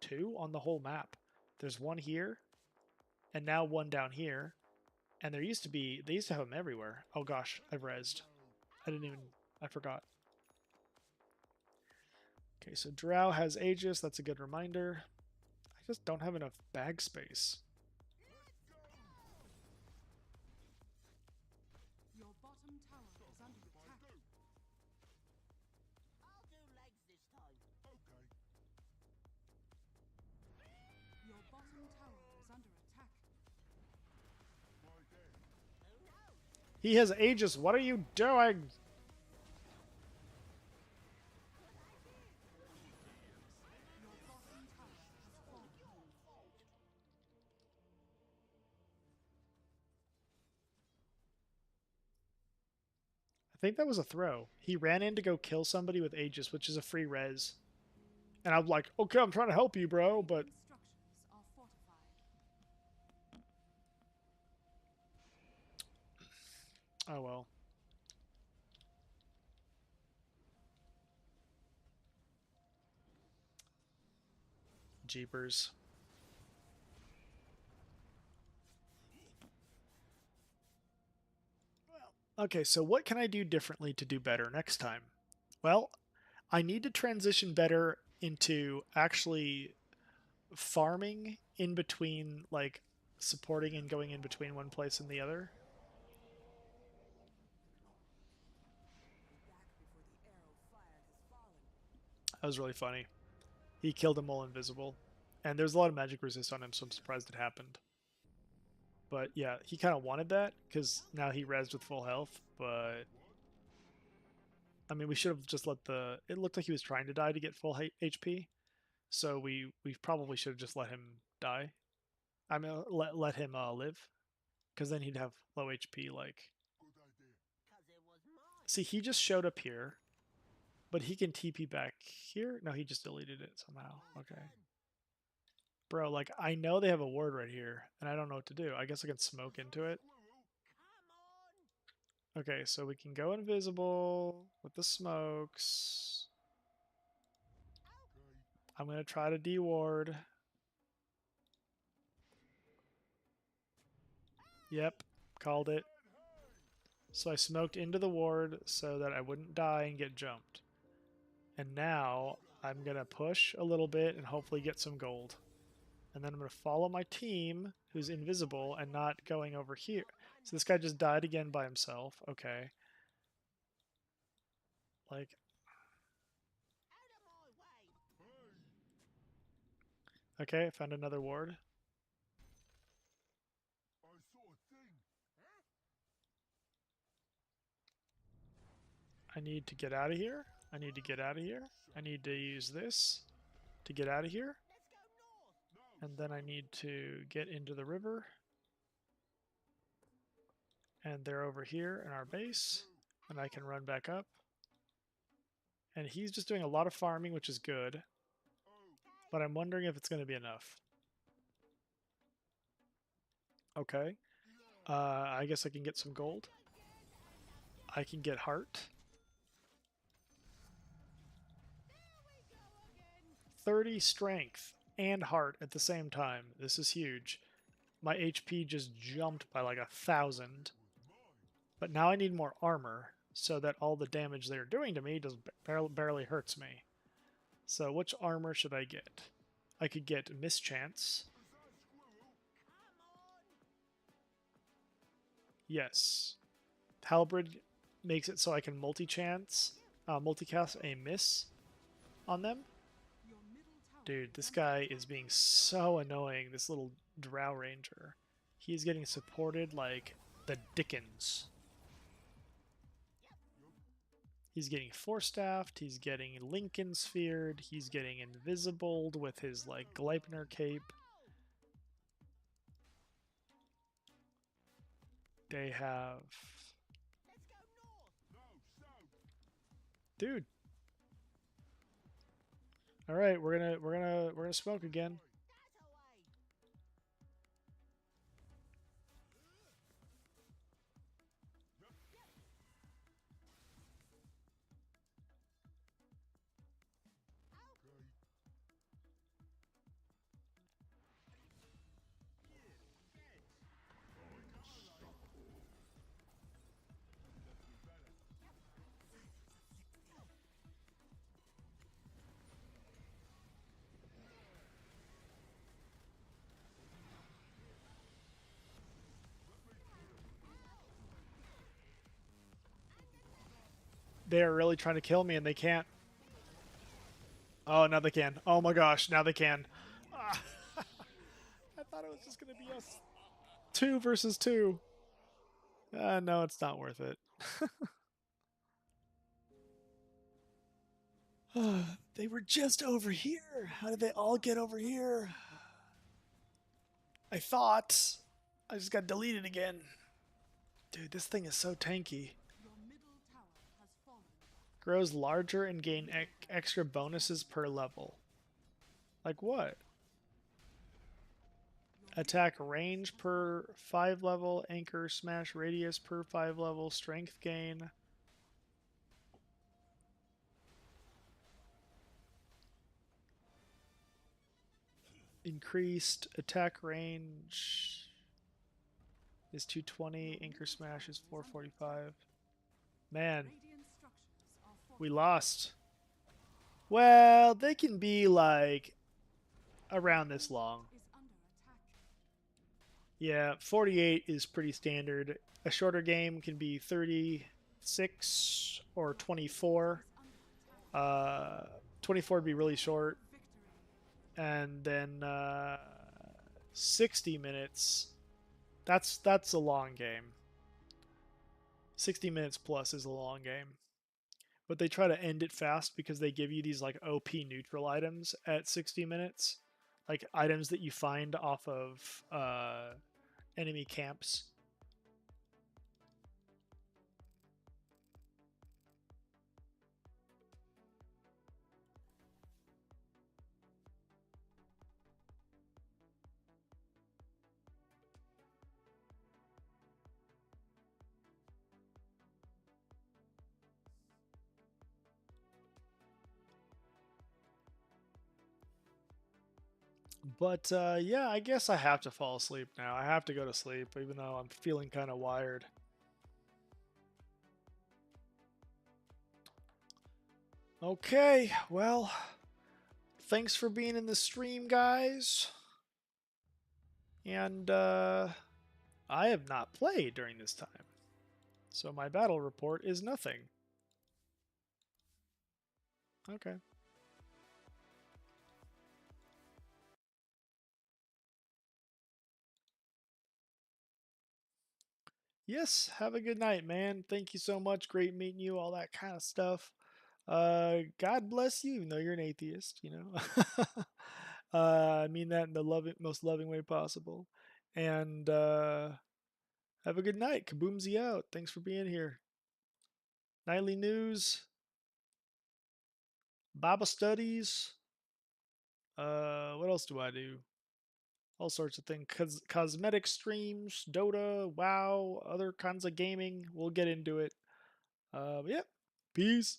2 on the whole map. There's one here, and now one down here. And they used to have them everywhere. Oh gosh, I've rezzed. I forgot. Okay, so Drow has Aegis, that's a good reminder. I just don't have enough bag space. Your bottom tower is under attack. I'll do legs this time. Okay. Your bottom tower is under attack. Right there. Who knows? He has Aegis, what are you doing? Your bottom tower has fallen. I think that was a throw. He ran in to go kill somebody with Aegis, which is a free res. And I'm like, okay, I'm trying to help you, bro, but Structures are fortified. oh well. Jeepers. Okay, so what can I do differently to do better next time? Well, I need to transition better into actually farming in between, like, supporting and going in between one place and the other. That was really funny. He killed him while invisible. And there's a lot of magic resist on him, so I'm surprised it happened. But yeah, he kind of wanted that, because now he rezzed with full health, but... I mean, we should have just let the... It looked like he was trying to die to get full HP, so we probably should have just let him die. I mean, let him live, because then he'd have low HP, like... See, he just showed up here, but he can TP back here? No, he just deleted it somehow. Okay. Bro, like, I know they have a ward right here, and I don't know what to do. I guess I can smoke into it. Okay, so we can go invisible with the smokes. I'm going to try to deward. Yep, called it. So I smoked into the ward so that I wouldn't die and get jumped. And now I'm going to push a little bit and hopefully get some gold. And then I'm going to follow my team, who's invisible and not going over here. So this guy just died again by himself. Okay. Like... Okay, I found another ward. I need to get out of here. I need to get out of here. I need to use this to get out of here. And then I need to get into the river. And they're over here in our base. And I can run back up. And he's just doing a lot of farming, which is good. But I'm wondering if it's going to be enough. Okay. I guess I can get some gold. I can get heart. 30 strength and heart at the same time. This is huge. My HP just jumped by like 1,000. But now I need more armor so that all the damage they're doing to me just barely hurts me. So which armor should I get? I could get Mischance. Yes. Halberd makes it so I can multicast a miss on them. Dude, this guy is being so annoying, this little Drow Ranger. He's getting supported like the Dickens. He's getting Forestaffed, he's getting Lincoln Sphered, he's getting Invisibled with his like Gleipnir cape. They have... Dude. Alright, we're gonna smoke again. They are really trying to kill me and they can't. Oh, now they can. Oh my gosh, now they can. Ah. I thought it was just going to be us 2 versus 2. No, it's not worth it. They were just over here. How did they all get over here? I thought. I just got deleted again. Dude, this thing is so tanky. Grows larger and gain extra bonuses per level. Like what? Attack range per 5 level, anchor smash radius per 5 level, strength gain. Increased attack range is 220, anchor smash is 445. Man, we lost. Well, they can be like around this long. Yeah, 48 is pretty standard. A shorter game can be 36 or 24. 24 would be really short, and then 60 minutes. That's a long game. 60 minutes plus is a long game. But they try to end it fast because they give you these like OP neutral items at 60 minutes, like items that you find off of enemy camps. But yeah, I guess I have to fall asleep now. I have to go to sleep, even though I'm feeling kind of wired. Okay, well, thanks for being in the stream, guys. And I have not played during this time, so my battle report is nothing. Okay. Yes, have a good night, man. Thank you so much. Great meeting you, all that kind of stuff. God bless you, even though you're an atheist, you know. I mean that in the most loving way possible. And have a good night. Kahboomzie out. Thanks for being here. Nightly news, Bible studies. What else do I do? All sorts of things. Cosmetic streams, Dota, WoW, other kinds of gaming. We'll get into it. Yep. Peace.